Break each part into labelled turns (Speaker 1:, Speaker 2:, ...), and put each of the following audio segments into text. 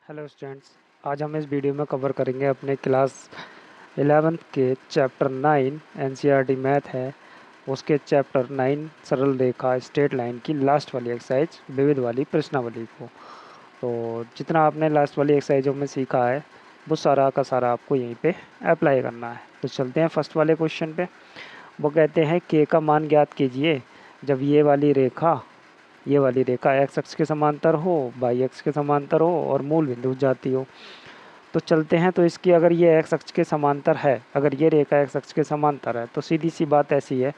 Speaker 1: Hello students. आज हम इस वीडियो में कवर करेंगे अपने क्लास 11th के चैप्टर 9 एनसीईआरटी मैथ है, उसके चैप्टर 9 सरल रेखा स्ट्रेट लाइन की लास्ट वाली एक्सरसाइज विविध वाली प्रश्नावली को। तो जितना आपने लास्ट वाली एक्सरसाइजों में सीखा है वो सारा का सारा आपको यहीं पे अप्लाई करना है। तो चलते हैं फर्स्ट वाले क्वेश्चन पे। वो कहते हैं के का मान ज्ञात कीजिए जब ये वाली रेखा एक्स अक्ष के समांतर हो, वाई अक्ष के समांतर हो और मूल बिंदु जाती हो। तो चलते हैं। तो इसकी अगर ये एक्स अक्ष के समांतर है, अगर ये रेखा एक्स अक्ष के समांतर है तो सीधी सी बात ऐसी है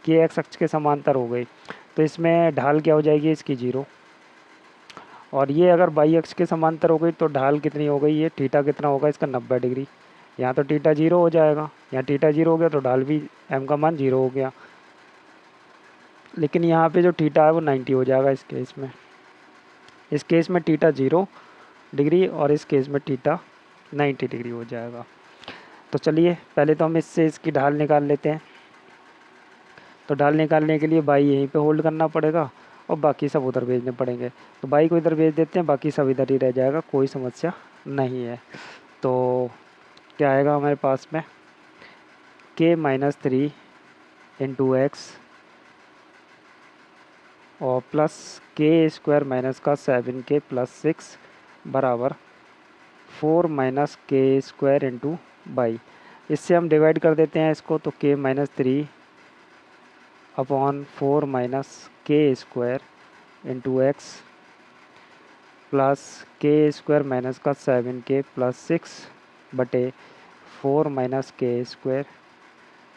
Speaker 1: कि एक्स अक्ष के समांतर हो गई तो इसमें ढाल क्या हो जाएगी, इसकी 0। और ये अगर वाई अक्ष के समांतर हो गई तो ढाल कितनी हो गई, ये थीटा कितना होगा इसका 90 डिग्री। यहाँ तो थीटा 0 हो जाएगा, यहाँ थीटा 0 हो गया तो ढाल भी एम का मान 0 हो गया। लेकिन यहाँ पे जो थीटा है वो 90 हो जाएगा इस केस में थीटा 0 डिग्री और इस केस में थीटा 90 डिग्री हो जाएगा। तो चलिए पहले तो हम इससे इसकी ढाल निकाल लेते हैं। तो ढाल निकालने के लिए बाई यहीं पे होल्ड करना पड़ेगा और बाकी सब उधर भेजने पड़ेंगे। तो बाई को इधर भेज देते हैं, बाकी सब इधर ही रह जाएगा, कोई समस्या नहीं है। तो क्या आएगा हमारे पास में, k-3 इंटू एक्स और प्लस के स्क्वायर माइनस का 7k प्लस 6 बराबर 4 माइनस के स्क्वायर इंटू बाई। इससे हम डिवाइड कर देते हैं इसको, तो k-3 अपॉन 4 माइनस के स्क्वायर इंटू एक्स प्लस के स्क्वायर माइनस का 7k प्लस 6 बटे 4 माइनस के स्क्वायर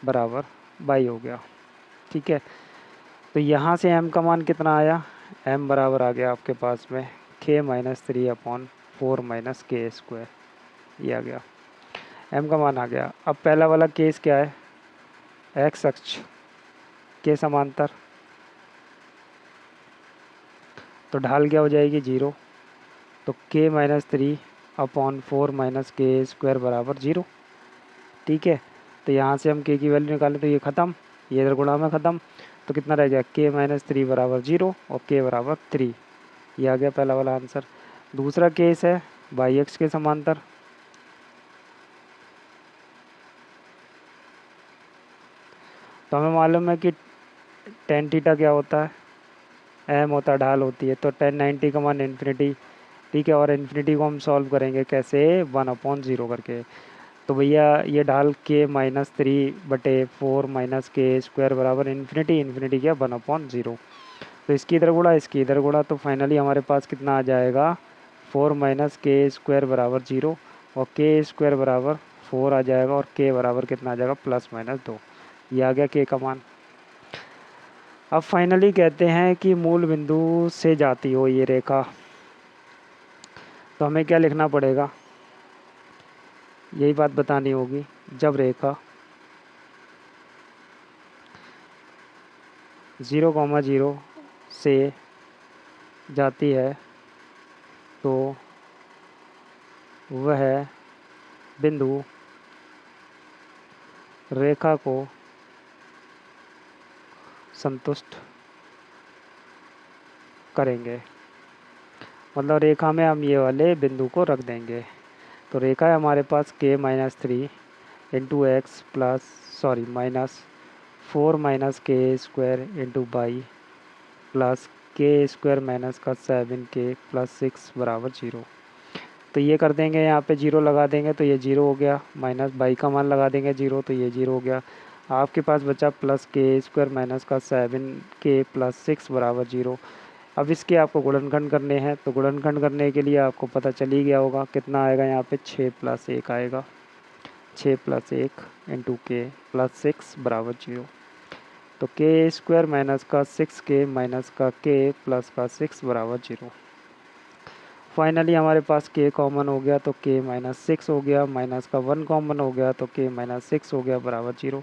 Speaker 1: बराबर बाई हो गया। ठीक है। तो यहाँ से m का मान कितना आया, m बराबर आ गया आपके पास में k-3 अपॉन 4 माइनस के स्क्वायर, ये आ गया, m का मान आ गया। अब पहला वाला केस क्या है, x अक्ष के समांतर, तो ढाल क्या हो जाएगी 0। तो k-3 अपॉन 4 माइनस के स्क्वायर बराबर 0। ठीक है। तो यहाँ से हम k की वैल्यू निकालें तो ये ख़त्म, ये इधर गुणा में ख़त्म, तो कितना रह गया k-3 बराबर 0 और k बराबर 3। ये आ गया पहला वाला आंसर। दूसरा केस है वाई एक्स के समांतर। तो हमें मालूम है कि टेन थीटा क्या होता है, एम होता है, ढाल होती है। तो 1090 का मान इन्फिनिटी। ठीक है। और इन्फिनिटी को हम सॉल्व करेंगे कैसे, 1/0 करके। तो भैया ये ढाल k-3 बटे 4 माइनस के स्क्वायर बराबर इन्फिनिटी, इन्फिनिटी क्या 1/0। तो इसकी इधर गुणा, इसकी इधर गुणा, तो फाइनली हमारे पास कितना आ जाएगा 4 माइनस के स्क्वायर बराबर 0 और के स्क्वायर बराबर 4 आ जाएगा और के बराबर कितना आ जाएगा +-2। ये आ गया के का मान। अब फाइनली कहते हैं कि मूल बिंदु से जाती हो ये रेखा, तो हमें क्या लिखना पड़ेगा, यही बात बतानी होगी। जब रेखा 0,0 से जाती है तो वह बिंदु रेखा को संतुष्ट करेंगे। मतलब रेखा में हम ये वाले बिंदु को रख देंगे। तो रेखा है हमारे पास k-3 into x minus 4 minus के स्क्वायर इंटू बाई प्लस के स्क्वायर माइनस का 7k प्लस 6 बराबर 0। तो ये कर देंगे, यहाँ पे 0 लगा देंगे तो ये 0 हो गया, माइनस बाई का मान लगा देंगे 0 तो ये 0 हो गया। आपके पास बचा प्लस के स्क्वायर माइनस का 7k प्लस 6 बराबर 0। अब इसके आपको गुणनखंड करने हैं, तो गुणनखंड करने के लिए आपको पता चल ही गया होगा कितना आएगा, यहाँ पे 6 + 1 आएगा, 6 + 1 इंटू के प्लस 6 बराबर 0। तो के स्क्वायर माइनस का 6k माइनस का के प्लस का 6 बराबर 0। फाइनली हमारे पास k कॉमन हो गया तो k-6 हो गया, माइनस का 1 कॉमन हो गया तो k-6 हो गया बराबर 0।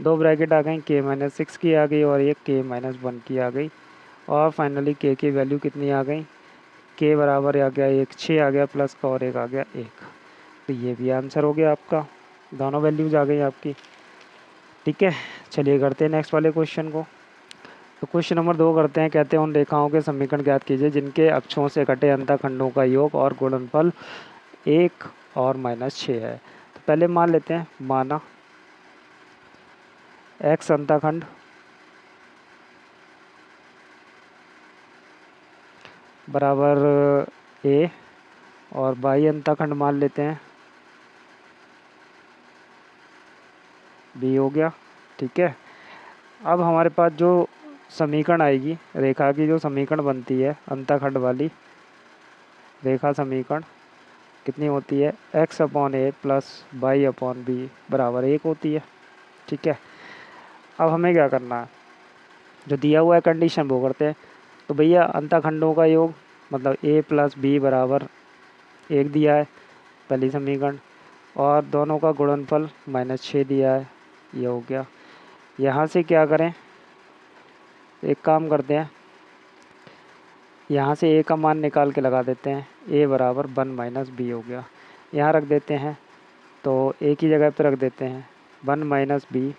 Speaker 1: दो ब्रैकेट आ गई, k-6 की आ गई और एक k-1 की आ गई। और फाइनली k की वैल्यू कितनी आ गई, k बराबर आ गया 1, 6 आ गया प्लस का और एक आ गया 1। तो ये भी आंसर हो गया आपका, दोनों वैल्यूज़ आ गई आपकी। ठीक है। चलिए करते हैं नेक्स्ट वाले क्वेश्चन को। तो क्वेश्चन नंबर 2 करते हैं। कहते हैं उन रेखाओं के समीकरण ज्ञात कीजिए जिनके अक्षों से कटे अंतःखंडों का योग और गुणनफल 1 और -6 है। तो पहले मान लेते हैं, माना x अंतःखंड बराबर a और y अंतःखंड मान लेते हैं b हो गया। ठीक है, अब हमारे पास जो समीकरण आएगी, रेखा की जो समीकरण बनती है अंतःखंड वाली रेखा समीकरण, कितनी होती है, x अपॉन ए प्लस वाई अपॉन बी बराबर 1 होती है। ठीक है, अब हमें क्या करना है, जो दिया हुआ है कंडीशन वो करते हैं। तो भैया अंतःखंडों का योग मतलब a प्लस बी बराबर 1 दिया है पहली समीकरण, और दोनों का गुणनफल -6 दिया है, ये हो गया। यहाँ से क्या करें, एक काम करते हैं, यहाँ से a का मान निकाल के लगा देते हैं, a बराबर 1 माइनस बी हो गया। यहाँ रख देते हैं, तो a की जगह पे रख देते हैं 1 माइनस बी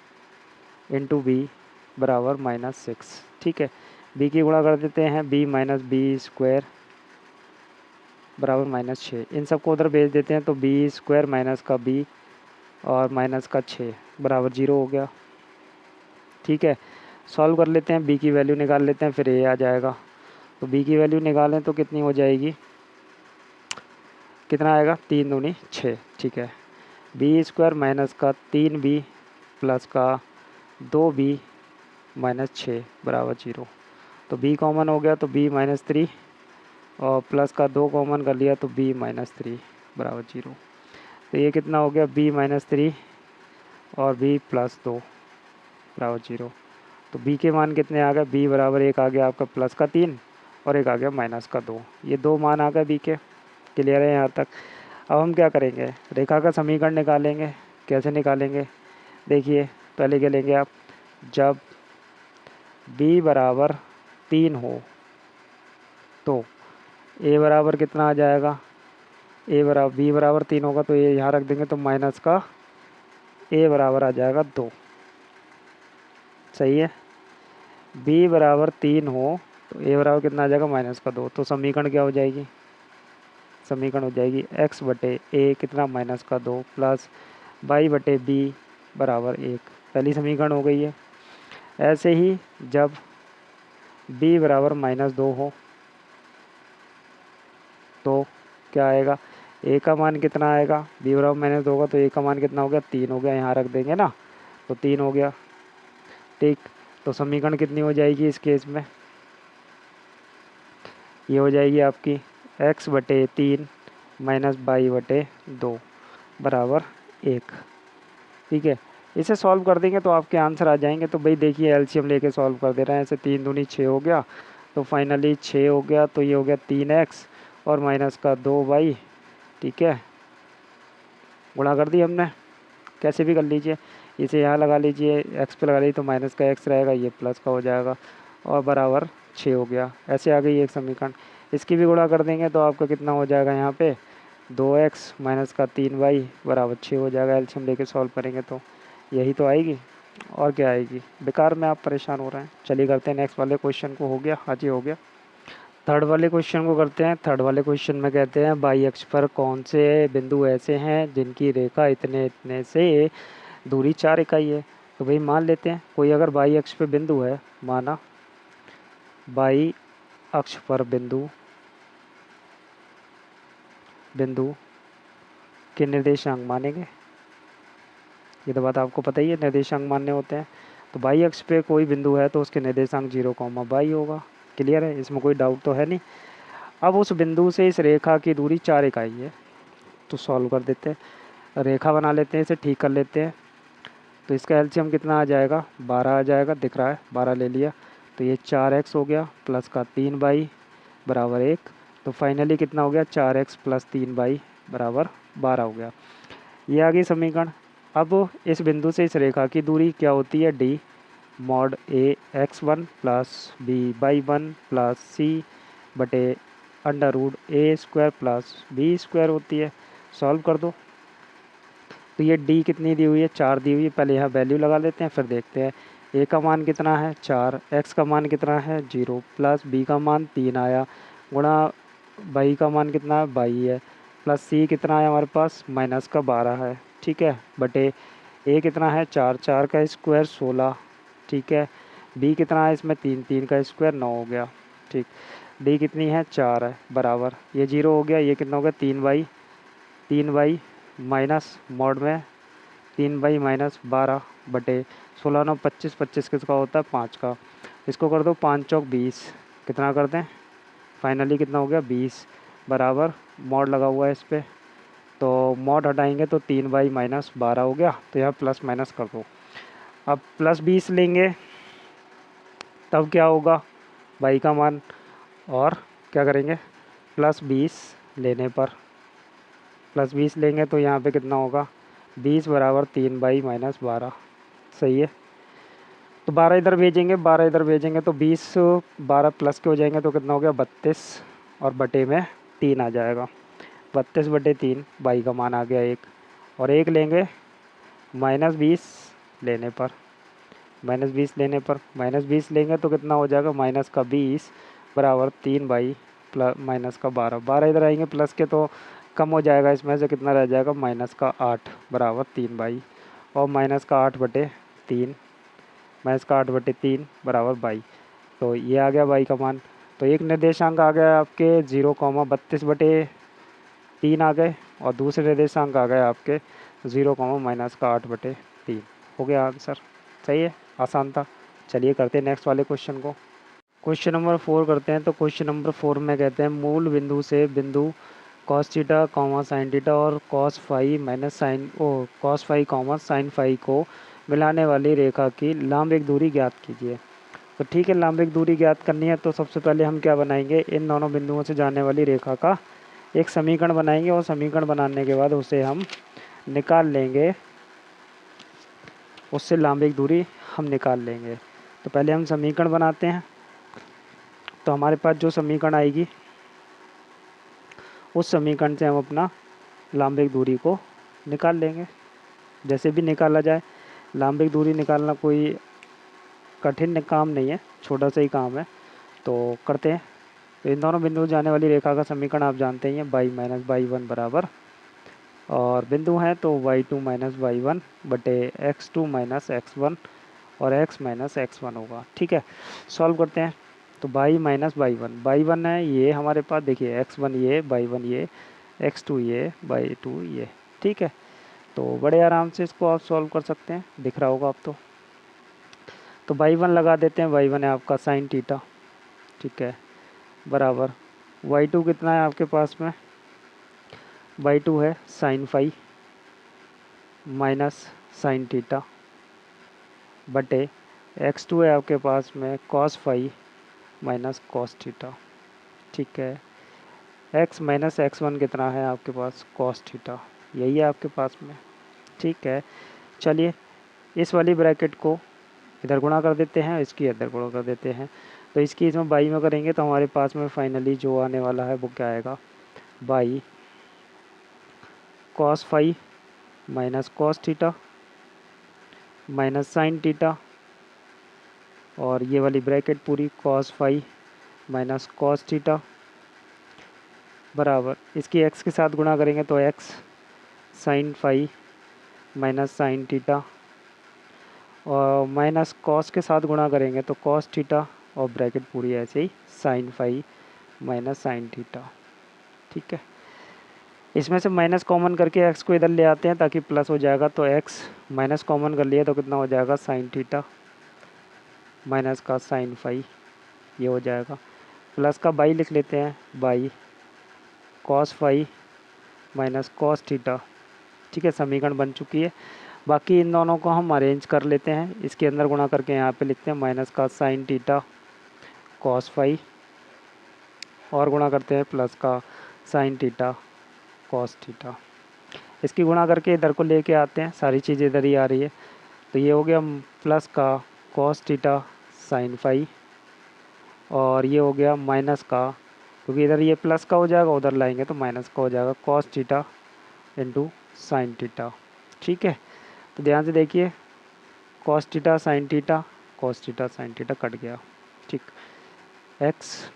Speaker 1: इंटू बी बराबर -6। ठीक है, b की गुणा कर देते हैं, b माइनस बी स्क्वायर बराबर -6। इन सबको उधर भेज देते हैं, तो बी स्क्वायर माइनस का b और माइनस का 6 बराबर 0 हो गया। ठीक है, सॉल्व कर लेते हैं, b की वैल्यू निकाल लेते हैं, फिर a आ जाएगा। तो b की वैल्यू निकालें तो कितनी हो जाएगी, कितना आएगा, 3 दूनी 6। ठीक है, बी स्क्वायर माइनस का 3b प्लस का 2b -6 बराबर 0। तो b कॉमन हो गया, तो b -3 और प्लस का 2 कॉमन कर लिया, तो b -3 बराबर 0। तो ये कितना हो गया, b -3 और b प्लस 2 बराबर 0। तो b के मान कितने आ गए, b बराबर 1 आ गया आपका प्लस का 3 और 1 आ गया माइनस का 2। ये 2 मान आ गए b के। क्लियर है यहाँ तक। अब हम क्या करेंगे, रेखा का समीकरण निकालेंगे। कैसे निकालेंगे, देखिए, पहले क्या लेंगे आप, जब b बराबर 3 हो तो a बराबर कितना आ जाएगा, b बराबर 3 होगा तो ये यहाँ रख देंगे, तो माइनस का a बराबर आ जाएगा 2। सही है, b बराबर 3 हो तो a बराबर कितना आ जाएगा, माइनस का 2। तो समीकरण क्या हो जाएगी, समीकरण हो जाएगी x बटे a कितना, -2 प्लस y बटे b बराबर 1। पहली समीकरण हो गई है। ऐसे ही जब b बराबर -2 हो तो क्या आएगा, a का मान कितना आएगा, b बराबर -2 होगा तो a का मान कितना हो गया, 3 हो गया, यहाँ रख देंगे ना, तो 3 हो गया। ठीक, तो समीकरण कितनी हो जाएगी इस केस में, ये हो जाएगी आपकी x बटे 3 माइनस वाई बटे 2 बराबर 1। ठीक है, इसे सॉल्व कर देंगे तो आपके आंसर आ जाएंगे। तो भाई देखिए, एलसीएम लेके सॉल्व कर दे रहे हैं, ऐसे 3 दूनी 6 हो गया, तो फाइनली 6 हो गया, तो ये हो गया 3x और माइनस का 2y। ठीक है, गुणा कर दी हमने, कैसे भी कर लीजिए, इसे यहाँ लगा लीजिए, x पे लगा लीजिए तो माइनस का x रहेगा, ये प्लस का हो जाएगा और बराबर 6 हो गया। ऐसे आ गई एक समीकरण। इसकी भी गुणा कर देंगे तो आपका कितना हो जाएगा, यहाँ पे 2x माइनस का 3y बराबर 6 हो जाएगा। एलसीएम लेके सॉल्व करेंगे तो यही तो आएगी, और क्या आएगी, बेकार में आप परेशान हो रहे हैं। चलिए करते हैं नेक्स्ट वाले क्वेश्चन को। हो गया, हाँ जी हो गया। थर्ड वाले क्वेश्चन को करते हैं। थर्ड वाले क्वेश्चन में कहते हैं बाई अक्ष पर कौन से बिंदु ऐसे हैं जिनकी रेखा इतने इतने से दूरी 4 इकाई है। तो भाई मान लेते हैं कोई अगर बाई अक्ष पे बिंदु है, माना बाई अक्ष पर बिंदु के निर्देशांक मानेंगे, ये तो बात आपको पता ही है, निर्देशांक मान्य होते हैं। तो बाई अक्ष पे कोई बिंदु है तो उसके निर्देशांक 0, होगा। क्लियर है, इसमें कोई डाउट तो है नहीं। अब उस बिंदु से इस रेखा की दूरी 4 इकाई है, तो सॉल्व कर देते हैं, रेखा बना लेते हैं, इसे ठीक कर लेते हैं। तो इसका एलसीएम कितना आ जाएगा, 12 आ जाएगा, दिख रहा है 12 ले लिया, तो ये 4x हो गया प्लस का 3y बराबर 1। तो फाइनली कितना हो गया, 4x प्लस 3y बराबर 12 हो गया। ये आ गई समीकरण। अब इस बिंदु से इस रेखा की दूरी क्या होती है, d mod a(x1) plus b/1 plus c बटे √a² प्लस b² होती है। सॉल्व कर दो, तो ये d कितनी दी हुई है, 4 दी हुई है। पहले यहाँ वैल्यू लगा लेते हैं, फिर देखते हैं ए का मान कितना है 4, एक्स का मान कितना है 0, प्लस बी का मान 3 आया, गुणा बाई का मान कितना है 22 है, प्लस सी कितना है हमारे पास माइनस का 12 है, ठीक है, बटे ए कितना है 4, 4 का स्क्वायर 16, ठीक है, बी कितना है इसमें 3, 3 का स्क्वायर 9 हो गया, ठीक, डी कितनी है 4 है, बराबर ये 0 हो गया, ये कितना हो गया 3 बाई माइनस मोड में 3/-12 बटे 16 9 25, 25 किसका होता है 5 का, इसको कर दो 5 चौक 20, कितना करते हैं फाइनली कितना हो गया 20, बराबर मॉड लगा हुआ है इस पर, तो मॉड हटाएंगे तो 3/-12 हो गया, तो यहाँ प्लस माइनस कर दो। अब प्लस 20 लेंगे तब क्या होगा बाई का मान, और क्या करेंगे प्लस 20 लेने पर, प्लस 20 लेंगे तो यहाँ पे कितना होगा 20 बराबर 3/-12, सही है। तो 12 इधर भेजेंगे, 12 इधर भेजेंगे तो 20 12 प्लस के हो जाएंगे तो कितना हो गया 32, और बटे में 3 आ जाएगा, 32/3 बाई का मान आ गया 1, और 1 लेंगे -20 लेने पर, -20 लेने पर -20 लेंगे तो कितना हो जाएगा -20 बराबर 3 प्लस -12, 12 इधर आएंगे प्लस के तो कम हो जाएगा, इसमें से कितना रह जाएगा -8 बराबर 3 और -8/3 -8/3 बराबर 22, तो ये आ गया बाई का मान। तो एक निर्देशांक आ गया आपके 0, 32/3 आ गए, और दूसरे निर्देशांक आ गए आपके 0, -8/3, हो गया आंसर, सही है, आसान था। चलिए करते हैं नेक्स्ट वाले क्वेश्चन को। क्वेश्चन नंबर 4 करते हैं। तो क्वेश्चन नंबर 4 में कहते हैं मूल बिंदु से बिंदु cos theta comma sine theta और cos phi minus sine cos phi comma sine phi को मिलाने वाली रेखा की लंबिक दूरी ज्ञात कीजिए। तो ठीक है, लंबिक दूरी ज्ञात करनी है तो सबसे पहले हम क्या बनाएंगे, इन दोनों बिंदुओं से जाने वाली रेखा का एक समीकरण बनाएंगे, और समीकरण बनाने के बाद उसे हम निकाल लेंगे, उससे लंबिक दूरी हम निकाल लेंगे। तो पहले हम समीकरण बनाते हैं। तो हमारे पास जो समीकरण आएगी उस समीकरण से हम अपना लंबिक दूरी को निकाल लेंगे, जैसे भी निकाला जाए। लंबिक दूरी निकालना कोई कठिन काम नहीं है, छोटा सा ही काम है, तो करते हैं। तो इन दोनों बिंदु जाने वाली रेखा का समीकरण आप जानते ही हैं, y-y1 बराबर, और बिंदु हैं तो y2 - y1 बटे x2 - x1 और x - x1 होगा, ठीक है। सॉल्व करते हैं। तो y - y1 है ये हमारे पास, देखिए x1 ये, y1 ये, x2 ये, y2 ये, ठीक है। तो बड़े आराम से इसको आप सॉल्व कर सकते हैं, दिख रहा होगा आप तो y1 लगा देते हैं, y1 है आपका साइन थीटा, ठीक है, बराबर y2 कितना है आपके पास में, y2 है sine phi minus sine theta बटे x2 है आपके पास में cos phi minus cos theta, ठीक है। x - x1 कितना है आपके पास कॉस थीटा, यही है आपके पास में, ठीक है। चलिए इस वाली ब्रैकेट को इधर गुणा कर देते हैं, इसकी इधर गुणा कर देते हैं। तो इसकी इसमें बाई में करेंगे तो हमारे पास में फाइनली जो आने वाला है वो क्या आएगा, by cos phi minus cos theta minus sine theta, और ये वाली ब्रैकेट पूरी cos phi minus cos theta बराबर, इसकी x के साथ गुणा करेंगे तो x sine phi minus sine theta, और माइनस कॉस के साथ गुणा करेंगे तो कॉस थीटा, और ब्रैकेट पूरी ऐसे ही sine phi minus sine theta, ठीक है। इसमें से माइनस कॉमन करके x को इधर ले आते हैं ताकि प्लस हो जाएगा, तो x माइनस कॉमन कर लिया तो कितना हो जाएगा साइन थीटा माइनस का साइन फाई, ये हो जाएगा, प्लस का बाई लिख लेते हैं, by cos phi minus cos theta, ठीक है, समीकरण बन चुकी है। बाकी इन दोनों को हम अरेंज कर लेते हैं, इसके अंदर गुणा करके यहाँ पे लिखते हैं माइनस का साइन थीटा कॉस फाई, और गुणा करते हैं प्लस का साइन थीटा कॉस थीटा, इसकी गुणा करके इधर को लेके आते हैं, सारी चीज़ इधर ही आ रही है। तो ये हो गया प्लस का कॉस थीटा साइन फाई, और ये हो गया माइनस का, क्योंकि इधर ये प्लस का हो जाएगा उधर लाएंगे तो माइनस का हो जाएगा, cos theta into sine theta, ठीक है। तो ध्यान से देखिए, cos theta sine theta cos theta sine theta cut गया, ठीक। एक्स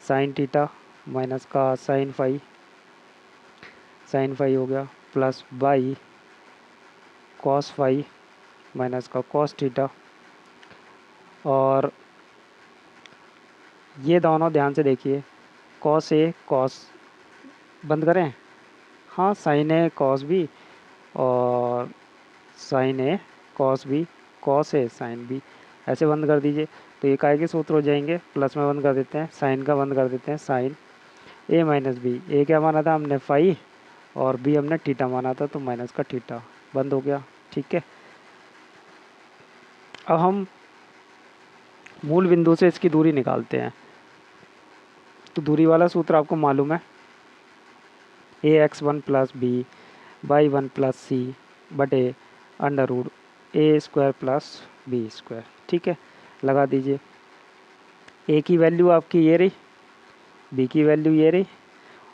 Speaker 1: साइन थीटा माइनस का साइन फाई हो गया, plus by cos phi minus का कॉस थीटा। और ये दोनों ध्यान से देखिए, कॉस ए कॉस बंद करें, हाँ साइन ए कॉस बी, और sign A cos B, cos A sine B, ऐसे बंद कर दीजिए। तो ये काय के सूत्र हो जाएंगे, प्लस में बंद कर देते हैं, साइन का बंद कर देते हैं, साइन ए माइनस बी। ए क्या माना था हमने फाई, और बी हमने थीटा माना था, तो माइनस का थीटा बंद हो गया, ठीक है। अब हम मूल बिंदु से इसकी दूरी निकालते हैं। तो दूरी वाला सूत्र आपको मालूम है, A X one plus B by one plus C बटे under root A square plus B square, ठीक है। लगा दीजिए, ए की वैल्यू आपकी ये रही, बी की वैल्यू ये रही,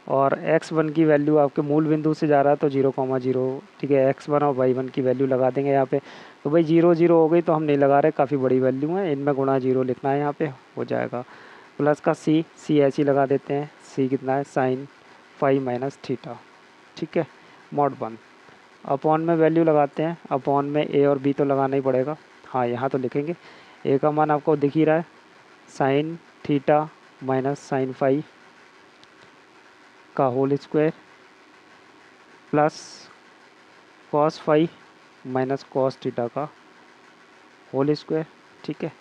Speaker 1: और एक्स वन की वैल्यू आपके मूल बिंदु से जा रहा है तो 0,0, ठीक है। एक्स वन और वाई वन की वैल्यू लगा देंगे यहाँ पे। तो भाई 0 0 हो गई तो हम नहीं लगा रहे, काफ़ी बड़ी वैल्यू है, इनमें गुणा 0 लिखना है, यहाँ पे हो जाएगा। प्लस का सी ऐसे ही लगा देते हैं, सी कितना है साइन फाई माइनस थीटा, ठीक है, मॉड 1। अपॉन में वैल्यू लगाते हैं, अपॉन में ए और बी तो लगाना ही पड़ेगा, हाँ यहाँ तो लिखेंगे। ए का मान आपको दिख ही रहा है, sine theta minus sine phi का whole square plus cos phi minus cos theta का होल स्क्वायर, ठीक है।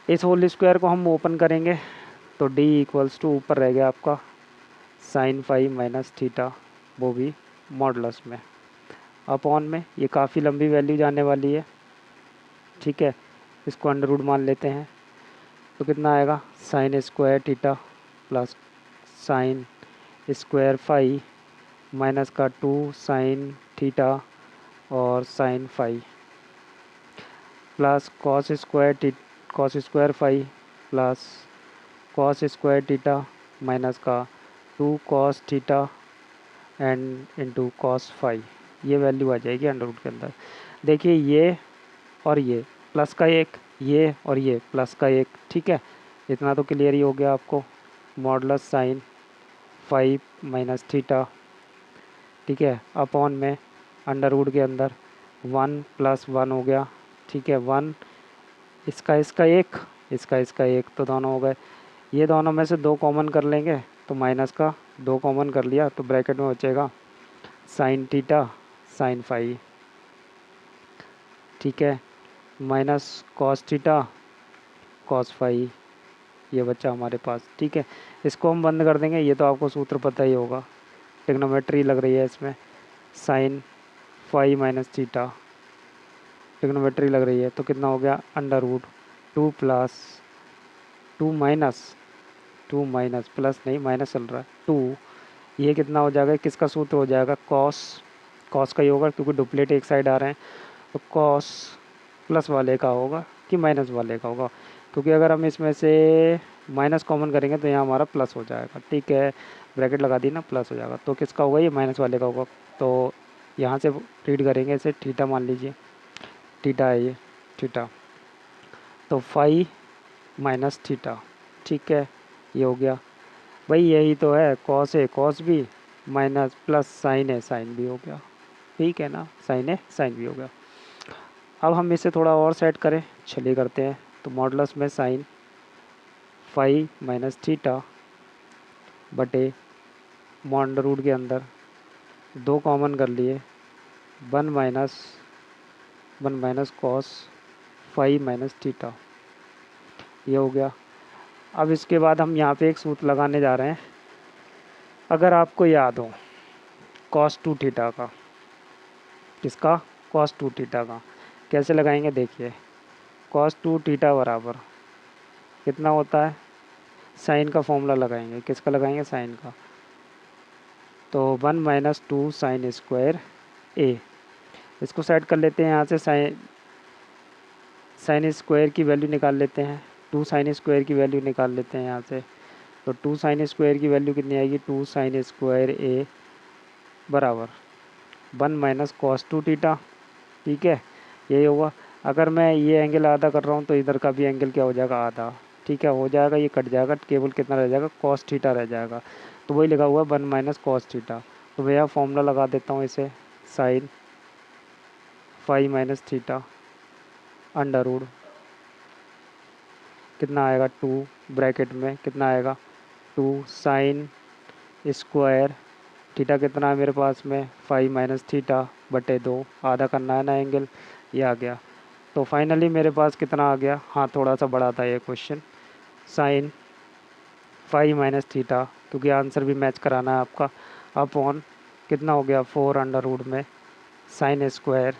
Speaker 1: इस होल स्क्वायर को हम ओपन करेंगे तो d इक्वल्स टू ऊपर रह गया आपका साइन फाई माइनस थीटा, वो भी मॉडुलस में, अपॉन में ये काफ़ी लंबी वैल्यू जाने वाली है, ठीक है। इसको अंडर रूट मान लेते हैं, तो कितना आएगा sine square theta plus sine square phi minus का 2 साइन थीटा और sine phi plus cos square phi plus cos square theta minus का 2 cos theta and into cos phi. ये वैल्यू आ जाएगी अंडर रूट के अंदर। देखिए ये और ये प्लस का एक, ये और ये प्लस का एक, ठीक है। इतना तो क्लियर ही हो गया आपको, modulus sine phi minus theta, ठीक है, अपॉन में अंडर रूट के अंदर 1 + 1 हो गया, ठीक है। 1 इसका एक, इसका एक, तो दोनों हो गए। ये दोनों में से 2 कॉमन कर लेंगे तो माइनस का 2 कॉमन कर लिया तो ब्रैकेट में बचेगा साइन थीटा साइन फाई, ठीक है, minus cos theta cos phi, ये बच्चा हमारे पास, ठीक है। इसको हम बंद कर देंगे, ये तो आपको सूत्र पता ही होगा, ट्रिग्नोमेट्री लग रही है इसमें, sine phi minus theta trigonometry लग रही है, तो कितना हो गया under root 2 plus 2 minus plus नहीं माइनस चल रहा है 2, ये कितना हो जाएगा, किसका सूत्र हो जाएगा कॉस का ही होगा क्योंकि डुप्लेट एक साइड आ रहे हैं, तो कॉस प्लस वाले का होगा कि माइनस वाले का होगा, क्योंकि अगर हम इसमें से माइनस कॉमन करेंगे तो यहाँ हमारा प्लस हो जाएगा, ठीक है। ब्रैकेट लगा दी ना, प्लस हो जाएगा, तो किसका होगा, ये माइनस वाले का होगा। तो यहाँ से रीड करेंगे इसे, थीटा मान लीजिए, थीटा है ये थीटा, तो फाई माइनस थीटा, ठीक है, ये हो गया। भाई यही तो है, cos A cos B minus plus sine A sine B हो गया, ठीक है ना, साइन ए साइन बी हो गया। अब हम इसे थोड़ा और सेट करें, चलिए करते हैं। तो मॉडुलस में साइन फाई माइनस थीटा बटे अंडर रूट के अंदर 2 कॉमन कर लिए, 1 minus cos phi minus theta, ये हो गया। अब इसके बाद हम यहाँ पे एक सूत्र लगाने जा रहे हैं, अगर आपको याद हो कॉस 2 थीटा का, किसका, कॉस 2 थीटा का, कैसे लगाएंगे देखिए। कॉस 2 थीटा बराबर कितना होता है, साइन का फॉर्मूला लगाएंगे, किसका लगाएंगे, साइन का, तो 1 माइनस 2 साइन स्क्वायर ए, इसको सेट कर लेते हैं यहाँ से, साइन स्क्वायर की वैल्यू निकाल लेते हैं, 2 साइन स्क्वायर की वैल्यू निकाल लेते हैं यहाँ से, तो 2 साइन स्क्वायर की वैल्यू कितनी आएगी, 2 साइन स्क्वायर ए बराबर 1 माइनस कॉस 2 थीटा, ठीक है, यही होगा। अगर मैं ये एंगल आधा कर रहा हूँ तो इधर का भी एंगल क्या हो जाएगा, आधा। ठीक है, हो जाएगा, ये कट जाएगा, केवल कितना रह जाएगा, कॉस थीटा रह जाएगा। तो वही लिखा हुआ 1 माइनस कॉस थीटा। तो भैया फॉर्मूला लगा देता हूँ इसे, sine phi minus theta under root कितना आएगा 2, ब्रैकेट में कितना आएगा 2 साइन स्क्वायर थीटा कितना है मेरे पास में 5 माइनस थीटा बटे 2, आधा करना है ना एंगल, ये आ गया। तो फाइनली मेरे पास कितना आ गया, हाँ थोड़ा सा बड़ा था ये क्वेश्चन, साइन 5 माइनस थीटा, क्योंकि आंसर भी मैच कराना है आपका, अपॉन कितना हो गया 4 अंडर रूट में sine square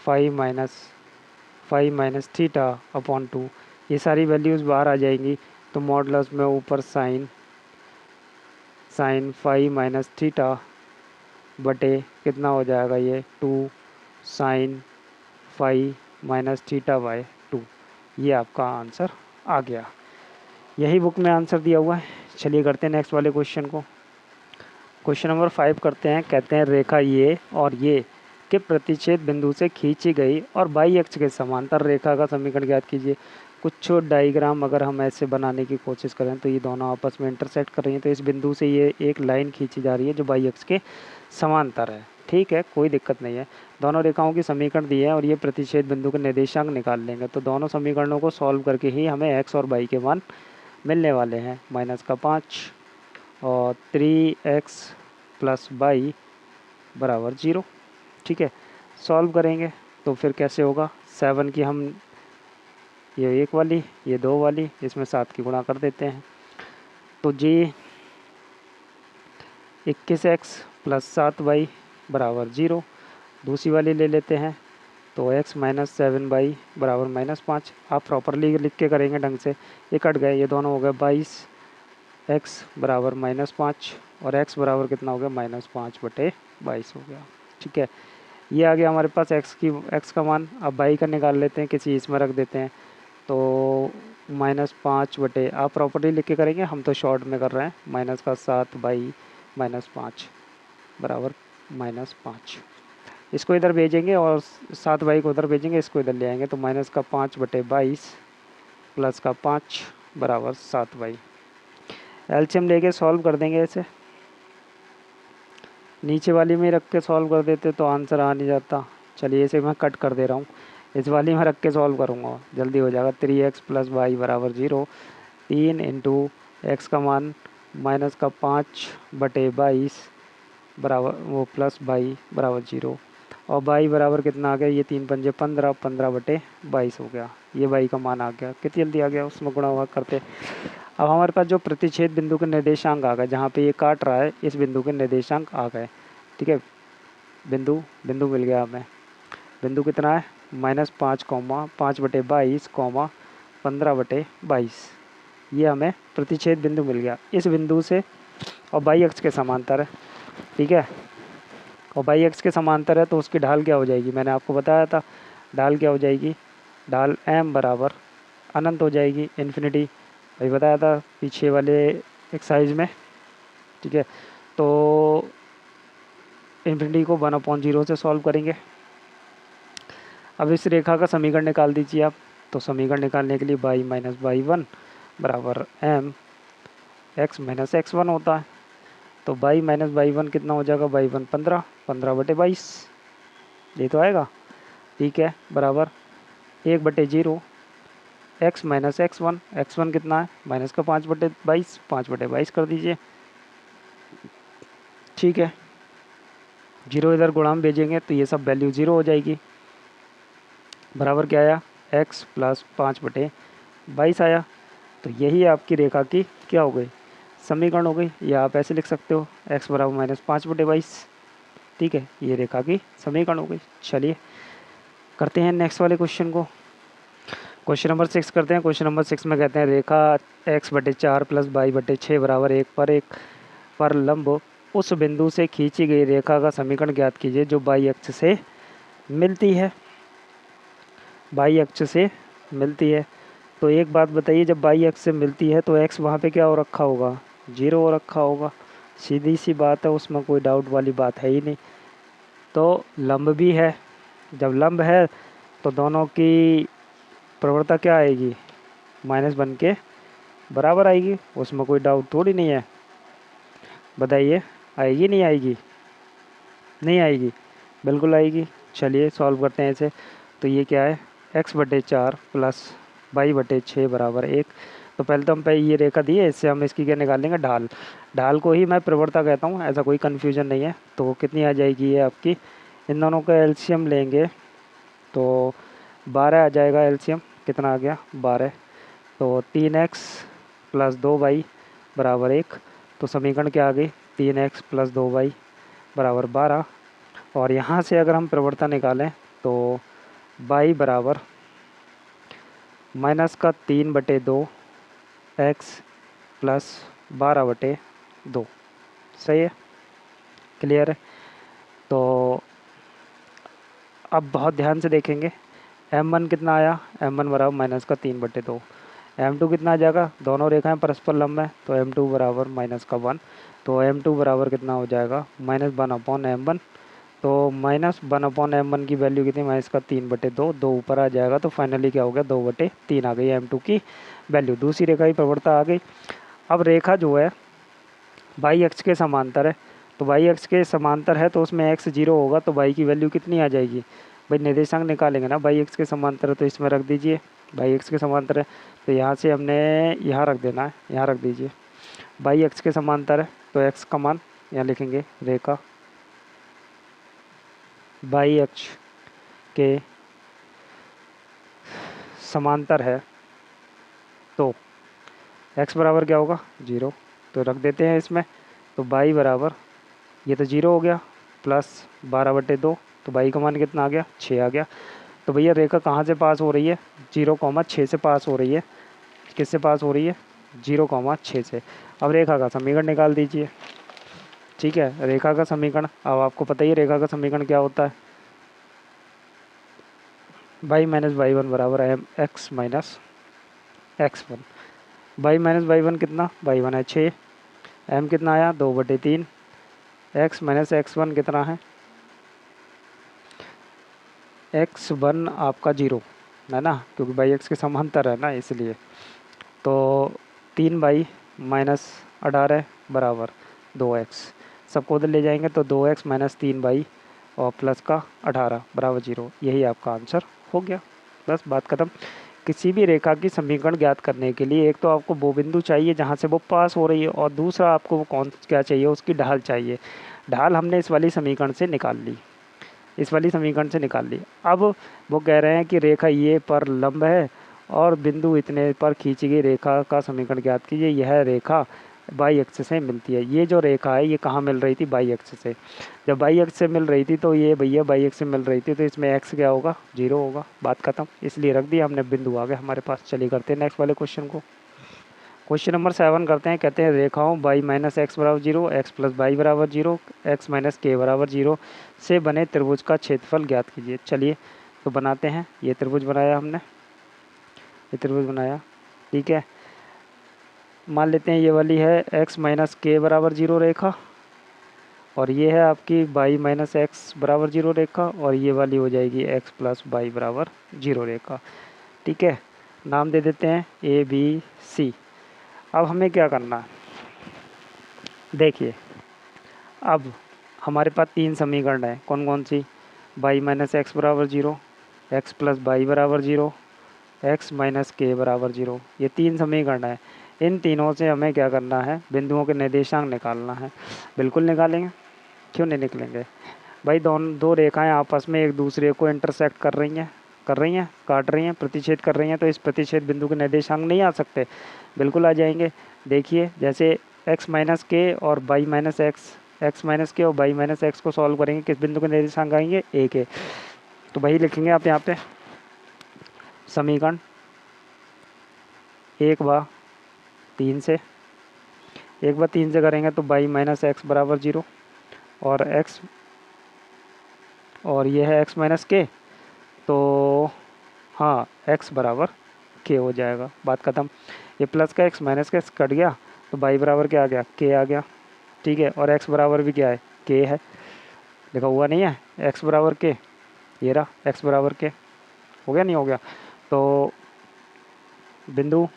Speaker 1: 5 minus theta upon 2। ये सारी वैल्यूज़ बाहर आ जाएंगी, तो मॉडुलस में ऊपर साइन 5 माइनस थीटा बटे कितना हो जाएगा ये 2 साइन 5 माइनस थीटा बाय 2। ये आपका आंसर आ गया। यही बुक में आंसर दिया हुआ है। चलिए करते हैं नेक्स्ट वाले क्वेश्चन को। क्वेश्चन नंबर 5 करते हैं। कहते हैं रेखा ये और ये के प्रतिच्छेद बिंदु से खींची गई और बाई अक्ष के समांतर रेखा का समीकरण ज्ञात कीजिए। कुछ डायग्राम अगर हम ऐसे बनाने की कोशिश करें तो ये दोनों आपस में इंटरसेक्ट कर रही हैं, तो इस बिंदु से ये एक लाइन खींची जा रही है जो बाई अक्ष के समांतर है। ठीक है, कोई दिक्कत नहीं है। दोनों रेखाओं की समीकरण दिए हैं और ये प्रतिच्छेद बिंदु के निर्देशांक निकाल लेंगे, तो दोनों समीकरणों को सॉल्व करके ही हमें एक्स और वाई के मान मिलने वाले हैं। -5 और 3x प्लस वाई बराबर 0। ठीक है, सॉल्व करेंगे तो फिर कैसे होगा, 7 की हम ये एक वाली, ये 2 वाली, इसमें 7 की गुणा कर देते हैं, तो जी 21x प्लस 7y बराबर 0। दूसरी वाली ले लेते हैं, तो x माइनस 7y बराबर -5। आप प्रॉपरली लिख के करेंगे ढंग से, ये कट गए, ये दोनों हो गए 22x बराबर -5 और x बराबर कितना हो गया -5 बटे 22 हो गया। ठीक है, ये आ गया हमारे पास x का मान। अब y का निकाल लेते हैं, किसी इसमें रख देते हैं, तो -5 बटे, आप प्रॉपरली लिख के करेंगे, हम तो शॉर्ट में कर रहे हैं, -7 -5 बराबर -5। इसको इधर भेजेंगे और 7y को उधर भेजेंगे, इसको इधर ले आएंगे, तो -5 बटे 22 प्लस का 5 बराबर 7y। एलसीएम लेके सॉल्व कर देंगे ऐसे, नीचे वाली में रख के सॉल्व कर देते तो आंसर आ नहीं जाता। चलिए इसे मैं कट कर दे रहा हूँ, इस वाली में रख के सॉल्व करूँगा, जल्दी हो जाएगा। 3x प्लस वाई बराबर 0, 3 इंटू एक्स का मान -5 बटे 22 बराबर वो प्लस वाई बराबर 0, और वाई बराबर कितना आ गया, ये 3 पंजे 15, 15 बटे 22 हो गया। ये वाई का मान आ गया, कितनी जल्दी आ गया, उसमें गुणा हुआ करते। अब हमारे पास जो प्रतिच्छेद बिंदु के निर्देशांक आ गए, जहाँ पे ये काट रहा है इस बिंदु के निर्देशांक आ गए। ठीक है, बिंदु मिल गया हमें। बिंदु कितना है -5 5 बटे 22 15 बटे 22, ये हमें प्रतिच्छेद बिंदु मिल गया इस बिंदु से, और बाई अक्ष के समांतर है। ठीक है, और बाई अक्ष के समांतर है तो उसकी ढाल क्या हो जाएगी, मैंने आपको बताया था, ढाल क्या हो जाएगी, ढाल m बराबर अनंत हो जाएगी, इन्फिनिटी, वही बताया था पीछे वाले एक्सरसाइज में। ठीक है, तो इन्फिनिटी को 1/0 से सॉल्व करेंगे। अब इस रेखा का समीकरण निकाल दीजिए आप, तो समीकरण निकालने के लिए y माइनस y1 बराबर m x माइनस x1 होता है, तो y माइनस y1 कितना हो जाएगा, y1 15, 15 बटे 22, ये तो आएगा। ठीक है, बराबर 1/0 x माइनस x1 कितना है, माइनस का 5 बटे 22, 5 बटे 22 कर दीजिए। ठीक है, 0 इधर गुणा में भेजेंगे तो ये सब वैल्यू 0 हो जाएगी, बराबर क्या आया, x प्लस 5 बटे 22 आया। तो यही आपकी रेखा की क्या हो गई, समीकरण हो गई, या आप ऐसे लिख सकते हो x बराबर -5 बटे 22। ठीक है, ये रेखा की समीकरण हो गई। चलिए करते हैं नेक्स्ट वाले क्वेश्चन को। क्वेश्चन नंबर 6 करते हैं। क्वेश्चन नंबर 6 में कहते हैं रेखा x/4 प्लस y/6 बराबर 1 पर लंब उस बिंदु से खींची गई रेखा का समीकरण ज्ञात कीजिए जो बाई अक्ष से मिलती है। बाई अक्ष से मिलती है, तो एक बात बताइए, जब बाई अक्ष से मिलती है तो x वहाँ पे क्या हो रखा होगा, 0 हो रखा होगा, सीधी सी बात है, उसमें कोई डाउट वाली बात है ही नहीं। तो लंब भी है, जब लंब है तो दोनों की प्रवणता क्या आएगी, -1 के बराबर आएगी, उसमें कोई डाउट थोड़ी नहीं है। बताइए आएगी नहीं आएगी? नहीं आएगी, बिल्कुल आएगी। चलिए सॉल्व करते हैं इसे। तो ये क्या है, x/4 प्लस y/6 बराबर 1। तो पहले तो हम पे ये रेखा दी है, इससे हम इसकी क्या निकालेंगे, ढाल। ढाल को ही मैं प्रवणता कहता हूँ, ऐसा कोई कन्फ्यूजन नहीं है। तो कितनी आ जाएगी ये आपकी, इन दोनों का एलसीएम लेंगे तो 12 आ जाएगा एलसीएम। कितना आ गया, 12। तो 3x प्लस 2y बराबर 1। तो समीकरण क्या आ गई, 3x प्लस 2y बराबर 12। और यहाँ से अगर हम प्रवणता निकालें तो y बराबर -3/2 x प्लस 12/2। सही है, क्लियर है। तो अब बहुत ध्यान से देखेंगे, m1 कितना आया, m1 बराबर -3/2। m2 कितना आ जाएगा, दोनों रेखाएं परस्पर लंब है तो m2 बराबर -1। तो m2 बराबर कितना हो जाएगा, -1/m1। तो -1/m1 की वैल्यू कितनी, -3/2। दो ऊपर आ जाएगा तो फाइनली क्या हो गया, 2/3 आ गई m2 की वैल्यू। दूसरी रेखा की प्रवणता आ गई। अब रेखा जो है y अक्ष के समांतर है, तो y अक्ष के समांतर है तो उसमें x 0 होगा, तो y की वैल्यू कितनी आ जाएगी, भाई निर्देशांक निकालेंगे ना, y अक्ष के समांतर है तो इसमें रख दीजिए। y अक्ष के समांतर है तो यहाँ से हमने यहाँ रख देना है, यहाँ रख दीजिए। y अक्ष के समांतर है तो x का मान यहाँ लिखेंगे, रेखा y अक्ष के समांतर है तो x बराबर क्या होगा, 0। तो रख देते हैं इसमें। तो y बराबर, ये तो 0 हो गया, प्लस 12/2। तो y का मान कितना आ गया, 6 आ गया। तो भैया रेखा कहाँ से पास हो रही है, 0,6 से पास हो रही है। किससे पास हो रही है, 0,6 से। अब रेखा का समीकरण निकाल दीजिए। ठीक है, रेखा का समीकरण, अब आपको पता ही है रेखा का समीकरण क्या होता है, y-y1 बराबर x माइनस x1। y-y1 कितना, y1 है 6, m कितना आया 2/3, x माइनस x1 कितना है, x1 आपका 0 है ना, क्योंकि y x के समांतर है ना इसलिए। तो 3y -18 बराबर 2x। सबको उधर ले जाएंगे तो 2x माइनस 3y और प्लस का 18 बराबर 0। यही आपका आंसर हो गया, बस बात खत्म। किसी भी रेखा की समीकरण ज्ञात करने के लिए एक तो आपको वो बिंदु चाहिए जहाँ से वो पास हो रही है, और दूसरा आपको वो कौन क्या चाहिए, उसकी ढाल चाहिए। ढाल हमने इस वाली समीकरण से निकाल ली, इस वाली समीकरण से निकाल ली। अब वो कह रहे हैं कि रेखा ये पर लंब है और बिंदु इतने पर खींची गई रेखा का समीकरण ज्ञात कीजिए। यह रेखा बाई अक्ष से मिलती है। ये जो रेखा है ये कहाँ मिल रही थी, बाई अक्ष से। जब बाई अक्ष से मिल रही थी तो ये भैया बाई अक्ष से मिल रही थी तो इसमें एक्स क्या होगा, 0 होगा। बात खत्म, इसलिए रख दिया हमने, बिंदु आ गया हमारे पास। चलिए करते हैं नेक्स्ट वाले क्वेश्चन को। क्वेश्चन नंबर 7 करते हैं। कहते हैं रेखाओं y माइनस एक्स बराबर 0, एक्स प्लस वाई बराबर 0, एक्स माइनस के बराबर 0 से बने त्रिभुज का क्षेत्रफल ज्ञात कीजिए। चलिए तो बनाते हैं। ये त्रिभुज बनाया हमने, ये त्रिभुज बनाया, ठीक है। मान लेते हैं ये वाली है x माइनस के बराबर 0 रेखा, और ये है आपकी y माइनस एक्स बराबर 0 रेखा, और ये वाली हो जाएगी x प्लस वाई बराबर 0 रेखा। ठीक है, नाम दे देते हैं ABC। अब हमें क्या करना है, देखिए अब हमारे पास 3 समीकरण हैं। कौन कौन सी, y माइनस एक्स बराबर 0, एक्स प्लस वाई बराबर 0, एक्स माइनस के बराबर 0। ये 3 समीकरण है। इन तीनों से हमें क्या करना है, बिंदुओं के निर्देशांक निकालना है। बिल्कुल निकालेंगे, क्यों नहीं निकलेंगे भाई। दो रेखाएं आपस में एक दूसरे को इंटरसेक्ट कर रही हैं, काट रही हैं, प्रतिच्छेद कर रही हैं, तो इस प्रतिच्छेद बिंदु के निर्देशांक नहीं आ सकते, बिल्कुल आ जाएंगे। देखिए जैसे x माइनस के और y minus x, x minus के और y माइनस एक्स को सॉल्व करेंगे, किस बिंदु के निर्देशांक आएंगे, a के। तो वही लिखेंगे आप यहाँ पे, समीकरण 1/3 से, 1/3 से करेंगे तो y माइनस एक्स बराबर 0, और x, और ये है x माइनस के, तो हाँ x बराबर k हो जाएगा। बात खत्म। ये प्लस का x माइनस का कट गया तो y बराबर क्या आ गया, k आ गया। ठीक है, और x बराबर भी क्या है, k है, लिखा हुआ नहीं है x बराबर k। ये रहा x बराबर के, हो गया नहीं हो गया। तो बिंदु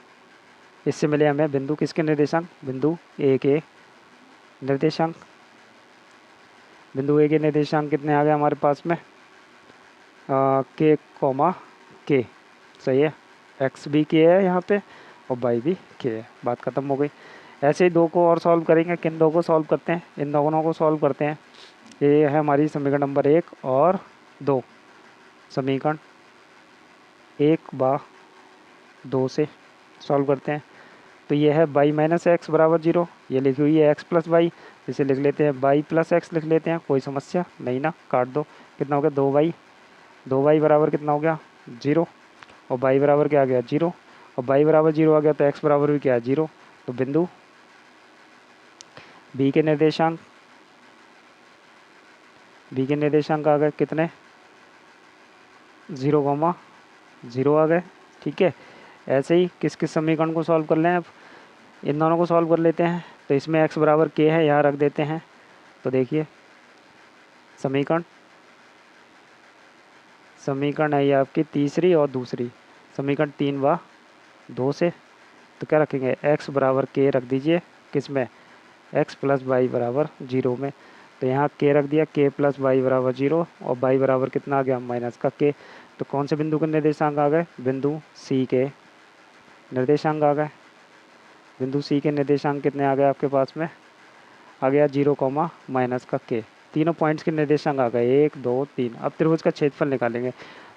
Speaker 1: इससे मिले हमें बिंदु किसके निर्देशांक, बिंदु ए के निर्देशांक। बिंदु ए के निर्देशांक कितने आ गए हमारे पास में, के कॉमा के, सही है, एक्स भी के है यहाँ पे और वाई भी के है, बात ख़त्म हो गई। ऐसे ही दो को और सॉल्व करेंगे, किन दो को सॉल्व करते हैं, इन दोनों को सॉल्व करते हैं। ये है हमारी समीकरण नंबर 1 और 2, समीकरण 1/2 से सॉल्व करते हैं। तो ये है y माइनस एक्स बराबर 0, ये लिखी हुई है x प्लस वाई, इसे लिख लेते हैं y प्लस एक्स लिख लेते हैं, कोई समस्या नहीं ना, काट दो। कितना हो गया 2y, 2y बराबर कितना हो गया 0, और y बराबर क्या आ गया 0, और y बराबर 0 आ गया तो x बराबर भी क्या है 0। तो बिंदु b के निर्देशांक, b के निर्देशांक आ गए कितने 0,0 आ गए, ठीक है। ऐसे ही किस किस समीकरण को सॉल्व कर लें, अब इन दोनों को सॉल्व कर लेते हैं। तो इसमें x बराबर k है, यहाँ रख देते हैं। तो देखिए समीकरण है ये आपकी तीसरी और दूसरी, समीकरण 3/2 से। तो क्या रखेंगे x बराबर k रख दीजिए, किस में x प्लस वाई बराबर 0 में। तो यहाँ k रख दिया, k प्लस वाई बराबर 0, और y बराबर कितना आ गया माइनस का k। तो कौन से बिंदु के निर्देशांक आ गए, बिंदु c के निर्देशांक आ गए। बिंदु सी के निर्देशांक कितने आ गए आपके पास में, आ गया 0, माइनस का k। तीनों पॉइंट्स के निर्देशांक आ गए 1 2 3। अब त्रिभुज का क्षेत्रफल निकालेंगे।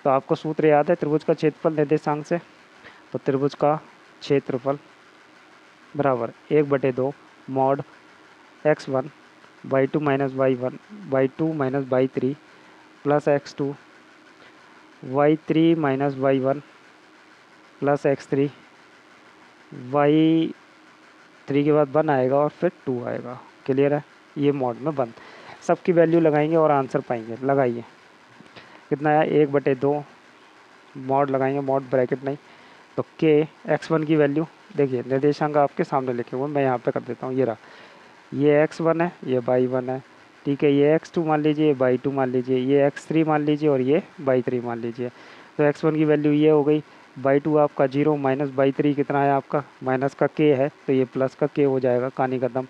Speaker 1: तो आपको सूत्र याद है त्रिभुज का क्षेत्रफल निर्देशांक से। तो त्रिभुज का क्षेत्रफल बराबर 1/2 mod x1 y2 minus y1 y2 minus y3 plus x2 y3 minus y1 plus x3, y3 के बाद 1 आएगा और फिर 2 आएगा। क्लियर है, ये मॉड में बंद। सबकी वैल्यू लगाएंगे और आंसर पाएंगे। लगाइए कितना है 1/2 मॉड लगाएंगे, मॉड ब्रैकेट नहीं। तो के x1 की वैल्यू देखिए, निर्देशांक आपके सामने लिखे हुए, मैं यहाँ पे कर देता हूँ। ये रहा, ये x1 है, ये y1 है, ठीक है। ये x2 मान लीजिए, ये y2 मान लीजिए, ये x3 मान लीजिए और ये y3 मान लीजिए। तो x1 की वैल्यू ये हो गई, y2 आपका 0 माइनस y3 कितना है आपका माइनस का k है, तो ये प्लस का k हो जाएगा, कहानी खत्म।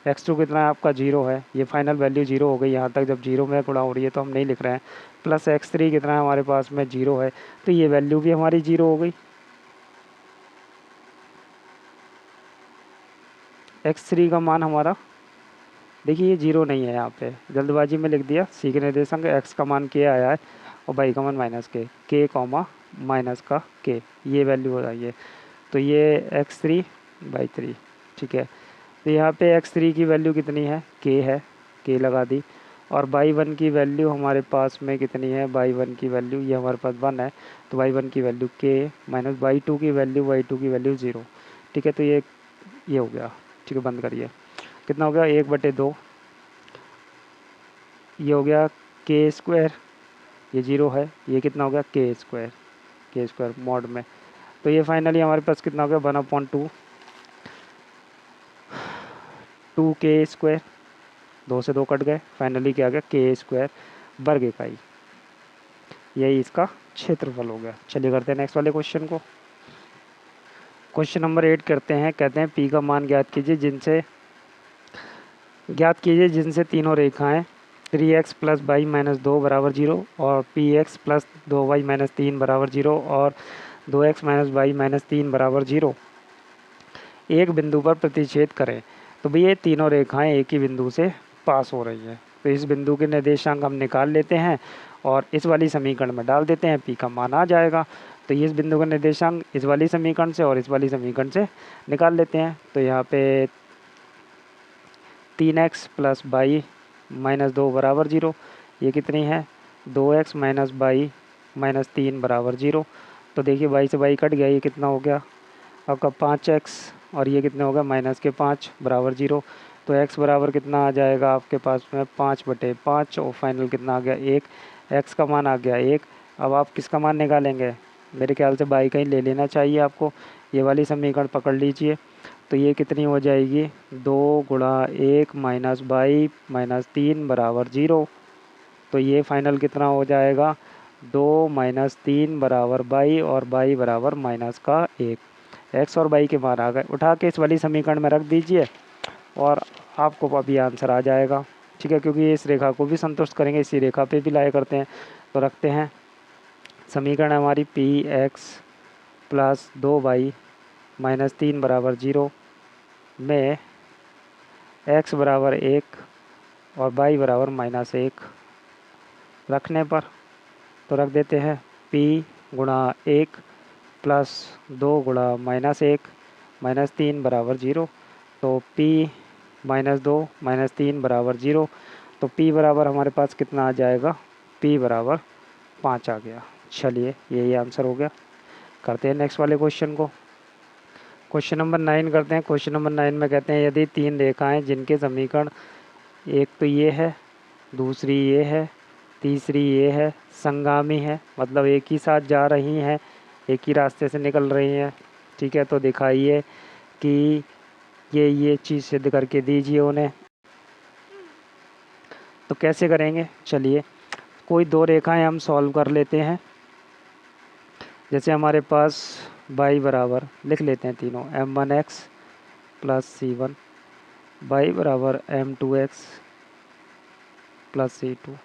Speaker 1: x2 कितना है आपका 0 है, ये फाइनल वैल्यू 0 हो गई। यहाँ तक जब 0 में गुणा हो रही है तो हम नहीं लिख रहे हैं। प्लस x3 कितना है हमारे पास में 0 है, तो ये वैल्यू भी हमारी 0 हो गई। x3 का मान हमारा देखिए ये 0 नहीं है, यहाँ पे जल्दबाजी में लिख दिया। सी के निर्देशांक x का मान k आया है और y का मान माइनस k कॉमा माइनस का k, ये वैल्यू हो रही है। तो ये x3/3, ठीक है। तो यहाँ पे x3 की वैल्यू कितनी है, k है, k लगा दी। और y1 की वैल्यू हमारे पास में कितनी है, y1 की वैल्यू ये हमारे पास 1 है, तो y1 की वैल्यू k माइनस y2 की वैल्यू 0, ठीक है। तो ये हो गया, ठीक है। बंद करिए, कितना हो गया 1/2, ये हो गया k स्क्वायर, ये 0 है, ये कितना हो गया k स्क्वायर मॉड में। तो ये फाइनली हमारे पास कितना हो गया 1/2 2k स्क्वायर, 2 से 2 कट गए, फाइनली क्या आ गया k स्क्वायर वर्ग इकाई। यही इसका क्षेत्रफल हो गया। चलिए करते हैं नेक्स्ट वाले क्वेश्चन को। क्वेश्चन नंबर 8 करते हैं। कहते हैं p का मान ज्ञात कीजिए जिनसे तीनों रेखाएं 3x प्लस वाई माइनस 2 बराबर 0 और px प्लस 2y माइनस 3 बराबर 0 और 2x माइनस वाई माइनस 3 बराबर 0 एक बिंदु पर प्रतिच्छेद करें। तो भई ये तीनों रेखाएं एक ही बिंदु से पास हो रही हैं। तो इस बिंदु के निर्देशांक हम निकाल लेते हैं और इस वाली समीकरण में डाल देते हैं, p का मान आ जाएगा। तो इस बिंदु का निर्देशांक इस वाली समीकरण से और इस वाली समीकरण से निकाल लेते हैं। तो यहाँ पे 3x प्लस वाई माइनस 2 बराबर 0, ये कितनी है 2x माइनस वाई माइनस 3 बराबर 0। तो देखिए y से y कट गया, ये कितना हो गया आपका 5x और ये कितना होगा माइनस के 5 बराबर 0। तो x बराबर कितना आ जाएगा आपके पास में 5/5 और फाइनल कितना आ गया 1, x का मान आ गया 1। अब आप किसका मान निकालेंगे, मेरे ख्याल से y का ही ले लेना चाहिए आपको। ये वाली समीकरण पकड़ लीजिए। तो ये कितनी हो जाएगी 2 गुणा 1 माइनस वाई माइनस 3 बराबर 0। तो ये फाइनल कितना हो जाएगा 2 माइनस 3 बराबर बाई और बाई बराबर माइनस का 1। एक्स और बाई के मान आ गए, उठा के इस वाली समीकरण में रख दीजिए और आपको अभी आंसर आ जाएगा। ठीक है, क्योंकि इस रेखा को भी संतुष्ट करेंगे, इसी रेखा पे भी लाया करते हैं। तो रखते हैं समीकरण हमारी P X plus 2 Y minus 3 बराबर 0 में एक्स बराबर 1 और बाई बराबर माइनस 1 रखने पर तो रख देते हैं पी गुणा 1 प्लस 2 गुणा -1 -3 बराबर 0। तो पी -2 -3 बराबर 0। तो पी बराबर हमारे पास कितना आ जाएगा, पी बराबर 5 आ गया। चलिए यही आंसर हो गया। करते हैं नेक्स्ट वाले क्वेश्चन को। क्वेश्चन नंबर 9 करते हैं। क्वेश्चन नंबर 9 में कहते हैं यदि 3 रेखाएं जिनके समीकरण एक तो ये है, दूसरी ये है, तीसरी ये है, संगामी है, मतलब एक ही साथ जा रही हैं, एक ही रास्ते से निकल रही हैं। ठीक है, तो दिखाइए कि ये चीज़ सिद्ध करके दीजिए उन्हें। तो कैसे करेंगे, चलिए कोई दो रेखाएं हम सॉल्व कर लेते हैं। जैसे हमारे पास y बराबर लिख लेते हैं तीनों m1x प्लस c1, y बराबर m2x प्लस c2,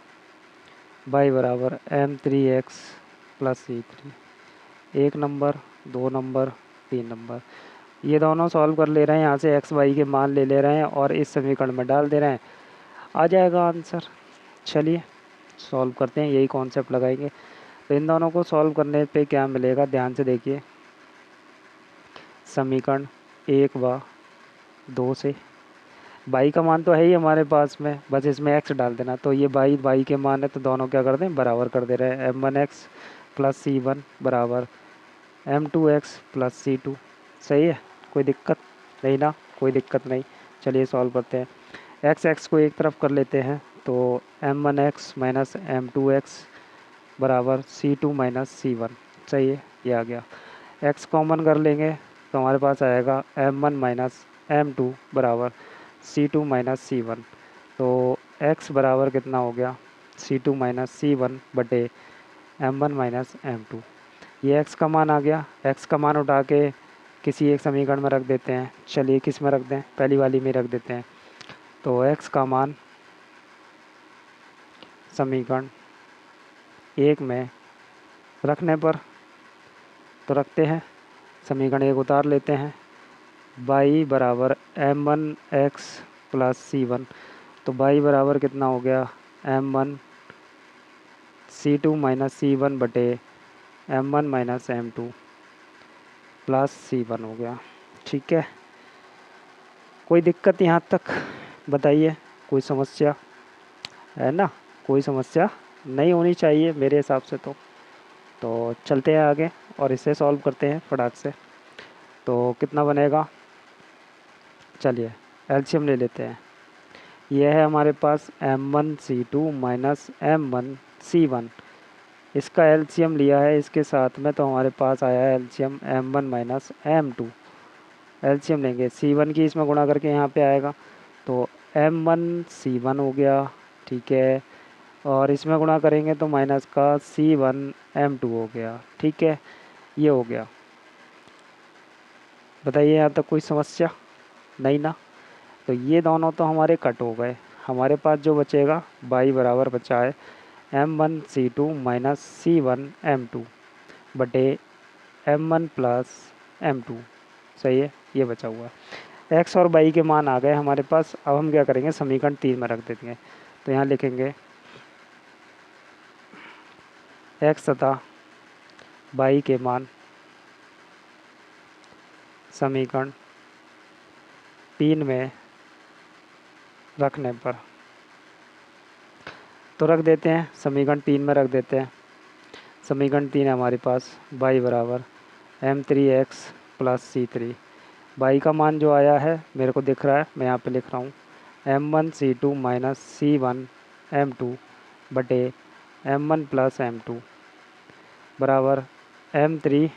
Speaker 1: y बराबर m3x plus c3। 1 number, 2 number, 3 number, ये दोनों सॉल्व कर ले रहे हैं। यहाँ से एक्स वाई के मान ले ले रहे हैं और इस समीकरण में डाल दे रहे हैं, आ जाएगा आंसर। चलिए सॉल्व करते हैं, यही कॉन्सेप्ट लगाएंगे। तो इन दोनों को सॉल्व करने पे क्या मिलेगा, ध्यान से देखिए। समीकरण 1 व 2 से बाई का मान तो है ही हमारे पास में, बस इसमें एक्स डाल देना। तो ये बाई के मान है, तो दोनों क्या कर दें, बराबर कर दे रहे हैं। m1x प्लस c1 बराबर m2x प्लस c2। सही है, कोई दिक्कत नहीं ना, कोई दिक्कत नहीं। चलिए सॉल्व करते हैं। एक्स को एक तरफ कर लेते हैं, तो m1x माइनस m2x बराबर c2 माइनस c1। सही है, ये आ गया। एक्स कॉमन कर लेंगे तो हमारे पास आएगा m1 माइनस m2 बराबर c2 माइनस c1। तो x बराबर कितना हो गया, c2 माइनस c1 बटे m1 माइनस m2। ये x का मान आ गया। x का मान उठा के किसी एक समीकरण में रख देते हैं। चलिए किस में रख दें, पहली वाली में रख देते हैं। तो x का मान समीकरण 1 में रखने पर तो रखते हैं, समीकरण 1 उतार लेते हैं। y बराबर m1x प्लस c1, तो y बराबर कितना हो गया, m1 c2 माइनस c1 बटे m1 minus m2 plus c1 हो गया। ठीक है, कोई दिक्कत यहाँ तक बताइए, कोई समस्या है ना, कोई समस्या नहीं होनी चाहिए मेरे हिसाब से। तो चलते हैं आगे और इसे सॉल्व करते हैं फटाक से। तो कितना बनेगा, चलिए एलसीएम ले लेते हैं। यह है हमारे पास m1c2 माइनस m1c1, इसका एलसीएम लिया है इसके साथ में, तो हमारे पास आया है LCM m1 minus m2। LCM लेंगे, c1 की इसमें गुणा करके यहाँ पे आएगा, तो m1c1 हो गया। ठीक है, और इसमें गुणा करेंगे तो माइनस का c1 m2 हो गया। ठीक है, ये हो गया। बताइए यहाँ तक कोई समस्या नहीं ना। तो ये दोनों तो हमारे कट हो गए, हमारे पास जो बचेगा y बराबर बचा है m1c2 माइनस c1 m2 बटे m1 प्लस m2। सही है, ये बचा हुआ है। x और y के मान आ गए हमारे पास। अब हम क्या करेंगे, समीकरण 3 में रख देंगे। तो यहाँ लिखेंगे x तथा y के मान समीकरण 3 में रखने पर तो रख देते हैं, समीकरण 3 में रख देते हैं। समीकरण 3 है हमारे पास y बराबर m3x प्लस c3। y का मान जो आया है मेरे को दिख रहा है, मैं यहाँ पे लिख रहा हूँ m1c2 माइनस c1 m2 बटे m1 प्लस m2 बराबर m3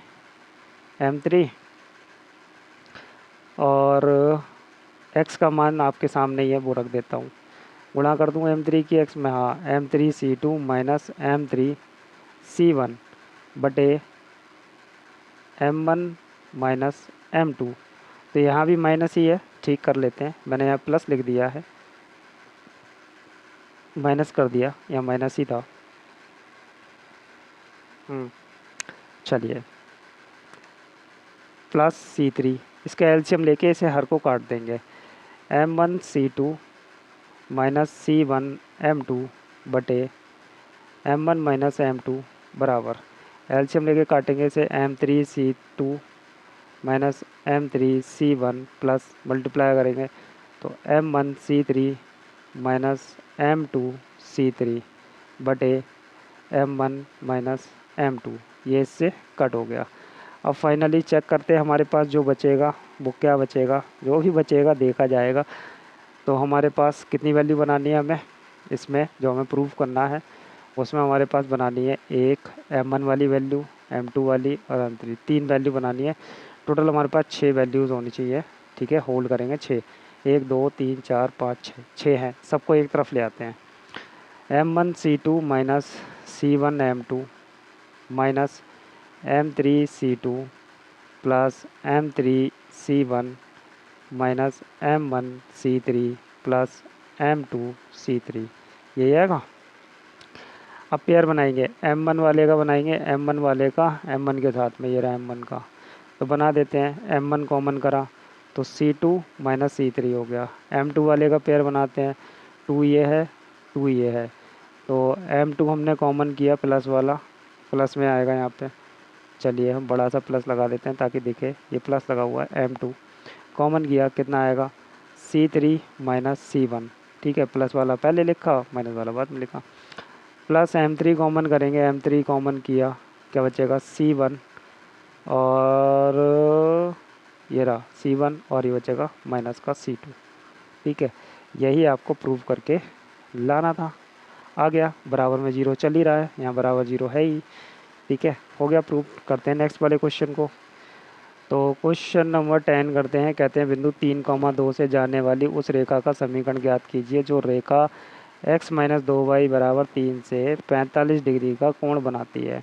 Speaker 1: और x का मान आपके सामने ही है, वो रख देता हूँ। गुणा कर दूँ m3 की x में, हाँ m3c2 माइनस m3 C1 बटे M1 माइनस M2। तो यहाँ भी माइनस ही है, ठीक कर लेते हैं, मैंने यहाँ प्लस लिख दिया है, माइनस कर दिया, यहाँ माइनस ही था। चलिए प्लस C3, इसका एलसीएम लेके इसे हर को काट देंगे। M1 C2 minus C1 M2 बटे M1 माइनस M2 बराबर, एलसीएम लेके काटेंगे इसे M3 C2 minus M3 C1 plus multiply करेंगे तो M1 C3 minus M2 C3 बटे M1 माइनस M2, ये इससे कट हो गया। अब फाइनली चेक करते हैं हमारे पास जो बचेगा वो क्या बचेगा, जो भी बचेगा देखा जाएगा। तो हमारे पास कितनी वैल्यू बनानी है हमें, इसमें जो हमें प्रूफ करना है उसमें हमारे पास बनानी है एक M1 वाली वैल्यू, M2 वाली और M3, 3 वैल्यू बनानी है। टोटल हमारे पास 6 वैल्यूज़ होनी चाहिए, ठीक है। होल्ड करेंगे 6, 1 2 3 4 5 6, 6 हैं, सबको एक तरफ ले आते हैं। M1 C2 minus C1 M2 minus M3 C2 plus M3 C1 minus M1 C3 plus M2 C3, यही आएगा। अब पेयर बनाएंगे, M1 वाले का बनाएंगे, M1 वाले का M1 के साथ में, ये रहा M1 का, तो बना देते हैं। M1 कॉमन करा तो C2 माइनस C3 हो गया। M2 वाले का पेयर बनाते हैं, 2 ये है 2 ये है, तो M2 हमने कॉमन किया प्लस वाला, प्लस में आएगा यहाँ पे। चलिए हम बड़ा सा प्लस लगा देते हैं ताकि दिखे, ये प्लस लगा हुआ है। M2 कॉमन किया, कितना आएगा C3 माइनस C1, ठीक है। प्लस वाला पहले लिखा, माइनस वाला बाद में लिखा। प्लस M3 कॉमन करेंगे, M3 कॉमन किया, क्या बचेगा C1 और ये रहा C1 और ये बचेगा माइनस का C2, ठीक है। यही आपको प्रूव करके लाना था। आ गया, बराबर में 0 चल ही रहा है, यहाँ बराबर 0 है ही, ठीक है। हो गया प्रूव। करते हैं नेक्स्ट वाले क्वेश्चन को। तो क्वेश्चन नंबर 10 करते हैं। कहते हैं बिंदु 3,2 से जाने वाली उस रेखा का समीकरण ज्ञात कीजिए जो रेखा x माइनस 2y बराबर 3 से 45 डिग्री का कोण बनाती है।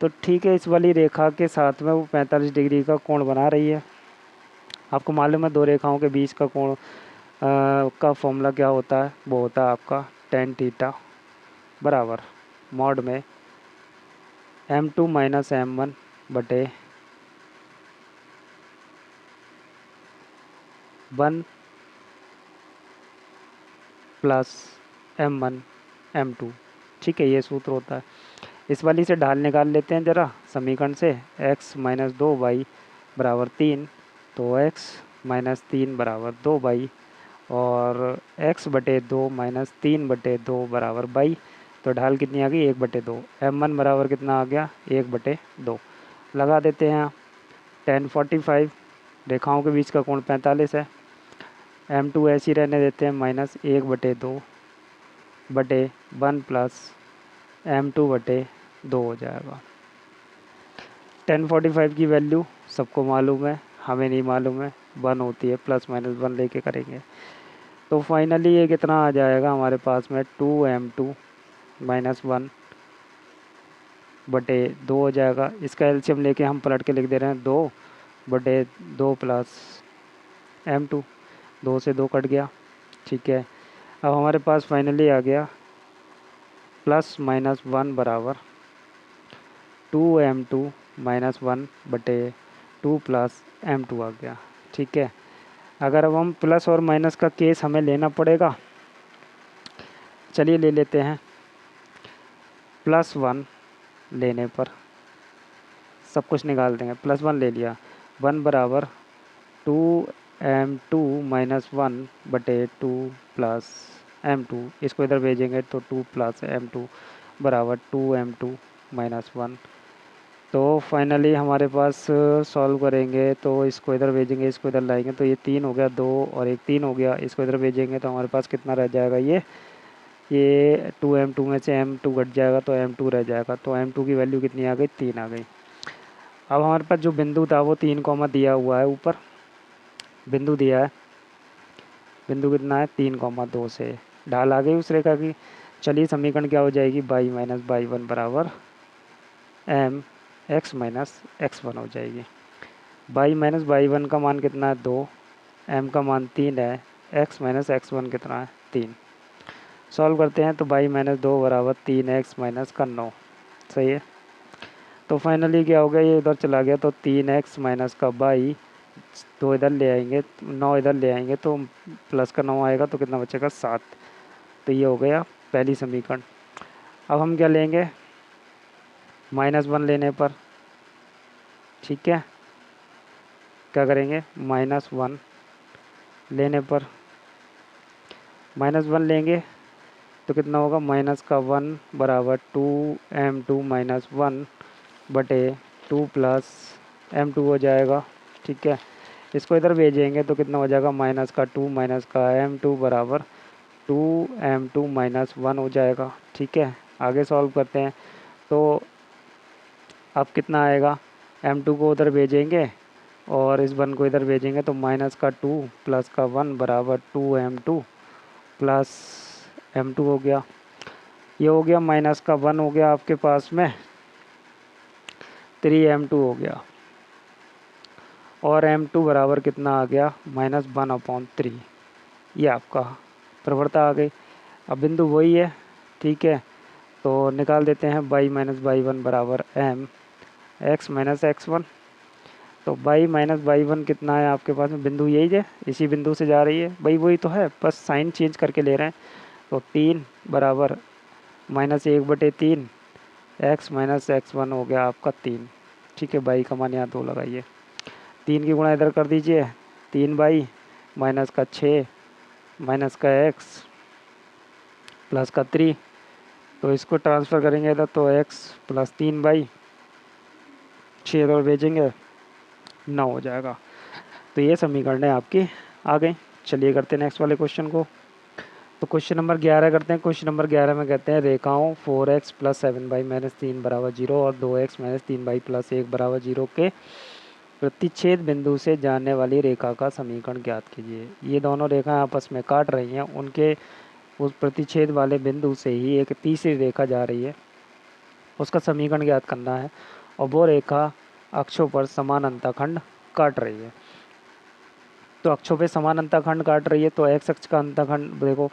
Speaker 1: तो ठीक है, इस वाली रेखा के साथ में वो 45 डिग्री का कोण बना रही है। आपको मालूम है दो रेखाओं के बीच का कोण का फॉर्मूला क्या होता है, वो होता है आपका tan थीटा बराबर मॉड में M2 माइनस M1 बटे 1 प्लस M1 M2, ठीक है। ये सूत्र होता है। इस वाली से ढाल निकाल लेते हैं ज़रा समीकरण से, x माइनस 2y बराबर 3, तो x माइनस 3 बराबर 2y और x बटे 2 माइनस 3 बटे 2 बराबर y। तो ढाल कितनी आ गई, 1/2। M1 बराबर कितना आ गया, 1/2। लगा देते हैं। tan 45, रेखाओं के बीच का कोण 45 है। M2 ऐसे ही रहने देते हैं, माइनस 1/2 बटे 1 प्लस M2/2 हो जाएगा। tan 45 की वैल्यू सबको मालूम है, हमें नहीं मालूम है, 1 होती है, प्लस माइनस 1 लेके करेंगे। तो फाइनली ये कितना आ जाएगा हमारे पास में, 2M2 माइनस 1 बटे 2 हो जाएगा। इसका एलसीएम लेके हम पलट के लिख दे रहे हैं, 2/2 प्लस M2, 2 से 2 कट गया, ठीक है। अब हमारे पास फाइनली आ गया प्लस माइनस 1 बराबर 2M2 माइनस 1 बटे 2 प्लस M2 आ गया, ठीक है। अगर अब हम प्लस और माइनस का केस हमें लेना पड़ेगा, चलिए ले लेते हैं। +1 लेने पर सब कुछ निकाल देंगे, +1 ले लिया, 1 बराबर 2M2 माइनस 1 बटे 2 प्लस M2, इसको इधर भेजेंगे तो 2 प्लस M2 बराबर 2M2 माइनस 1। तो फाइनली हमारे पास सॉल्व करेंगे तो इसको इधर भेजेंगे, इसको इधर लाएंगे तो ये 3 हो गया, 2 और 1 3 हो गया। इसको इधर भेजेंगे तो हमारे पास कितना रह जाएगा, ये 2M2 में से M2 घट जाएगा तो M2 रह जाएगा। तो M2 की वैल्यू कितनी आ गई, 3 आ गई। अब हमारे पास जो बिंदु था वो 3 कॉमा दिया हुआ है, ऊपर बिंदु दिया है, बिंदु कितना है 3,2 से ढाल आ गई उस रेखा की। चलिए समीकरण क्या हो जाएगी, y माइनस y1 बराबर M X minus X one हो जाएगी। बाई माइनस बाई वन का मान कितना है 2, एम का मान 3 है, एक्स माइनस एक्स वन कितना है 3। सॉल्व करते हैं तो बाई माइनस 2 बराबर 3x माइनस का 9। सही है। तो फाइनली क्या हो गया, ये इधर चला गया तो 3x माइनस का बाई, 2 इधर ले आएंगे 9 इधर ले आएंगे तो प्लस का 9 आएगा तो कितना बचेगा 7। तो ये हो गया पहली समीकरण। अब हम क्या लेंगे, -1 लेने पर, ठीक है, क्या करेंगे, -1 लेने पर, -1 लेंगे तो कितना होगा, माइनस का 1 बराबर 2m2 माइनस 1 बटे 2 प्लस m2 हो जाएगा। ठीक है, इसको इधर भेजेंगे तो कितना हो जाएगा, माइनस का 2 माइनस का m2 बराबर 2m2 माइनस 1 हो जाएगा। ठीक है, आगे सॉल्व करते हैं तो अब कितना आएगा, m2 को उधर भेजेंगे और इस 1 को इधर भेजेंगे तो माइनस का 2 प्लस का 1 बराबर 2m2 प्लस m2 हो गया। ये हो गया माइनस का 1 हो गया आपके पास में 3m2 हो गया, और m2 बराबर कितना आ गया, -1/3। ये आपका प्रवृत्ता आ गई। अब बिंदु वही है, ठीक है, तो निकाल देते हैं बाई माइनस बाई वन बराबर m x minus X one. तो बाई माइनस बाई वन कितना है आपके पास में, बिंदु यही है, इसी बिंदु से जा रही है, भाई वही तो है, बस साइन चेंज करके ले रहे हैं। तो 3 बराबर -1/3 x माइनस एक्स वन हो गया आपका 3। ठीक है, बाई का मान यहाँ 2 लगाइए, 3 की गुणा इधर कर दीजिए, 3 बाई माइनस का 6 माइनस का x प्लस का 3, तो इसको ट्रांसफ़र करेंगे इधर तो x प्लस 3 बाई 6 इधर भेजेंगे 9 हो जाएगा। तो ये समीकरण है आपकी आ गई। चलिए करते हैं नेक्स्ट वाले क्वेश्चन को। तो क्वेश्चन नंबर 11 करते हैं। क्वेश्चन नंबर 11 में कहते हैं रेखाओं 4x प्लस 7y माइनस 3 बराबर 0 और 2x माइनस 3y प्लस 1 बराबर 0 के प्रतिच्छेद बिंदु से जाने वाली रेखा का समीकरण ज्ञात कीजिए। ये दोनों रेखाएं आपस में काट रही हैं, उनके उस प्रतिच्छेद वाले बिंदु से ही एक तीसरी रेखा जा रही है, उसका समीकरण ज्ञात करना है, और वो रेखा अक्षों पर समान अंतःखंड काट रही है। तो अक्षों पे समान अंतःखंड काट रही है तो एक्स अक्ष का अंतःखंड देखो,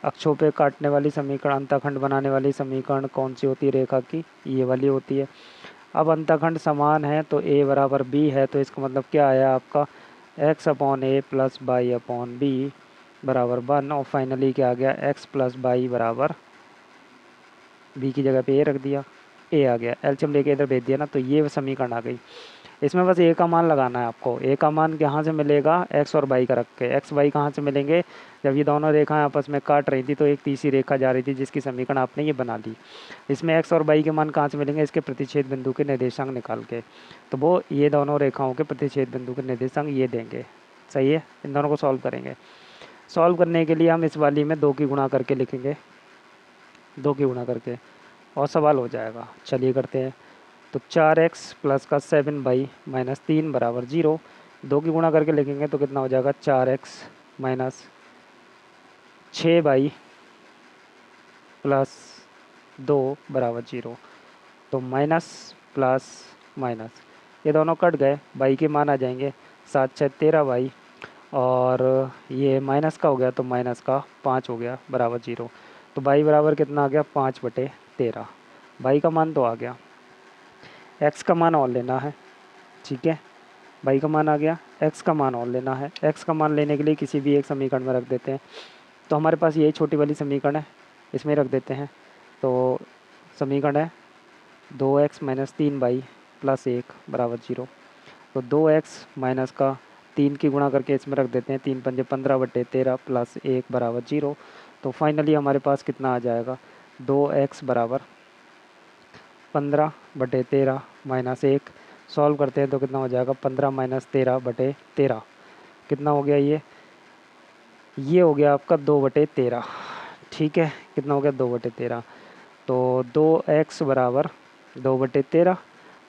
Speaker 1: अक्षों पे काटने वाली समीकरण, अंतःखंड बनाने वाली समीकरण कौन सी होती है रेखा की, ये वाली होती है। अब अंतःखंड समान है तो a बराबर b है, तो इसका मतलब क्या आया आपका, x/a प्लस y/b बराबर 1, और फाइनली क्या आ गया, x प्लस y बराबर b की जगह पे a रख दिया, a आ गया, एलसीएम लेके इधर भेज दिया ना, तो ये समीकरण आ गई। इसमें बस a का मान लगाना है आपको। a का मान कहाँ से मिलेगा, x और y का रख के। x y कहाँ से मिलेंगे, जब ये दोनों रेखाएं आपस में काट रही थी तो एक तीसरी रेखा जा रही थी जिसकी समीकरण आपने ये बना ली। इसमें x और y के मान कहाँ से मिलेंगे, इसके प्रतिच्छेद बिंदु के निर्देशांक निकाल के। तो वो ये दोनों रेखाओं के प्रतिच्छेद बिंदु के निर्देशांक ये देंगे। सही है, इन दोनों को सॉल्व करेंगे। सॉल्व करने के लिए हम इस वाली में 2 की गुणा करके लिखेंगे, 2 की गुणा करके, और सवाल हो जाएगा। चलिए करते हैं। तो 4x प्लस का 7y माइनस 3 बराबर 0, 2 की गुणा करके लिखेंगे तो कितना हो जाएगा, 4x माइनस 6y प्लस 2 बराबर 0। तो माइनस प्लस माइनस ये दोनों कट गए, बाई के मान आ जाएंगे, 7×6 = 13y, और ये माइनस का हो गया तो माइनस का 5 हो गया बराबर 0। तो बाई बराबर कितना आ गया, 5/13। बाई का मान तो आ गया, एक्स का मान और लेना है। ठीक है, बाई का मान आ गया, एक्स का मान और लेना है। एक्स का मान लेने के लिए किसी भी एक समीकरण में रख देते हैं। तो हमारे पास यही छोटी वाली समीकरण है, इसमें रख देते हैं। तो समीकरण है 2x माइनस 3y प्लस 1 बराबर 0। तो 2x माइनस का 3 की गुणा करके इसमें रख देते हैं, 3×5 = 15/13 प्लस 1 बराबर 0। तो फाइनली हमारे पास कितना आ जाएगा, 2x बराबर 15/13 माइनस 1। सॉल्व करते हैं तो कितना हो जाएगा, 15 माइनस 13/13 कितना हो गया, ये हो गया आपका 2/13। ठीक है, कितना हो गया, 2/13। तो 2x बराबर 2/13,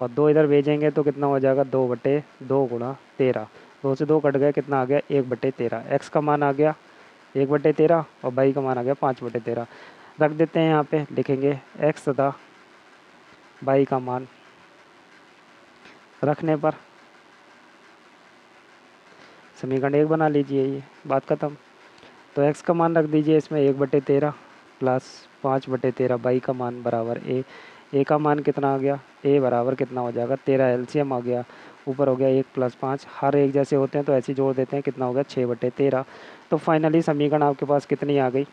Speaker 1: और 2 इधर भेजेंगे तो कितना हो जाएगा, 2/2 गुणा 13, 2 से 2 कट गया, कितना आ गया, 1/13। एक्स का मान आ गया 1/13 और बाई का मान आ गया 5/13। रख देते हैं यहाँ पे, लिखेंगे x तथा बाई का मान रखने पर समीकरण 1 बना लीजिए, ये बात ख़त्म। तो x का मान रख दीजिए इसमें 1/13 प्लस 5/13 बाई का मान बराबर ए का मान कितना आ गया, ए बराबर कितना हो जाएगा 13, एलसीएम आ गया, ऊपर हो गया 1 + 5, हर एक जैसे होते हैं तो ऐसे जोड़ देते हैं, कितना हो गया 6/13। तो फाइनली समीकरण आपके पास कितनी आ गई,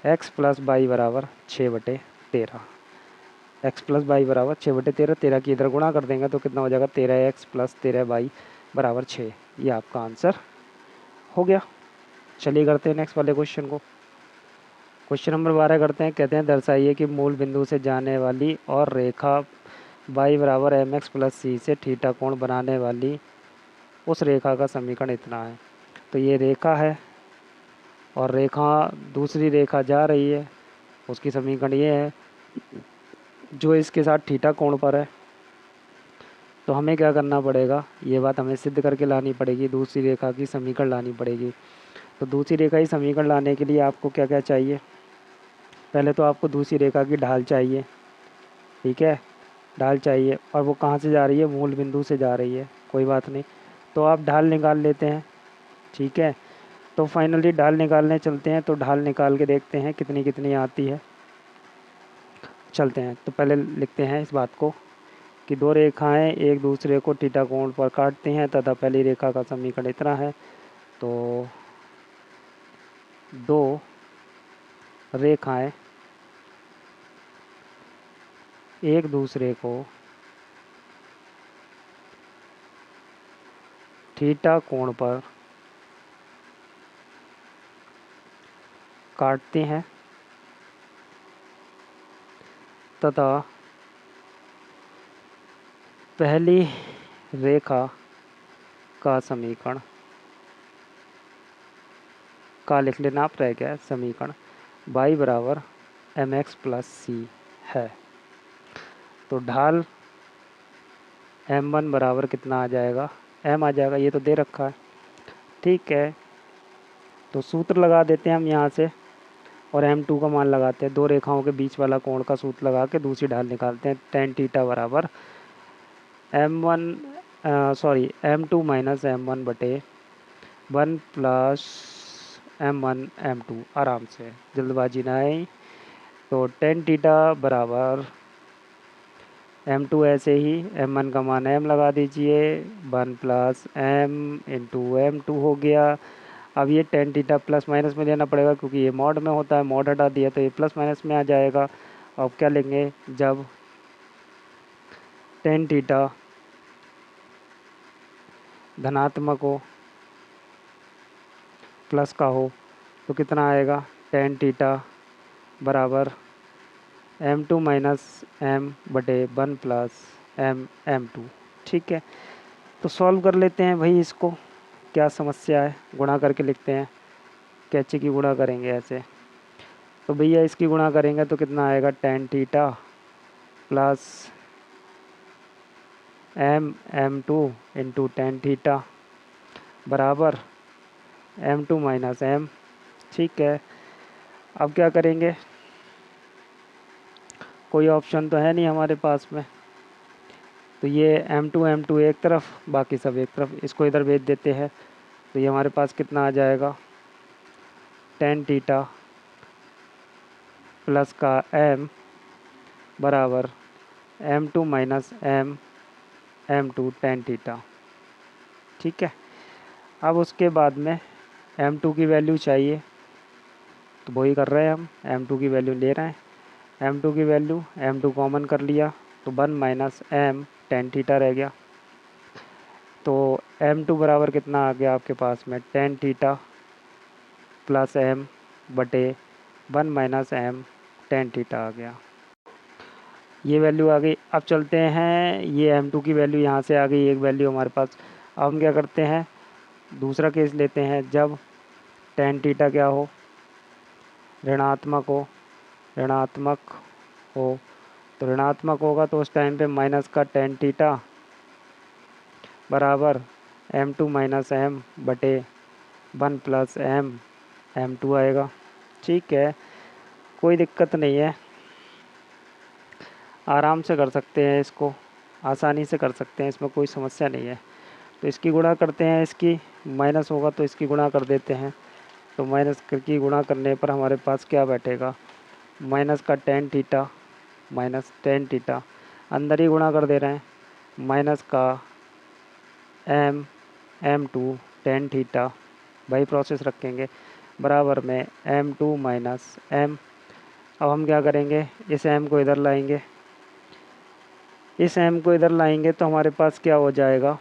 Speaker 1: x + बाई बराबर 6/13, x + बाई बराबर 6/13, 13 की इधर गुणा कर देंगे तो कितना हो जाएगा 13x + 13y बराबर 6। ये आपका आंसर हो गया। चलिए करते हैं नेक्स्ट वाले क्वेश्चन को। क्वेश्चन नंबर 12 करते हैं। कहते हैं दर्शाइए कि मूल बिंदु से जाने वाली और रेखा y बराबर mx + c से थीटा कोण बनाने वाली उस रेखा का समीकरण इतना है। तो ये रेखा है और रेखा दूसरी रेखा जा रही है, उसकी समीकरण ये है जो इसके साथ थीटा कोण पर है। तो हमें क्या करना पड़ेगा, ये बात हमें सिद्ध करके लानी पड़ेगी, दूसरी रेखा की समीकरण लानी पड़ेगी। तो दूसरी रेखा की समीकरण लाने के लिए आपको क्या क्या चाहिए, पहले तो आपको दूसरी रेखा की ढाल चाहिए, ठीक है, ढाल चाहिए, और वो कहाँ से जा रही है, मूल बिंदु से जा रही है, कोई बात नहीं। तो आप ढाल निकाल लेते हैं, ठीक है। तो फाइनली ढाल निकालने चलते हैं, तो ढाल निकाल के देखते हैं कितनी कितनी आती है। चलते हैं, तो पहले लिखते हैं इस बात को कि दो रेखाएं एक दूसरे को थीटा कोण पर काटती हैं तथा पहली रेखा का समीकरण इतना है। तो दो रेखाएं एक दूसरे को थीटा कोण पर काटते हैं तथा पहली रेखा का समीकरण का लिख लेना आप, रह गया समीकरण y बराबर mx + c है। तो ढाल m1 बराबर कितना आ जाएगा, m आ जाएगा, ये तो दे रखा है, ठीक है। तो सूत्र लगा देते हैं हम यहाँ से और m2 का मान लगाते हैं, दो रेखाओं के बीच वाला कोण का सूत्र लगा के दूसरी ढाल निकालते हैं। tan थीटा बराबर m2 - m1/1 + m1 m2, आराम से, जल्दबाजी ना है। तो tan थीटा बराबर m2 ऐसे ही, m1 का मान m लगा दीजिए, 1 + m × m2 हो गया। अब ये tan थीटा प्लस माइनस में लेना पड़ेगा क्योंकि ये मॉड में होता है, मॉड हटा दिया तो ये प्लस माइनस में आ जाएगा। अब क्या लेंगे, जब tan थीटा धनात्मक हो, प्लस का हो, तो कितना आएगा, tan थीटा बराबर m2 - m/1 + m m2, ठीक है। तो सॉल्व कर लेते हैं भाई इसको, क्या समस्या है, गुणा करके लिखते हैं, कैचे की गुणा करेंगे ऐसे। तो भैया इसकी गुणा करेंगे तो कितना आएगा, tan theta plus m/m2 × tan theta बराबर m2 - m, ठीक है। अब क्या करेंगे, कोई ऑप्शन तो है नहीं हमारे पास में, तो ये m2 एक तरफ, बाकी सब एक तरफ, इसको इधर भेज देते हैं। तो ये हमारे पास कितना आ जाएगा, tan थीटा प्लस का m बराबर m2 - m m2 tan theta, ठीक है। अब उसके बाद में m2 की वैल्यू चाहिए, तो वही कर रहे हैं हम, m2 की वैल्यू ले रहे हैं। m2 की वैल्यू, m2 कॉमन कर लिया तो 1 - m tan थीटा रह गया। तो m2 बराबर कितना आ गया आपके पास में, tan theta plus m/1 - m tan theta आ गया, ये वैल्यू आ गई। अब चलते हैं, ये m2 की वैल्यू यहाँ से आ गई, एक वैल्यू हमारे पास। अब हम क्या करते हैं, दूसरा केस लेते हैं, जब tan थीटा क्या हो, ऋणात्मक हो, ऋणात्मक हो, तो ऋणात्मक होगा तो उस टाइम पे माइनस का tan थीटा बराबर m2 - m/1 + m m2 आएगा, ठीक है, कोई दिक्कत नहीं है। आराम से कर सकते हैं, इसको आसानी से कर सकते हैं, इसमें कोई समस्या नहीं है। तो इसकी गुणा करते हैं, इसकी माइनस होगा तो इसकी गुणा कर देते हैं। तो माइनस की गुणा करने पर हमारे पास क्या बैठेगा, माइनस का tan theta minus tan theta, अंदर ही गुणा कर दे रहे हैं, माइनस का m2 टेन थीटा, वही प्रोसेस रखेंगे, बराबर में m2 माइनस m। अब हम क्या करेंगे, इस m को इधर लाएंगे, इस m को इधर लाएंगे तो हमारे पास क्या हो जाएगा,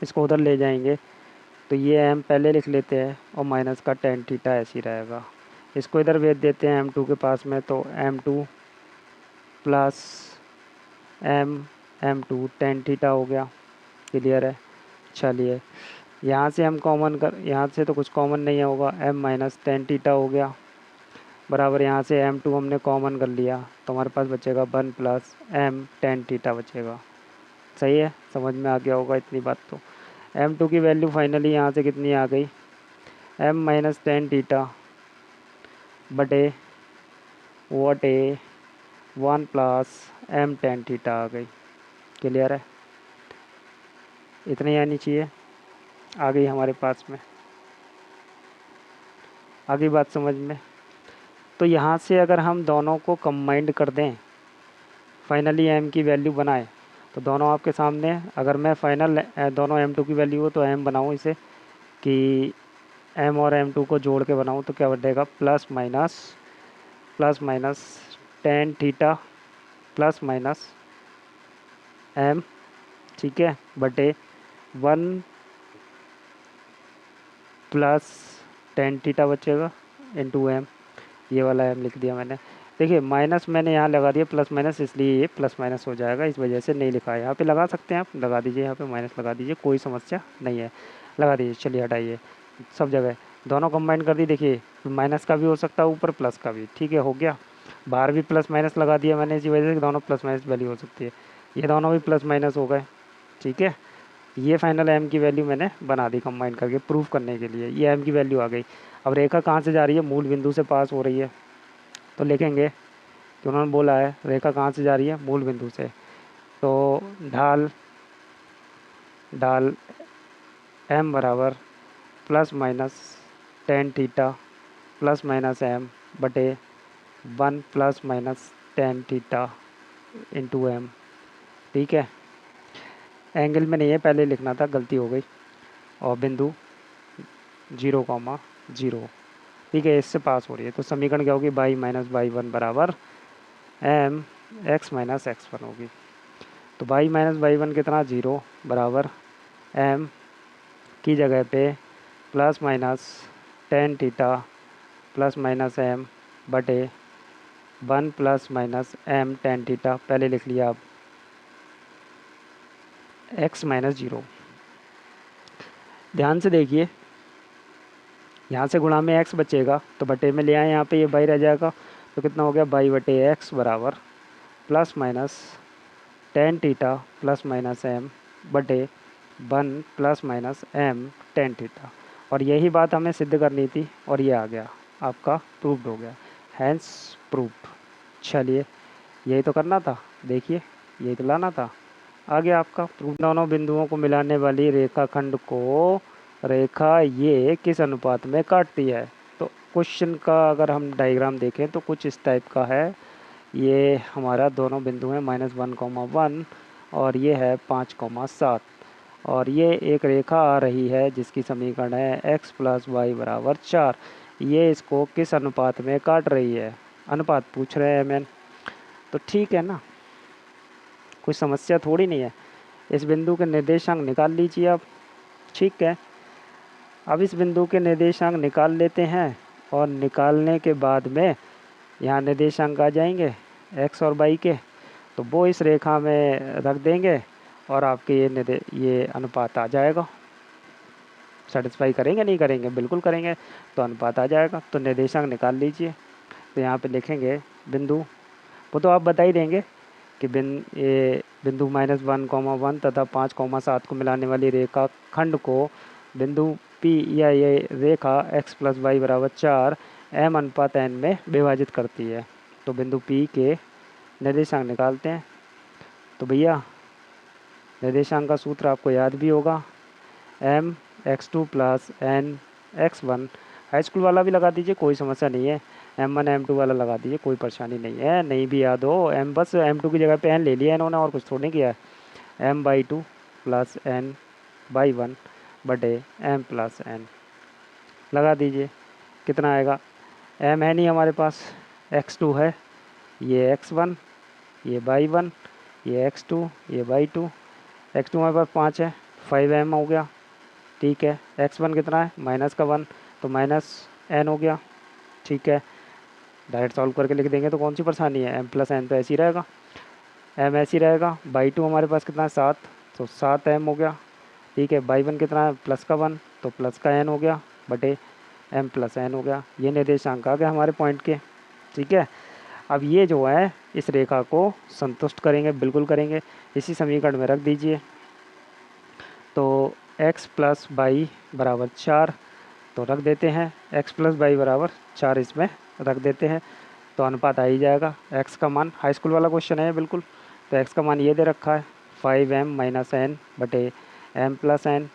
Speaker 1: इसको उधर ले जाएंगे तो ये m पहले लिख लेते हैं और माइनस का टेन थीटा ऐसे ही रहेगा। इसको इधर भेज देते हैं m2 के पास में, तो m2 plus m2 tan theta हो गया। क्लियर है। चलिए यहाँ से हम कॉमन कर, यहाँ से तो कुछ कॉमन नहीं होगा, m माइनस टेन थीटा हो गया, बराबर यहाँ से m2 हमने कॉमन कर लिया तो हमारे पास बचेगा 1 प्लस m टेन थीटा बचेगा। सही है, समझ में आ गया होगा इतनी बात। तो m2 की वैल्यू फाइनली यहाँ से कितनी आ गई, m माइनस टेन थीटा बटे वॉट ए 1 प्लस m टेन थीटा आ गई। क्लियर है, इतनी आनी चाहिए, आ गई हमारे पास में, आ गई बात समझ में। तो यहाँ से अगर हम दोनों को कंबाइंड कर दें, फाइनली m की वैल्यू बनाएं, तो दोनों आपके सामने है। अगर मैं फाइनल दोनों m2 की वैल्यू हो तो m बनाऊँ इसे, कि m और m2 को जोड़ के बनाऊँ तो क्या बढ़ेगा, plus minus tan theta plus minus m, ठीक है, बटे 1 प्लस टेन थीटा बचेगा इंटू m, ये वाला m लिख दिया मैंने। देखिए माइनस मैंने यहाँ लगा दिया, प्लस माइनस, इसलिए ये प्लस माइनस हो जाएगा, इस वजह से नहीं लिखा है। यहाँ पे लगा सकते हैं आप, लगा दीजिए, यहाँ पे माइनस लगा दीजिए, कोई समस्या नहीं है, लगा दीजिए। चलिए हटाइए, सब जगह दोनों कंबाइन कर दी। देखिए माइनस का भी हो सकता है ऊपर, प्लस का भी, ठीक है, हो गया। बाहर भी प्लस माइनस लगा दिया मैंने, इसी वजह से दोनों प्लस माइनस वैल्यू हो सकती है, ये दोनों भी प्लस माइनस हो गए, ठीक है। ये फाइनल m की वैल्यू मैंने बना दी कंबाइन करके प्रूफ करने के लिए, ये m की वैल्यू आ गई। अब रेखा कहाँ से जा रही है, मूल बिंदु से पास हो रही है, तो लिखेंगे कि उन्होंने बोला है रेखा कहाँ से जा रही है, मूल बिंदु से, तो ढाल m बराबर plus minus tan theta plus minus m बटे 1 plus minus tan theta into m, ठीक है। एंगल में नहीं है, पहले लिखना था, गलती हो गई। और बिंदु 0,0, ठीक है, इससे पास हो रही है, तो समीकरण क्या होगी, बाई माइनस बाई वन बराबर m x minus X one होगी। तो बाई माइनस बाई वन कितना, 0, बराबर m की जगह पे plus minus tan theta plus minus m बटे 1 plus minus m tan theta, पहले लिख लिया, अब x माइनस 0। ध्यान से देखिए, यहाँ से गुणा में x बचेगा तो बटे में ले आए, यहाँ पे ये बाई रह जाएगा, तो कितना हो गया, बाई बटे एक्स बराबर plus minus tan theta plus minus m बटे 1 plus minus m tan theta. और यही बात हमें सिद्ध करनी थी, और ये आ गया आपका, प्रूव्ड हो गया, हैंस प्रूव्ड। चलिए यही तो करना था, देखिए यही तो लाना था, आ गया आपका प्रूव। दोनों बिंदुओं को मिलाने वाली रेखाखंड को रेखा ये किस अनुपात में काटती है। तो क्वेश्चन का अगर हम डायग्राम देखें तो कुछ इस टाइप का है, ये हमारा दोनों बिंदु हैं -1,1 और ये है 5,7, और ये एक रेखा आ रही है जिसकी समीकरण है x प्लस वाई बराबर 4। ये इसको किस अनुपात में काट रही है, अनुपात पूछ रहे हैं मैन, तो ठीक है ना, कोई समस्या थोड़ी नहीं है। इस बिंदु के निर्देशांक निकाल लीजिए आप, ठीक है। अब इस बिंदु के निर्देशांक निकाल लेते हैं, और निकालने के बाद में यहाँ निर्देशांक आ जाएंगे x और y के, तो वो इस रेखा में रख देंगे और आपके ये अनुपात आ जाएगा। सेटिस्फाई करेंगे, नहीं करेंगे, बिल्कुल करेंगे, तो अनुपात आ जाएगा। तो निर्देशांक निकाल लीजिए, तो यहाँ पे लिखेंगे बिंदु, वो तो आप बता ही देंगे कि ये बिंदु -1,1 तथा 5,7 को मिलाने वाली रेखा खंड को बिंदु P या ये रेखा x प्लस वाई बराबर 4 m अनुपात n में विभाजित करती है। तो बिंदु P के निर्देशांक निकालते हैं। तो भैया निर्देशांक का सूत्र आपको याद भी होगा, M X two plus N X one. High school वाला भी लगा दीजिए, कोई समस्या नहीं है। M1 M2 वाला लगा दीजिए, कोई परेशानी नहीं है। नहीं भी याद हो एम, बस M2 की जगह पे एन ले लिया इन्होंने, और कुछ थोड़ी नहीं किया है। M/2 प्लस N/1 बटे M+N लगा दीजिए। कितना आएगा, M है नहीं हमारे पास, x2 है, ये x1, ये y1, ये x2, ये y2। x2 हमारे पास 5 है, 5m हो गया। ठीक है, x1 कितना है, माइनस का 1, तो -n हो गया। ठीक है, डायरेक्ट सॉल्व करके लिख देंगे तो कौन सी परेशानी है। M+N तो ऐसे ही रहेगा, m ऐसे ही रहेगा। y2 हमारे पास कितना है 7, तो 7m हो गया। ठीक है, y1 कितना है प्लस का 1, तो प्लस का n हो गया बटे M+N हो गया। ये निर्देशांक आ गए हमारे पॉइंट के। ठीक है, अब ये जो है इस रेखा को संतुष्ट करेंगे, बिल्कुल करेंगे। इसी समीकरण में रख दीजिए। तो x प्लस वाई बराबर 4 तो रख देते हैं, x प्लस वाई बराबर 4 इसमें रख देते हैं, तो अनुपात आ ही जाएगा। x का मान, हाई स्कूल वाला क्वेश्चन है बिल्कुल, तो x का मान ये दे रखा है 5m-n बटे M+N,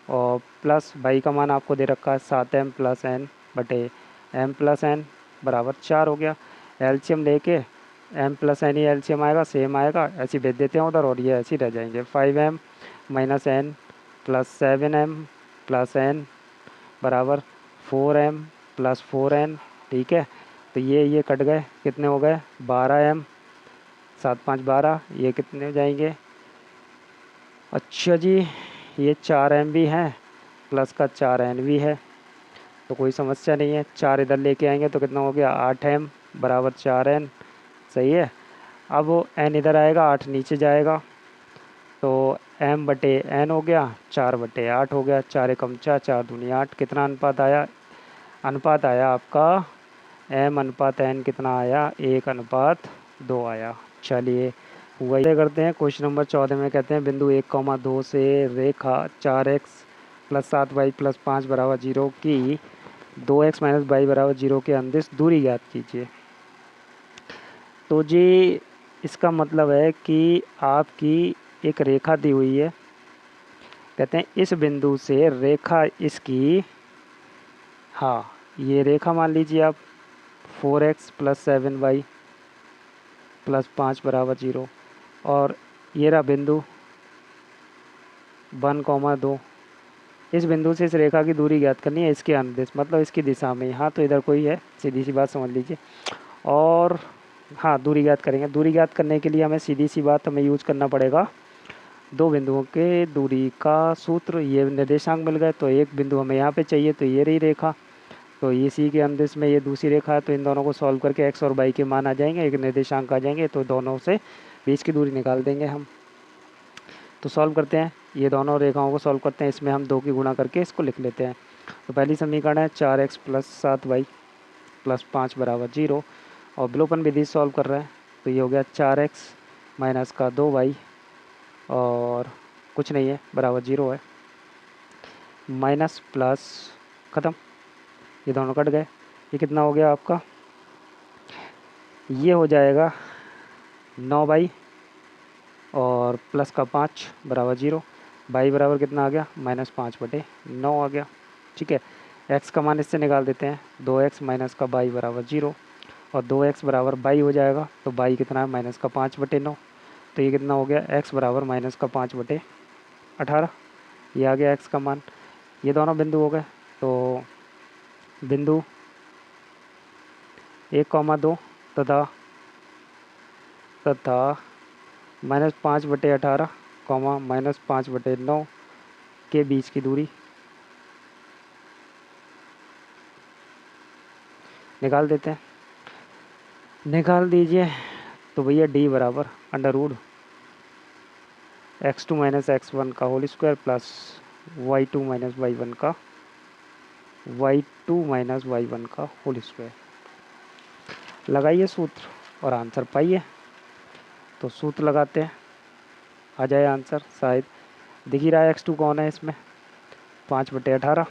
Speaker 1: और प्लस वाई का मान आपको दे रखा है 7m+n बटे M+N बराबर 4 हो गया। एलसीएम लेके M+N ही एलसीएम आएगा, सेम आएगा, ऐसे भेज देते हैं उधर, और ये ऐसे ही रह जाएंगे। 5m-n प्लस 7m+n बराबर 4m+4n। ठीक है, तो ये कट गए, कितने हो गए 12m, 7 5 12, ये कितने हो जाएंगे। अच्छा जी, ये 4m भी हैं, प्लस का 4n भी है, तो कोई समस्या नहीं है। 4 इधर लेके आएंगे तो कितना हो गया 8m बराबर 4n। सही है, अब वो n इधर आएगा, 8 नीचे जाएगा, तो m बटे n हो गया, 4/8 हो गया। 4 एकम 4, 4 दूनी 8। कितना अनुपात आया, अनुपात आया आपका m/n कितना आया, 1/2 आया। चलिए वही करते हैं। क्वेश्चन नंबर 14 में कहते हैं बिंदु 1,2 से रेखा 4x प्लस 7y प्लस 5 बराबर 0 की 2x माइनस y बराबर 0 के अंदिश दूरी ज्ञात कीजिए। तो जी इसका मतलब है कि आपकी एक रेखा दी हुई है, कहते हैं इस बिंदु से रेखा इसकी, हाँ ये रेखा मान लीजिए आप 4x प्लस 7y प्लस 5 बराबर 0, और ये रहा बिंदु 1,2। इस बिंदु से इस रेखा की दूरी ज्ञात करनी है, इसके अनुदिश मतलब इसकी दिशा में। हाँ तो इधर कोई है, सीधी सी बात समझ लीजिए। और हाँ दूरी ज्ञात करेंगे, दूरी ज्ञात करने के लिए हमें सीधी सी बात हमें यूज करना पड़ेगा दो बिंदुओं के दूरी का सूत्र। ये निर्देशांक मिल गए, तो एक बिंदु हमें यहाँ पे चाहिए, तो ये रही रेखा, तो इसी के अनुदिश में ये दूसरी रेखा है, तो इन दोनों को सॉल्व करके x और y के मान आ जाएंगे, एक निर्देशांक आ जाएंगे, तो दोनों से बीच की दूरी निकाल देंगे हम। तो सॉल्व करते हैं, ये दोनों रेखाओं को सॉल्व करते हैं, इसमें हम 2 की गुणा करके इसको लिख लेते हैं। तो पहली समीकरण है 4x प्लस 7y प्लस 5 बराबर 0, और विलोपन विधि सॉल्व कर रहे हैं, तो ये हो गया 4x माइनस का 2y और कुछ नहीं है बराबर 0 है, माइनस प्लस ख़त्म, ये दोनों कट गए। ये कितना हो गया आपका, ये हो जाएगा 9y और प्लस का 5 बराबर 0। y बराबर कितना आ गया, -5/9 आ गया। ठीक है, x का मान इससे निकाल देते हैं, 2x माइनस का y बराबर 0, और 2x बराबर y हो जाएगा, तो y कितना है -5/9, तो ये कितना हो गया x बराबर -5/18। ये आ गया x का मान। ये दोनों बिंदु हो गए, तो बिंदु 1,2 तथा -5/18 -5/9 के बीच की दूरी निकाल देते हैं। निकाल दीजिए, तो भैया d बराबर √ x2 माइनस x1 का whole square plus y2 minus y1 का होल स्क्वायर। लगाइए सूत्र और आंसर पाइए। तो सूत्र लगाते हैं, आ जाए आंसर, शायद दिख ही रहा है x2 कौन है इसमें, 5/18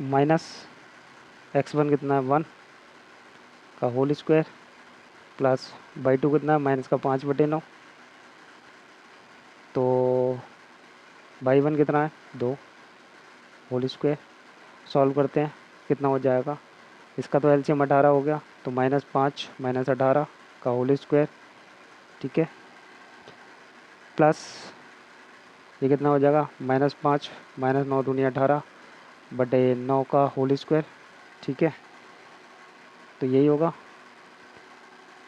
Speaker 1: माइनस x1 कितना है 1 का whole square plus by two कितना है, माइनस का 5/9, तो बाई वन कितना है 2 होल स्क्वायर। सॉल्व करते हैं कितना हो जाएगा, इसका तो एलसीएम 18 हो गया, तो -5 -18 का होल स्क्वायर, ठीक है, प्लस ये कितना हो जाएगा, -5 -9 दूनी 18 बटे 9 का होल स्क्वायर, ठीक है, तो यही होगा।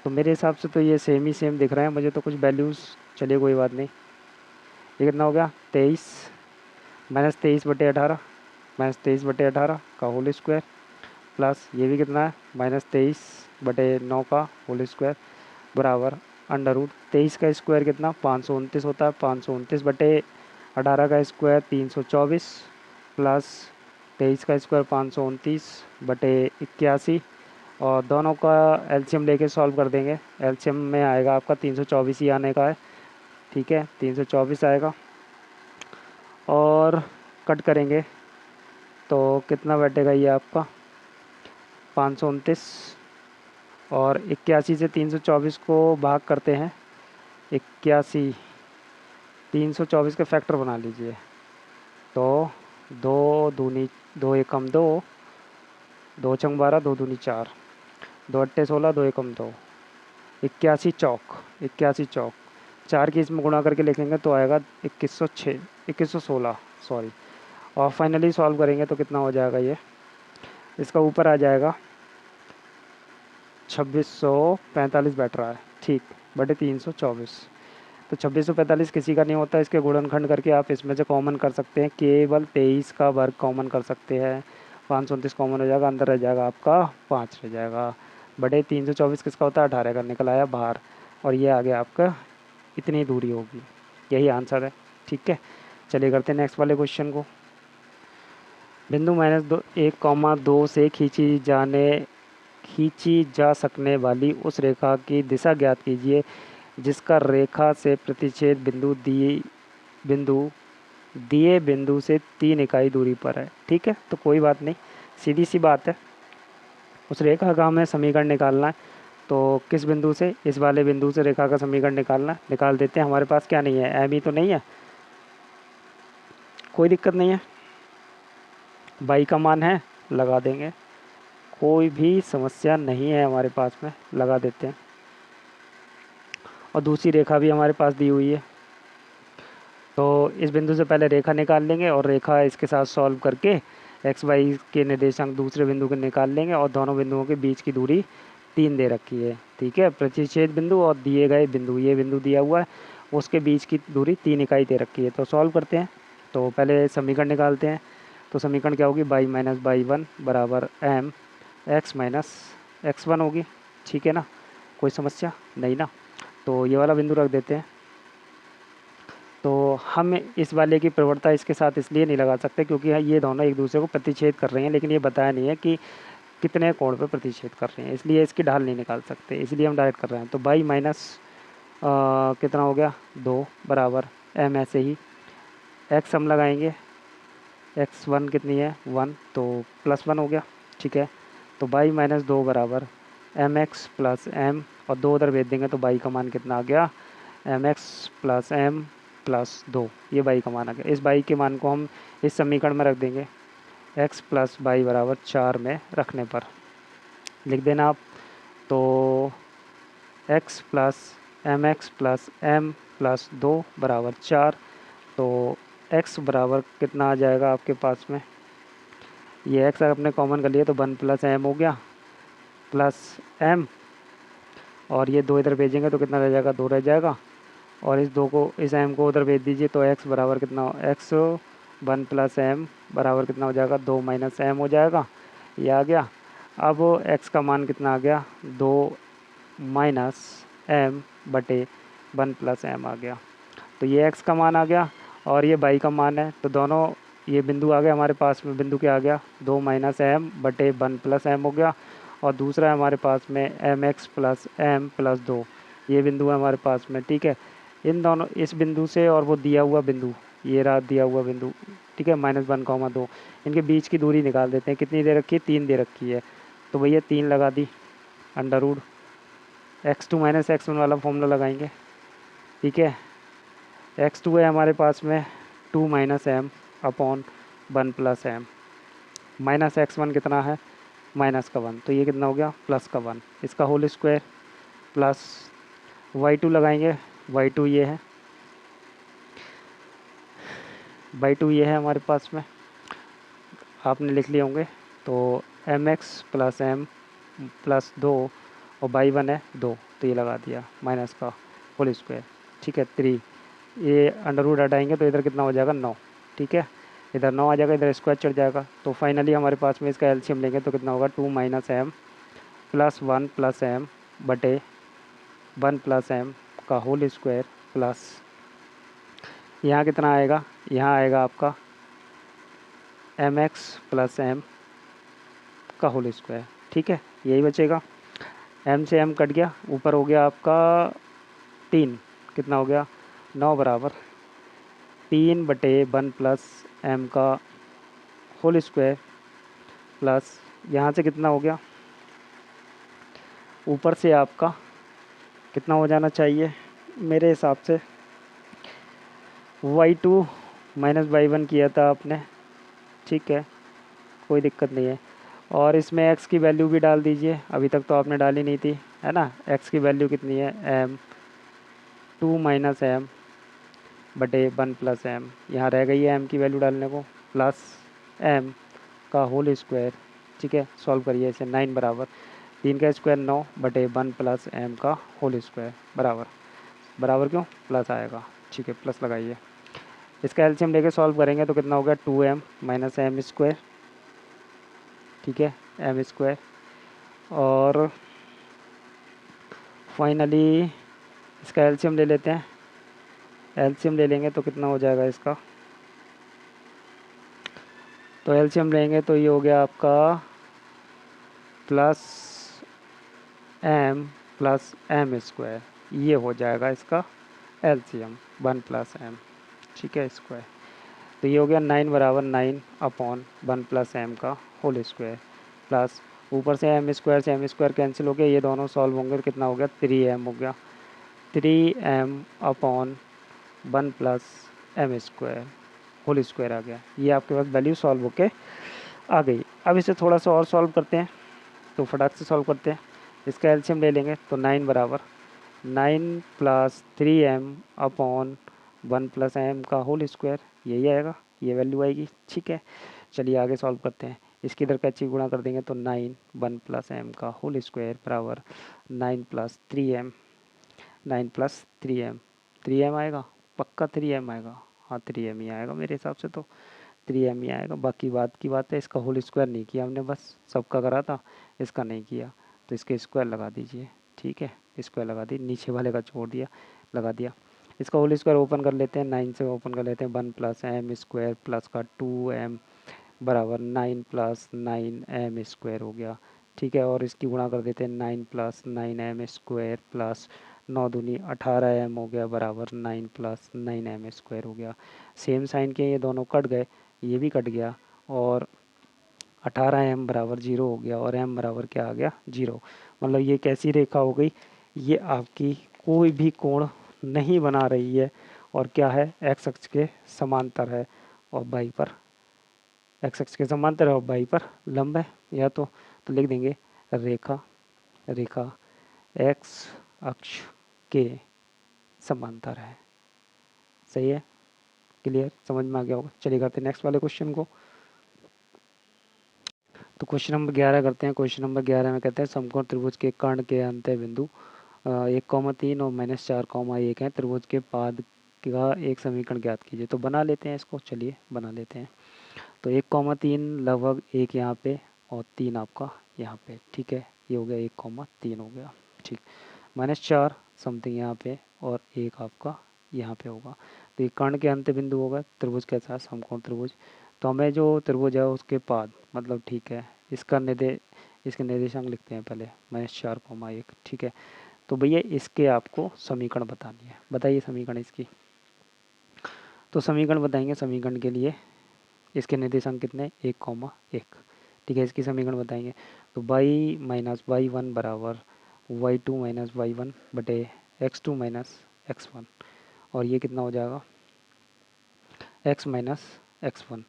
Speaker 1: तो मेरे हिसाब से तो ये सेम ही सेम दिख रहा है मुझे, तो कुछ वैल्यूज़, चलिए कोई बात नहीं। ये कितना हो गया 23 -23/18 -23/18 का होल स्क्वायर, प्लस ये भी कितना है -23/9 का होल स्क्वायर बराबर √23 का स्क्वायर कितना 529 होता है, 529/18 का स्क्वायर 324 प्लस 23 का स्क्वायर 529/81, और दोनों का एलसीएम लेके सॉल्व कर देंगे। एलसीएम में आएगा आपका 324 ही आने का है, ठीक है, 324 आएगा, और कट करेंगे तो कितना बैठेगा ये आपका 529, और 81 से 324 को भाग करते हैं, 81 324 के फैक्टर बना लीजिए, तो 2 छंग 12 2 दूनी 4 2 अट्टे 16 2 एकम 2 81 चौक 4 की इसमें गुणा करके लिखेंगे तो आएगा 2116 सॉरी, और फाइनली सॉल्व करेंगे तो कितना हो जाएगा ये, इसका ऊपर आ जाएगा 2645 बैठ रहा है, ठीक, बटे 324, तो 2645 किसी का नहीं होता, इसके गुणनखंड करके आप इसमें से कॉमन कर सकते हैं, केवल 23 का वर्ग कॉमन कर सकते हैं, 529 कॉमन हो जाएगा, अंदर रह जाएगा आपका 5 रह जाएगा, बटे 324 किसका होता है 18 का, निकल आया बाहर, और ये आगे आपका इतनी दूरी होगी, यही आंसर है, ठीक है। चलिए करते हैं नेक्स्ट वाले क्वेश्चन को। बिंदु -1,2 से खींची जा सकने वाली उस रेखा की दिशा ज्ञात कीजिए जिसका रेखा से प्रतिच्छेद दिए बिंदु से 3 इकाई दूरी पर है, ठीक है, तो कोई बात नहीं, सीधी सी बात है, उस रेखा का हमें समीकरण निकालना है, तो किस बिंदु से, इस वाले बिंदु से रेखा का समीकरण निकालना है, निकाल देते हैं। हमारे पास क्या नहीं है, एम ही तो नहीं है, कोई दिक्कत नहीं है, बाई का मान है लगा देंगे, कोई भी समस्या नहीं है हमारे पास में, लगा देते हैं, और दूसरी रेखा भी हमारे पास दी हुई है, तो इस बिंदु से पहले रेखा निकाल लेंगे और रेखा इसके साथ सॉल्व करके एक्स वाई के निर्देशांक दूसरे बिंदु के निकाल लेंगे, और दोनों बिंदुओं के बीच की दूरी 3 दे रखी है, ठीक है, प्रतिच्छेद बिंदु और दिए गए बिंदु, ये बिंदु दिया हुआ है उसके बीच की दूरी 3 इकाई दे रखी है, तो सॉल्व करते हैं। तो पहले समीकरण निकालते हैं, तो समीकरण क्या होगी, बाई माइनस बाई वन बराबर M X minus X one होगी, ठीक है ना, कोई समस्या नहीं ना, तो ये वाला बिंदु रख देते हैं। तो हम इस वाले की प्रवणता इसके साथ इसलिए नहीं लगा सकते क्योंकि ये दोनों एक दूसरे को प्रतिच्छेद कर रहे हैं, लेकिन ये बताया नहीं है कि कितने कोण पे प्रतिच्छेद कर रहे हैं, इसलिए इसकी ढाल नहीं निकाल सकते, इसलिए हम डायरेक्ट कर रहे हैं। तो बाई माइनस कितना हो गया 2 बराबर एम, ऐसे ही एक्स हम लगाएंगे, एक्स वन कितनी है 1, तो +1 हो गया, ठीक है, तो बाई माइनस 2 बराबर एम एक्स प्लस एम, और 2 उधर भेज देंगे तो बाई का मान कितना आ गया, M X plus M plus 2, ये बाई का मान आ गया। इस बाई के मान को हम इस समीकरण में रख देंगे, एक्स प्लस बाई बराबर 4 में रखने पर लिख देना आप, तो एक्स प्लस एम प्लस 2 बराबर 4, तो एक्स बराबर कितना आ जाएगा आपके पास में, ये एक्स आपने कॉमन कर लिया तो 1 प्लस एम हो गया, प्लस एम, और ये 2 इधर भेजेंगे तो कितना रह जाएगा 2 रह जाएगा, और इस एम को उधर भेज दीजिए, तो एक्स बराबर कितना, एक्स 1 प्लस एम बराबर कितना हो जाएगा 2 माइनस एम हो जाएगा, ये आ गया। अब एक्स का मान कितना आ गया 2 माइनस एम बटे 1 प्लस एम आ गया, तो ये एक्स का मान आ गया और ये बाई का मान है, तो दोनों ये बिंदु आ गया हमारे पास में, बिंदु क्या आ गया 2 माइनस एम बटे 1 प्लस एम हो गया, और दूसरा है हमारे पास में M X plus M plus 2, ये बिंदु है हमारे पास में, ठीक है, इन दोनों इस बिंदु से और वो दिया हुआ बिंदु, ये रहा दिया हुआ बिंदु, ठीक है, -1,2, इनके बीच की दूरी निकाल देते हैं, कितनी दे रखी है 3 दे रखी है, तो भैया 3 लगा दी, under root x2 minus x1 वाला फॉर्मूला लगाएंगे, ठीक है। x2 है हमारे पास में 2 minus M upon 1 plus M, minus x1 कितना है, माइनस का 1, तो ये कितना हो गया, प्लस का 1, इसका होल स्क्वायर प्लस y2 लगाएंगे, y2 ये है, y2 ये है हमारे पास में, आपने लिख लिए होंगे। तो M X plus M plus 2 और y1 है 2, तो ये लगा दिया माइनस का होल स्क्वायर, ठीक है। 3 ये अंडर रूट हटाएंगे तो इधर कितना हो जाएगा 9, ठीक है। इधर 9 आ जाएगा, इधर स्क्वायर चढ़ जाएगा, तो फाइनली हमारे पास में इसका एलसीएम लेंगे तो कितना होगा 2 minus M plus 1 plus M बटे 1 प्लस एम का होल स्क्वायर प्लस यहाँ कितना आएगा, यहाँ आएगा आपका एम एक्स प्लस एम का होल स्क्वायर, ठीक है, यही बचेगा। एम से एम कट गया, ऊपर हो गया आपका 3, कितना हो गया 9 बराबर 3 बटे 1 प्लस एम का होल स्क्वायर प्लस यहाँ से कितना हो गया, ऊपर से आपका कितना हो जाना चाहिए मेरे हिसाब से, y2 माइनस y1 किया था आपने, ठीक है, कोई दिक्कत नहीं है। और इसमें x की वैल्यू भी डाल दीजिए, अभी तक तो आपने डाली नहीं थी, है ना। x की वैल्यू कितनी है, m 2 माइनस एम बटे 1 प्लस एम, यहाँ रह गई है m की वैल्यू डालने को, प्लस m का होल स्क्वायर, ठीक है। सॉल्व करिए इसे, 9 बराबर 3 का स्क्वायर 9 बटे 1 प्लस m का होल स्क्वायर बराबर, बराबर क्यों, प्लस आएगा, ठीक है, प्लस लगाइए। इसका एलसीएम लेके सॉल्व करेंगे तो कितना हो गया 2m माइनस एम स्क्वायर, ठीक है, एम स्क्वायर। और फाइनली इसका एलसीएम ले लेते हैं, एलसीएम ले लेंगे तो कितना हो जाएगा इसका, तो एलसीएम लेंगे तो ये हो गया आपका प्लस एम स्क्वायर, ये हो जाएगा इसका एलसीएम 1 प्लस एम, ठीक है, स्क्वायर। तो ये हो गया 9 बराबर 9 अपॉन 1 प्लस एम का होल स्क्वायर प्लस ऊपर से एम स्क्वायर कैंसिल हो गया, ये दोनों सॉल्व होंगे तो कितना हो गया 3m हो गया, 3m upon 1 plus M square whole square आ गया। ये आपके पास वैल्यू सॉल्व होके आ गई। अब इसे थोड़ा सा और सॉल्व करते हैं, तो फटाक से सॉल्व करते हैं। इसका एलसीएम ले लेंगे तो 9 बराबर 9 plus 3m upon 1 plus M का होल स्क्वायर, यही आएगा, ये वैल्यू आएगी, ठीक है। चलिए आगे सॉल्व करते हैं। इसकी इधर कैची गुणा कर देंगे तो 9 1 प्लस एम का होल स्क्वायर बराबर 9 प्लस 3m, 9 प्लस 3m आएगा, पक्का 3m आएगा, हाँ 3m ही आएगा मेरे हिसाब से, तो 3m ही आएगा। बाकी बात की बात है, इसका होल स्क्वायर नहीं किया हमने, बस सबका करा था, इसका नहीं किया, तो इसके स्क्वायर लगा दीजिए, ठीक है, स्क्वायर लगा दी, नीचे वाले का छोड़ दिया, लगा दिया। इसका होल स्क्वायर ओपन कर लेते हैं, 9 से ओपन कर लेते हैं, 1 प्लस एम स्क्वायर प्लस का 2m बराबर 9 प्लस 9m स्क्वायर हो गया, ठीक है। और इसकी गुणा कर देते हैं 9 प्लस 9m स्क्वायर प्लस 9 दूनी 18m हो गया बराबर 9 प्लस 9m स्क्वायर हो गया। सेम साइन के ये दोनों कट गए, ये भी कट गया, और 18m बराबर 0 हो गया, और m बराबर क्या आ गया 0। मतलब ये कैसी रेखा हो गई, ये आपकी कोई भी कोण नहीं बना रही है, और क्या है, एक्स अक्ष के समांतर है और बाई पर, एक्स अक्ष के समांतर है और बाई पर लंब है, या तो लिख देंगे रेखा एक्स अक्ष के समांतर है। सही है, क्लियर, समझ में आ गया होगा। चलिए करते हैं नेक्स्ट वाले क्वेश्चन को। तो क्वेश्चन नंबर 11 करते हैं। क्वेश्चन नंबर 11 में कहते हैं समकोण त्रिभुज के कर्ण के अंत्य बिंदु 1,3 और -4,1 है, त्रिभुज के पाद का एक समीकरण ज्ञात कीजिए। तो बना लेते हैं इसको, चलिए बना लेते हैं। तो 1,3 लगभग 1 यहाँ पे और 3 आपका यहाँ पे, ठीक है, ये हो गया 1,3 हो गया, ठीक। -4 समथिंग यहाँ पे और 1 आपका यहाँ पे होगा। तो ये कर्ण के अंत्य बिंदु होगा, त्रिभुज के साथ समकोण त्रिभुज। तो हमें जो त्रिभुज है उसके पाद, मतलब ठीक है, इसके निर्देशांक लिखते हैं पहले, -4,1, ठीक है। तो भैया इसके आपको समीकरण बतानी है, बताइए समीकरण इसकी। तो समीकरण बताएंगे, समीकरण के लिए इसके निर्देशांक कितने 1,1, ठीक है। इसकी समीकरण बताएंगे तो y माइनस y1 बराबर y2 माइनस y1 बटे x2 माइनस x1, और ये कितना हो जाएगा x minus x1,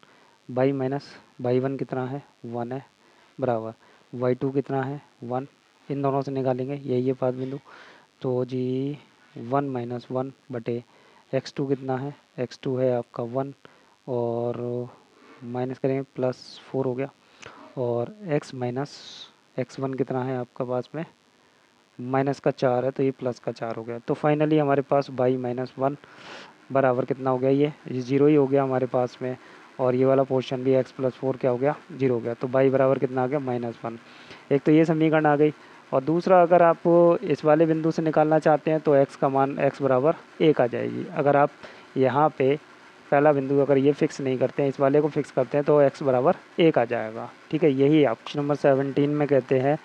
Speaker 1: y minus y1 कितना है 1 है, बराबर y2 कितना है 1, इन दोनों से निकालेंगे यही है पास बिंदु। तो जी 1 माइनस 1 बटे x2 कितना है, x2 है आपका 1, और माइनस करेंगे +4 हो गया, और x माइनस x1 कितना है आपका पास में माइनस का 4 है, तो ये प्लस का 4 हो गया। तो फाइनली हमारे पास y माइनस 1 बराबर कितना हो गया, ये 0 ही हो गया हमारे पास में, और ये वाला पोर्शन भी x+4 क्या हो गया 0 हो गया। तो y बराबर कितना आ गया -1। एक तो ये समीकरण आ गई, और दूसरा अगर आप इस वाले बिंदु से निकालना चाहते हैं तो x का मान x बराबर 1 आ जाएगी। अगर आप यहाँ पे पहला बिंदु अगर ये फिक्स नहीं करते हैं, इस वाले को फिक्स करते हैं, तो x बराबर 1 आ जाएगा। ठीक है, यही ऑप्शन नंबर 17 में कहते हैं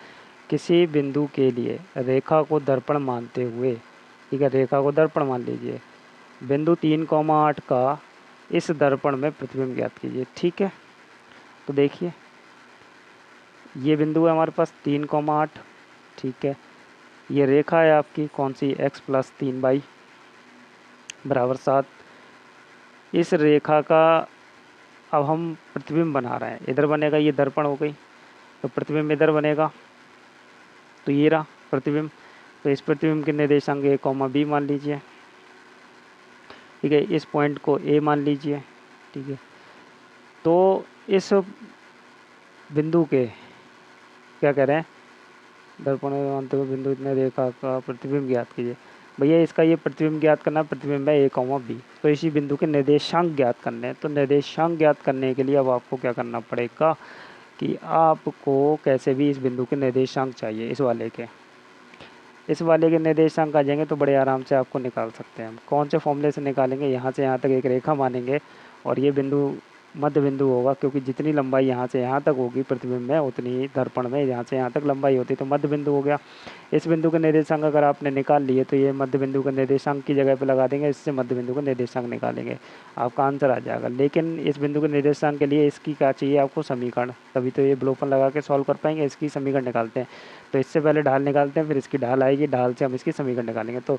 Speaker 1: किसी बिंदु के लिए रेखा को दर्पण मानते हुए, ठीक है, रेखा को दर्पण मान लीजिए, बिंदु 3,8 का इस दर्पण में प्रतिबिंब ज्ञात कीजिए। ठीक है, तो देखिए ये बिंदु है हमारे पास 3,8, ठीक है, ये रेखा है आपकी कौन सी x+3y बराबर 7। इस रेखा का अब हम प्रतिबिंब बना रहे हैं, इधर बनेगा, ये दर्पण हो गई, तो प्रतिबिंब इधर बनेगा, तो ये रहा प्रतिबिंब। तो इस प्रतिबिंब के निर्देशांक a, b मान लीजिए, ठीक है, इस पॉइंट को a मान लीजिए, ठीक है। तो इस बिंदु के क्या कह रहे हैं, दर्पण में मानते हुए बिंदु इतने रेखा का प्रतिबिंब ज्ञात कीजिए। भैया इसका ये प्रतिबिंब ज्ञात करना, प्रतिबिंब है a, b, तो इसी बिंदु के निर्देशांक ज्ञात करने हैं। तो निर्देशांक ज्ञात करने के लिए अब आपको क्या करना पड़ेगा कि आपको कैसे भी इस बिंदु के निर्देशांक चाहिए, इस वाले के निर्देशांक आ जाएंगे तो बड़े आराम से आपको निकाल सकते हैं। हम कौन से फॉर्मूले से निकालेंगे, यहाँ से यहाँ तक एक रेखा मानेंगे, और ये बिंदु मध्य बिंदु होगा, क्योंकि जितनी लंबाई यहाँ से यहाँ तक होगी प्रतिबिंब में, उतनी ही दर्पण में यहाँ से यहाँ तक लंबाई होती है, तो मध्य बिंदु हो गया। इस बिंदु के निर्देशांक अगर आपने निकाल लिए तो ये मध्य बिंदु के निर्देशांक की जगह पर लगा देंगे, इससे मध्य बिंदु का निर्देशांक निकालेंगे, आपका आंसर आ जाएगा। लेकिन इस बिंदु के निर्देशांक के लिए इसकी क्या चाहिए आपको, समीकरण, तभी तो ये ब्लोफन लगा के सॉल्व कर पाएंगे। इसकी समीकरण निकालते हैं, तो इससे पहले ढाल निकालते हैं, फिर इसकी ढाल आएगी, ढाल से हम इसकी समीकरण निकालेंगे। तो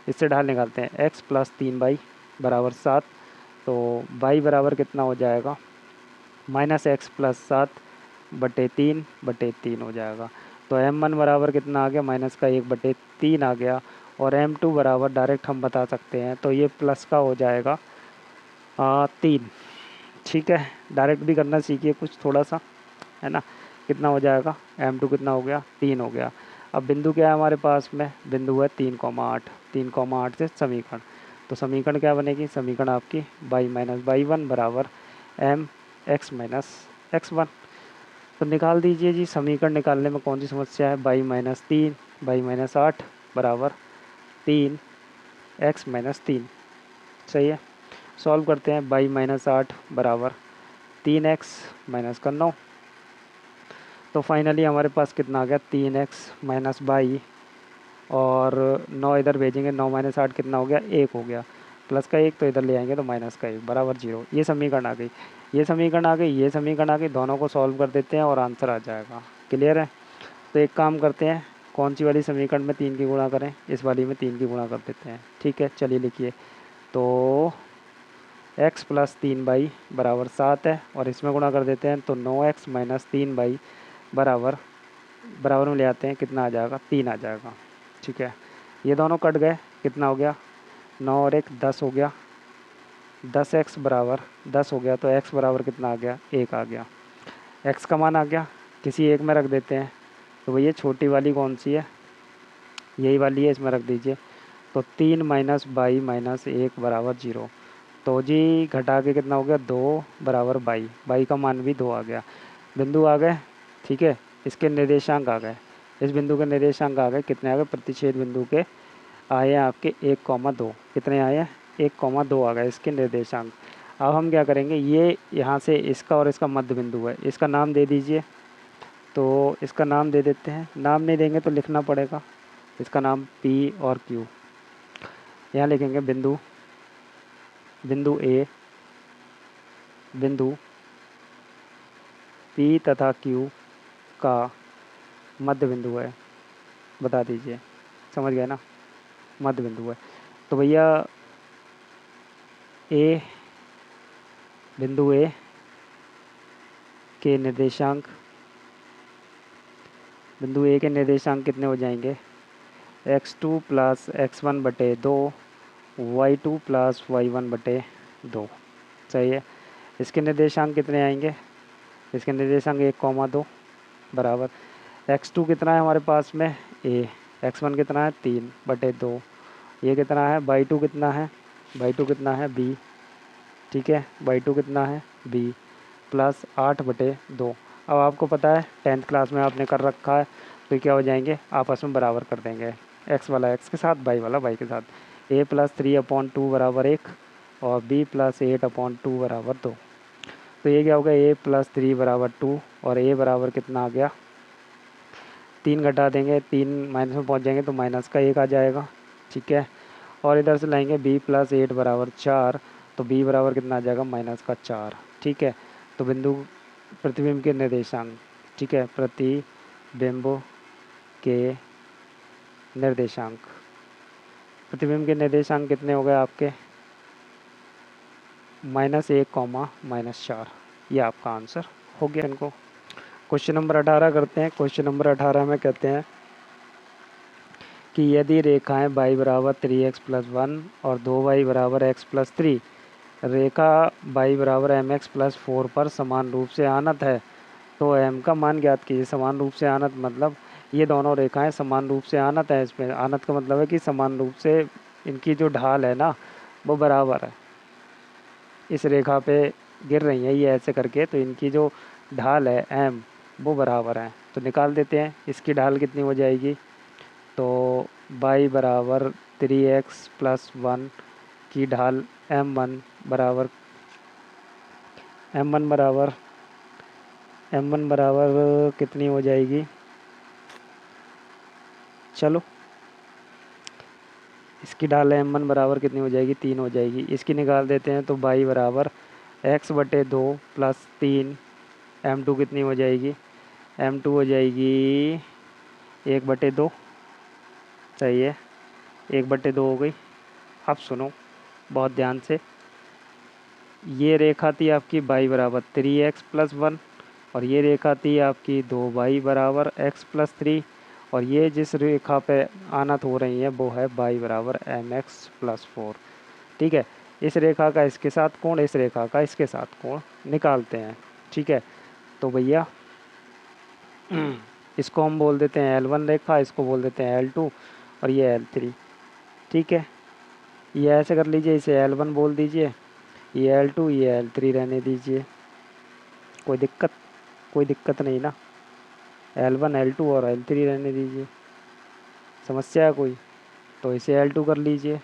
Speaker 1: इससे ढाल निकालते हैं, x+3y बराबर 7, तो y बराबर कितना हो जाएगा -x+7 बटे 3 हो जाएगा। तो m1 बराबर कितना आ गया, -1/3 आ गया, और m2 बराबर डायरेक्ट हम बता सकते हैं, तो ये प्लस का हो जाएगा 3। ठीक है, डायरेक्ट भी करना सीखिए कुछ थोड़ा सा, है ना। कितना हो जाएगा, m2 कितना हो गया 3 हो गया। अब बिंदु क्या है हमारे पास में, बिंदु है 3,8, 3,8 से समीकरण, तो समीकरण क्या बनेगी, समीकरण आपकी y माइनस y1 बराबर mx माइनस x1। तो निकाल दीजिए जी, समीकरण निकालने में कौन सी समस्या है, y-3 y-8 बराबर 3x-3, सही है। सॉल्व करते हैं, y-8 बराबर 3x माइनस का 9, तो फाइनली हमारे पास कितना आ गया 3x माइनस y, और 9 इधर भेजेंगे, 9 - 8 कितना हो गया 1 हो गया, प्लस का 1 तो इधर ले आएंगे तो माइनस का 1 बराबर 0। ये समीकरण आ गई, ये समीकरण आ गई, ये समीकरण आ गई, दोनों को सॉल्व कर देते हैं और आंसर आ जाएगा। क्लियर है। तो एक काम करते हैं, कौन सी वाली समीकरण में 3 की गुणा करें, इस वाली में 3 की गुणा कर देते हैं। ठीक है, चलिए लिखिए, तो x+3y बराबर 7 है, और इसमें गुणा कर देते हैं, तो 9x माइनस 3y बराबर में ले आते हैं, कितना आ जाएगा 3 आ जाएगा। ठीक है, ये दोनों कट गए, कितना हो गया 9 और 1 10 हो गया, 10x बराबर 10 हो गया, तो x बराबर कितना आ गया 1 आ गया, x का मान आ गया, किसी एक में रख देते हैं। तो भैया छोटी वाली कौन सी है, यही वाली है, इसमें रख दीजिए। तो 3 माइनस बाई माइनस 1 बराबर 0, तो जी घटा के कितना हो गया 2 बराबर बाई का मान भी 2 आ गया। बिंदु आ गए, ठीक है, इसके निर्देशांक आ गए, इस बिंदु के निर्देशांक आ गए, कितने आ गए, प्रतिच्छेद बिंदु के आए हैं आपके 1,2, कितने आए हैं 1,2 आ गए इसके निर्देशांक। अब हम क्या करेंगे, ये यहाँ से इसका और इसका मध्य बिंदु है, इसका नाम दे दीजिए। तो इसका नाम दे देते हैं, नाम नहीं देंगे तो लिखना पड़ेगा, इसका नाम P और Q, यहाँ लिखेंगे बिंदु A, बिंदु P तथा Q का मध्य बिंदु है, बता दीजिए, समझ गए ना, मध्य बिंदु है। तो भैया ए, बिंदु ए के निर्देशांक, बिंदु ए के निर्देशांक कितने हो जाएंगे, x2 प्लस x1 बटे 2, y2 प्लस y1 बटे 2। सही है। इसके निर्देशांक कितने आएंगे, इसके निर्देशांक 1,2 बराबर x2 कितना है हमारे पास में a, x1 कितना है 3 बटे 2, ये कितना है y2 कितना है, y2 कितना है b, ठीक है, y2 कितना है b प्लस 8 बटे 2। अब आपको पता है 10th क्लास में आपने कर रखा है, तो क्या हो जाएंगे, आपस में बराबर कर देंगे, x वाला x के साथ, y वाला y के साथ। a प्लस 3/2 बराबर 1 और b प्लस 8/2 बराबर 2। तो ये क्या हो गया, a प्लस 3 बराबर 2 और a बराबर कितना आ गया, 3 घटा देंगे, 3 माइनस में पहुंच जाएंगे तो माइनस का 1 आ जाएगा, ठीक है। और इधर से लाएंगे b प्लस 8 बराबर 4, तो b बराबर कितना आ जाएगा, माइनस का 4, ठीक है। तो बिंदु प्रतिबिंब के निर्देशांक, ठीक है, प्रतिबिंब के निर्देशांक, प्रतिबिंब के निर्देशांक कितने हो गए आपके, -1, -4। ये आपका आंसर हो गया। इनको क्वेश्चन नंबर 18 करते हैं। क्वेश्चन नंबर 18 में कहते हैं कि यदि रेखाएं y बराबर 3x प्लस 1 और 2y बराबर x प्लस 3, रेखा y बराबर mx प्लस 4 पर समान रूप से आनत है, तो m का मान ज्ञात कीजिए। समान रूप से आनत मतलब ये दोनों रेखाएं समान रूप से आनत है। इसमें आनत का मतलब है कि समान रूप से इनकी जो ढाल है ना वो बराबर है, इस रेखा पे गिर रही है ये ऐसे करके, तो इनकी जो ढाल है m वो बराबर है। तो निकाल देते हैं इसकी ढाल कितनी हो जाएगी, तो y बराबर 3x प्लस 1 की ढाल m1 बराबर m1 बराबर कितनी हो जाएगी, चलो इसकी ढाल m1 बराबर कितनी हो जाएगी, 3 हो जाएगी। इसकी निकाल देते हैं तो y बराबर x बटे 2 प्लस 3, m2 कितनी हो जाएगी, m2 हो जाएगी 1/2, सही है, 1/2 हो गई। अब सुनो बहुत ध्यान से, ये रेखा थी आपकी y बराबर 3x प्लस 1 और ये रेखा थी आपकी 2y बराबर x प्लस 3, और ये जिस रेखा पे आनत हो रही है वो है y बराबर mx प्लस 4, ठीक है। इस रेखा का इसके साथ कोण, इस रेखा का इसके साथ कोण निकालते हैं, ठीक है। तो भैया इसको हम बोल देते हैं L1 रेखा, इसको बोल देते हैं L2 और ये L3, ठीक है। ये ऐसे कर लीजिए, इसे L1 बोल दीजिए, ये L2 ये L3 रहने दीजिए, कोई दिक्कत नहीं ना, L1 L2 और L3 रहने दीजिए। समस्या है कोई, तो इसे L2 कर लीजिए।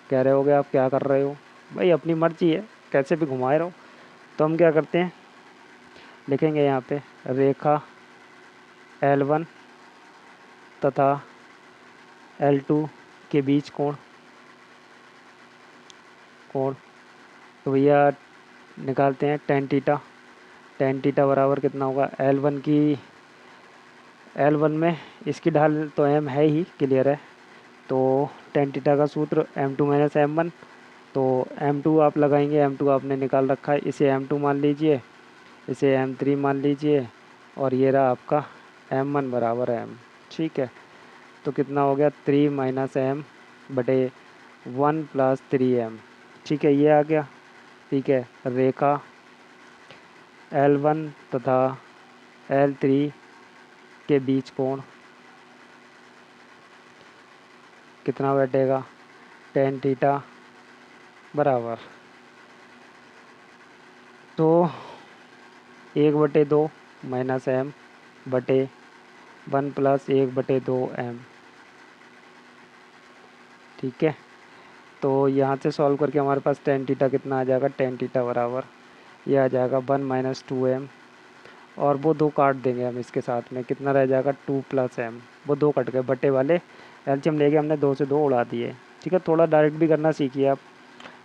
Speaker 1: कह रहे होगे आप क्या कर रहे हो भाई, अपनी मर्जी है कैसे भी घुमाए रहो। तो हम क्या करते हैं, लिखेंगे यहाँ पे रेखा L1 तथा L2 के बीच कोण, तो भैया निकालते हैं tan थीटा। tan थीटा बराबर कितना होगा, L1 में इसकी ढाल तो m है ही, क्लियर है। तो tan थीटा का सूत्र m2 माइनस m1, तो m2 आप लगाएंगे, m2 आपने निकाल रखा है, इसे m2 मान लीजिए, इसे m3 मान लीजिए, और ये रहा आपका m1 बराबर m, ठीक है। तो कितना हो गया, 3 माइनस m बटे 1 प्लस 3m, ठीक है, ये आ गया, ठीक है। रेखा L1 तथा L3 के बीच कोण कितना बैठेगा, tan थीटा बराबर, तो 1/2 माइनस m बटे 1 प्लस 1/2 m, ठीक है। तो यहाँ से सॉल्व करके हमारे पास tan थीटा कितना आ जाएगा, tan थीटा बराबर ये आ जाएगा 1 माइनस 2m, और वो 2 काट देंगे हम इसके साथ में, कितना रह जाएगा 2 प्लस m, वो 2 कट गए, बटे वाले एलसीएम लेके हमने 2 से 2 उड़ा दिए, ठीक है। थोड़ा डायरेक्ट भी करना सीखिए आप।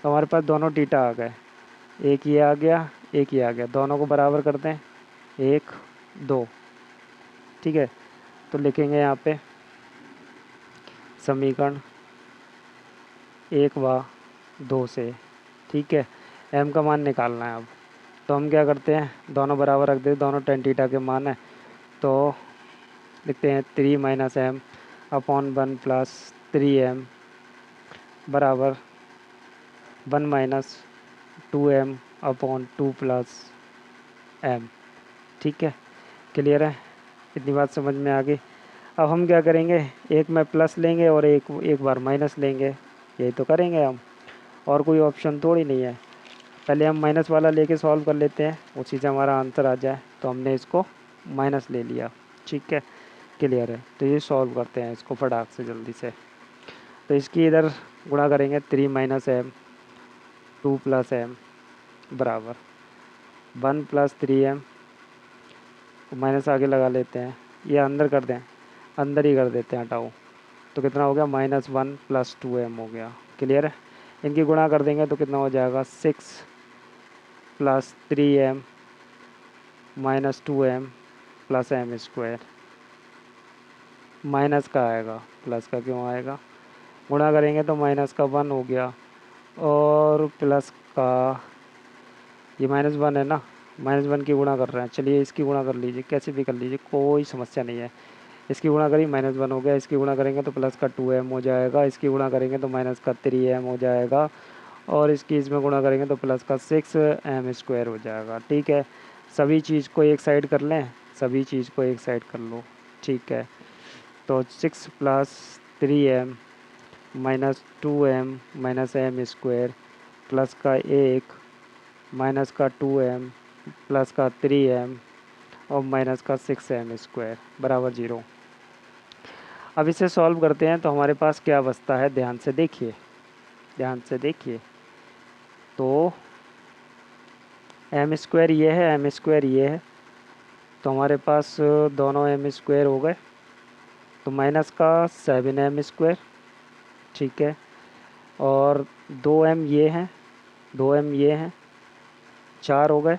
Speaker 1: तो हमारे पास दोनों थीटा आ गए, एक ये आ गया एक ये आ गया, दोनों को बराबर करते हैं 1 2, ठीक है। तो लिखेंगे यहाँ पे समीकरण 1 व 2 से, ठीक है। m का मान निकालना है अब। तो हम क्या करते हैं, दोनों बराबर रख देते, दोनों tan थीटा के मान है। तो लिखते हैं 3 minus m upon 1 plus 3m बराबर 1 minus 2m upon 2 plus m, ठीक है। क्लियर है, इतनी बात समझ में आ गई। अब हम क्या करेंगे, एक में प्लस लेंगे और एक बार माइनस लेंगे, यही तो करेंगे हम, और कोई ऑप्शन थोड़ी नहीं है। पहले हम माइनस वाला लेके सॉल्व कर लेते हैं, उसी से हमारा आंसर आ जाए। तो हमने इसको माइनस ले लिया, ठीक है। क्लियर है, तो ये सॉल्व करते हैं इसको फटाक से जल्दी से। तो इसकी इधर गुणा करेंगे 3 माइनस m 2 प्लस m बराबर 1 प्लस 3m, माइनस आगे लगा लेते हैं, ये अंदर कर दें, अंदर ही कर देते हैं, हटाओ। तो कितना हो गया, -1 प्लस 2m हो गया। क्लियर है, इनकी गुणा कर देंगे तो कितना हो जाएगा, 6 plus 3m minus 2m plus m square. Minus का आएगा, प्लस का क्यों आएगा, गुणा करेंगे तो माइनस का 1 हो गया, और प्लस का ये -1 है ना, -1 की गुणा कर रहे हैं। चलिए इसकी गुणा कर लीजिए, कैसे भी कर लीजिए, कोई समस्या नहीं है। इसकी गुणा करी -1 हो गया, इसकी गुणा करेंगे तो प्लस का 2m हो जाएगा, इसकी गुणा करेंगे तो माइनस का 3m हो जाएगा, और इसकी इसमें गुणा करेंगे तो प्लस का 6m स्क्वायर हो जाएगा, ठीक है। सभी चीज़ को एक साइड कर लें, सभी चीज़ को एक साइड कर लो, ठीक है। तो 6 plus 3m minus 2m minus m square plus का 1 माइनस का 2m प्लस का 3m और माइनस का 6m स्क्वायर बराबर 0। अब इसे सॉल्व करते हैं तो हमारे पास क्या बचता है, ध्यान से देखिए, ध्यान से देखिए। तो m स्क्वायर ये है, m स्क्वायर ये है, तो हमारे पास दोनों m स्क्वायर हो गए। तो माइनस का 7m स्क्वायर, ठीक है, और 2m ये हैं, 2m ये हैं, 4 हो गए,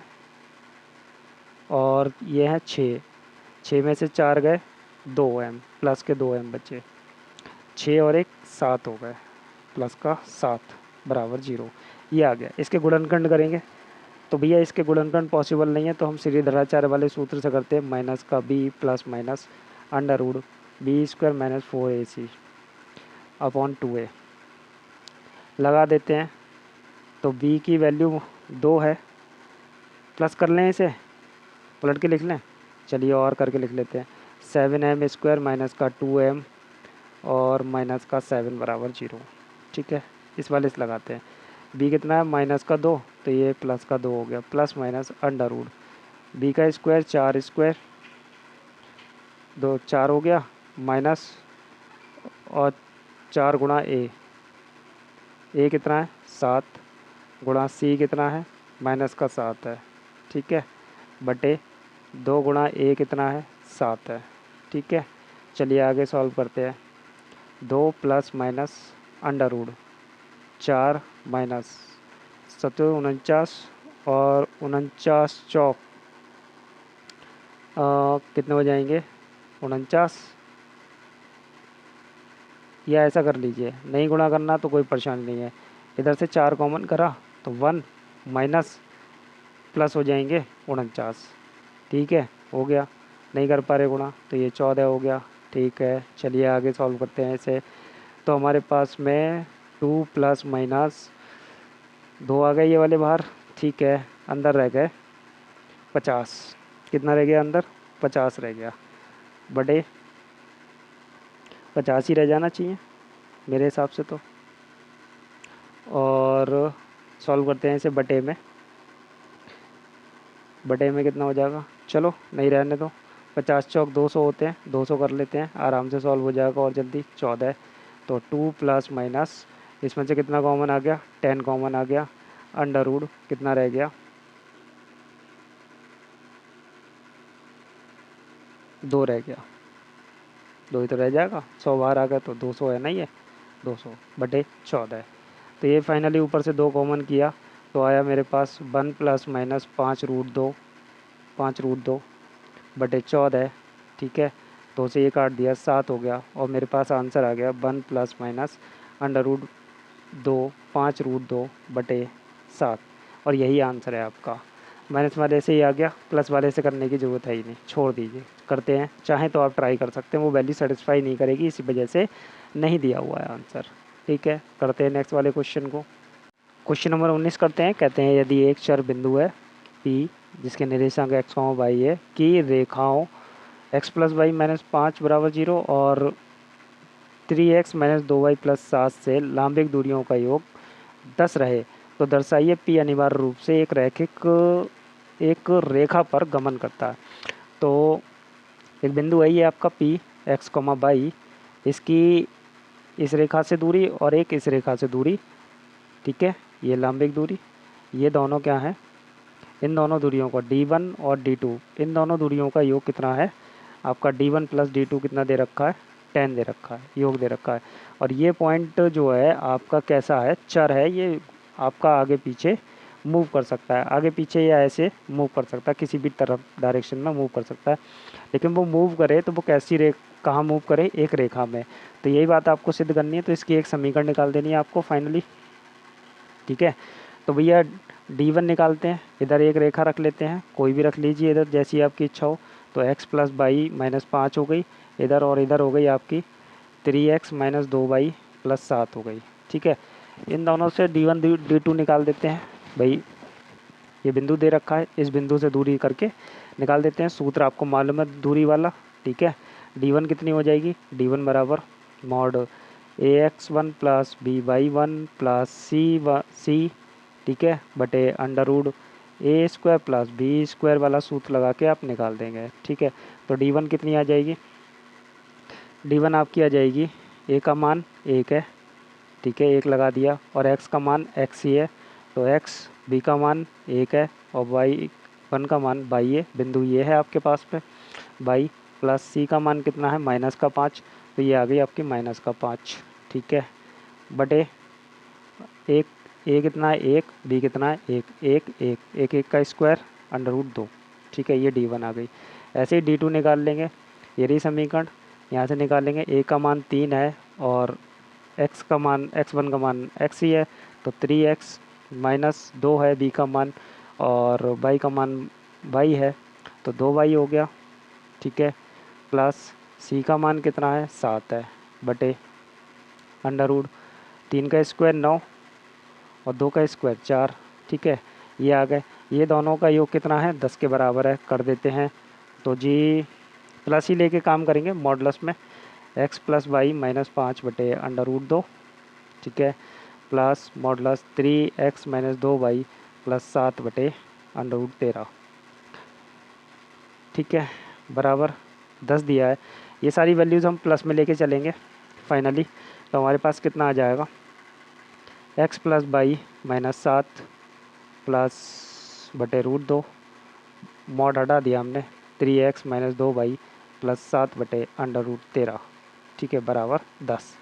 Speaker 1: और ये हैं 6, 6 में से 4 गए, 2m प्लस के 2m बचे, 6 और 1 7 हो गए, प्लस का 7 बराबर 0। ये आ गया। इसके गुणनखंड करेंगे तो भैया इसके गुणनखंड पॉसिबल नहीं है, तो हम श्रीधराचार्य वाले सूत्र से करते हैं, माइनस का b plus minus under root B square minus 4ac upon 2a लगा देते हैं। तो b की वैल्यू 2 है, प्लस कर लें, इसे पलट के लिख लें, चलिए और करके लिख लेते हैं, 7m स्क्वायर माइनस का 2m और माइनस का 7 बराबर 0, ठीक है। इस वाले से लगाते हैं, b कितना है, माइनस का 2, तो ये प्लस का 2 हो गया, plus minus under root b का स्क्वायर 4 स्क्वायर 2 4 हो गया, माइनस और 4 गुणा a कितना है 7 गुणा c कितना है माइनस का 7 है, ठीक है, बटे 2 गुणा a कितना है 7 है, ठीक है। चलिए आगे सॉल्व करते हैं। 2 plus minus under root 4 minus 7 49 और 49 चौक कितने हो जाएंगे 49, या ऐसा कर लीजिए, नहीं गुणा करना तो कोई परेशानी नहीं है, इधर से 4 कॉमन करा तो 1 माइनस प्लस हो जाएंगे 49, ठीक है, हो गया। नहीं कर पा रहे गुणा तो ये 14 हो गया, ठीक है। चलिए आगे सॉल्व करते हैं इसे। तो हमारे पास में 2 प्लस माइनस 2 आ गए ये वाले बाहर, ठीक है, अंदर रह गए 50, कितना रह गया अंदर 50 रह गया, बटे 50 ही रह जाना चाहिए मेरे हिसाब से तो। और सॉल्व करते हैं इसे बटे में, बटे में कितना हो जाएगा, चलो नहीं रहने दो, 50 चौक 200 होते हैं, 200 कर लेते हैं, आराम से सॉल्व हो जाएगा और जल्दी। 14 तो 2 प्लस माइनस इसमें से कितना कॉमन आ गया 10 कॉमन आ गया, अंडर रूट कितना रह गया 2 रह गया, 2 ही तो रह जाएगा, 100 बाहर आ गया तो 200 है, नहीं है 200 बटे 14। तो ये फाइनली ऊपर से 2 कॉमन किया तो आया मेरे पास 1 प्लस माइनस 5 रूट 2 बटे 14, ठीक है। 2 से 1 काट दिया, 7 हो गया और मेरे पास आंसर आ गया 1 प्लस माइनस √2 5√2/7 और यही आंसर है आपका। माइनस वाले से ही आ गया, प्लस वाले से करने की ज़रूरत है ही नहीं, छोड़ दीजिए। करते हैं, चाहें तो आप ट्राई कर सकते हैं, वो वैल्यू सेटिस्फाई नहीं करेगी, इसी वजह से नहीं दिया हुआ है आंसर। ठीक है, करते हैं नेक्स्ट वाले क्वेश्चन को। क्वेश्चन नंबर 19 करते हैं। कहते हैं यदि एक चर बिंदु है P जिसके निर्देशांक x, y है कि रेखाओं x + y - 5 = 0 और 3x - 2y + 7 से लांबिक दूरियों का योग 10 रहे, तो दर्शाइए P अनिवार्य रूप से एक रेखा पर गमन करता है। तो एक बिंदु है ये आपका P x, y, इसकी इस रेखा से दूरी और एक इस रेखा से दूरी, ठीक है, ये लांबिक दूरी, ये दोनों क्या है, इन दोनों दूरियों का D1 और D2, इन दोनों दूरियों का योग कितना है आपका D1 + D2 कितना दे रखा है, 10 दे रखा है, योग दे रखा है। और ये पॉइंट जो है आपका कैसा है, चर है, ये आपका आगे पीछे मूव कर सकता है, आगे पीछे या ऐसे मूव कर सकता है, किसी भी तरफ डायरेक्शन में मूव कर सकता है। लेकिन वो मूव करे तो वो कैसी कहाँ मूव करे, एक रेखा में। तो यही बात आपको सिद्ध करनी है, तो इसकी एक समीकरण निकाल देनी है आपको फाइनली। ठीक है, तो भैया D1 निकालते हैं, इधर एक रेखा रख लेते हैं, कोई भी रख लीजिए इधर जैसी आपकी इच्छा हो। तो x + y - 5 हो गई इधर, और इधर हो गई आपकी 3x - 2y + 7 हो गई। ठीक है, इन दोनों से D1 D2 निकाल देते हैं। भाई ये बिंदु दे रखा है, इस बिंदु से दूरी करके निकाल देते हैं, सूत्र आपको मालूम है दूरी वाला। ठीक है, D1 कितनी हो जाएगी, D1 बराबर मॉड ax1 + by1 + c, ठीक है, बटे √a² + b² वाला सूत्र लगा के आप निकाल देंगे। ठीक है, तो D1 कितनी आ जाएगी, D1 आपकी आ जाएगी, a का मान 1 है, ठीक है, 1 लगा दिया, और x का मान x ही है, तो x, b का मान 1 है और y1 का मान बाई है, बिंदु ये है आपके पास पे बाई, प्लस c का मान कितना है -5, तो ये आ गई आपकी -5। ठीक है, बटे एक, a कितना है 1, b कितना है 1, 1 1 1 1 का स्क्वायर √2। ठीक है, ये D1 आ गई। ऐसे ही D2 निकाल लेंगे, ये रही समीकरण, यहाँ से निकालेंगे, a का मान 3 है और x1 का मान x ही है, तो 3x - 2 है b का मान, और y का मान y है, तो 2y हो गया। ठीक है, प्लस c का मान कितना है 7 है, बटे √3 का स्क्वायर 9 और 2 का स्क्वायर 4। ठीक है, ये आ गए, ये दोनों का योग कितना है 10 के बराबर है, कर देते हैं। तो जी प्लस ही लेके काम करेंगे मॉडुलस में, x + y - 5 बटे √2, ठीक है, प्लस मॉडुलस 3x - 2y + 7 बटे √13। ठीक है, बराबर 10 दिया है। ये सारी वैल्यूज़ हम प्लस में लेके चलेंगे फाइनली, तो हमारे पास कितना आ जाएगा, x + y - 7 प्लस बटे √2, मॉड हटा दिया हमने, 3x - 2y + 7 बटे √13। ठीक है, बराबर 10।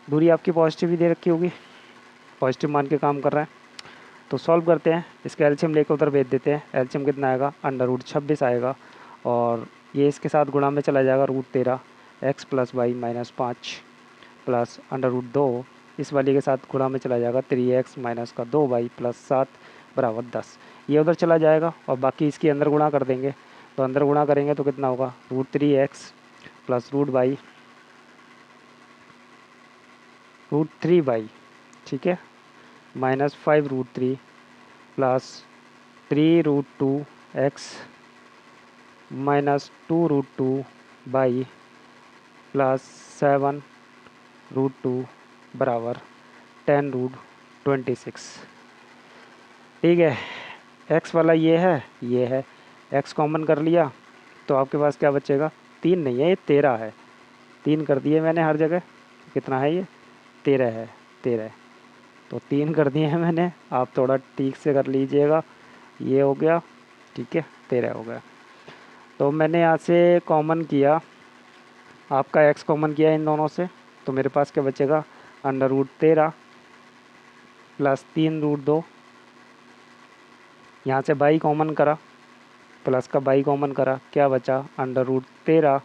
Speaker 1: दूरी आपकी पॉजिटिव ही दे रखी होगी, पॉजिटिव मान के काम कर रहा है। तो सॉल्व करते हैं, इसका एलसीएम लेकर उधर भेज देते हैं। एलसीएम कितना आएगा, √26 आएगा, और ये इसके साथ गुणा में चला जाएगा √13, x + y - 5 प्लस √2, इस वाले के साथ गुणा में चला जाएगा 3x - 2y + 7 बराबर 10। ये उधर चला जाएगा और बाकी इसके अंदर गुणा कर देंगे, तो अंदर गुणा करेंगे तो कितना होगा, √3x + √3y, ठीक है, -5√3 प्लस 3√2x -2√2y + 7√2 बराबर 10√26। ठीक है, x वाला ये है, x कॉमन कर लिया तो आपके पास क्या बचेगा, 3 नहीं है, ये 13 है, 3 कर दिए मैंने हर जगह, कितना है ये 13 है, 13, तो 3 कर दिए हैं मैंने, आप थोड़ा ठीक से कर लीजिएगा। ये हो गया, ठीक है, 13 हो गया। तो मैंने यहाँ से कॉमन किया, आपका x कॉमन किया इन दोनों से, तो मेरे पास क्या बचेगा, √13 प्लस 3√2, यहाँ से बाई कॉमन करा, प्लस का बाई कॉमन करा, क्या बचा, √13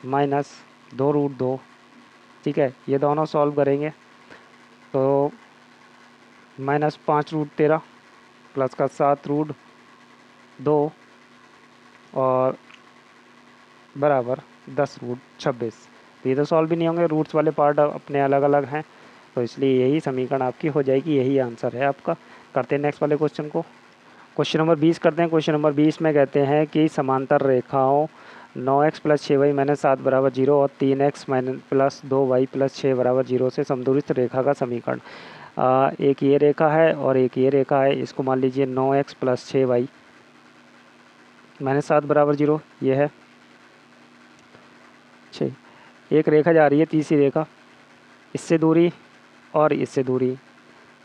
Speaker 1: माइनस 2√2, ठीक है। ये दोनों सॉल्व करेंगे तो -5√13 प्लस का 7√2 और बराबर 10√26। तो ये तो सॉल्व भी नहीं होंगे, रूट्स वाले पार्ट अपने अलग अलग हैं, तो इसलिए यही समीकरण आपकी हो जाएगी, यही आंसर है आपका। करते हैं नेक्स्ट वाले क्वेश्चन को। क्वेश्चन नंबर 20 करते हैं। क्वेश्चन नंबर 20 में कहते हैं कि समांतर रेखाओं 9x + 6y - 7 = 0 और 3x + 2y + 6 = 0 से समदूरस्थ रेखा का समीकरण। एक ये रेखा है और एक ये रेखा है, इसको मान लीजिए 9x + 6y - 7 = 0, ये है 6। एक रेखा जा रही है, तीसरी रेखा, इससे दूरी और इससे दूरी,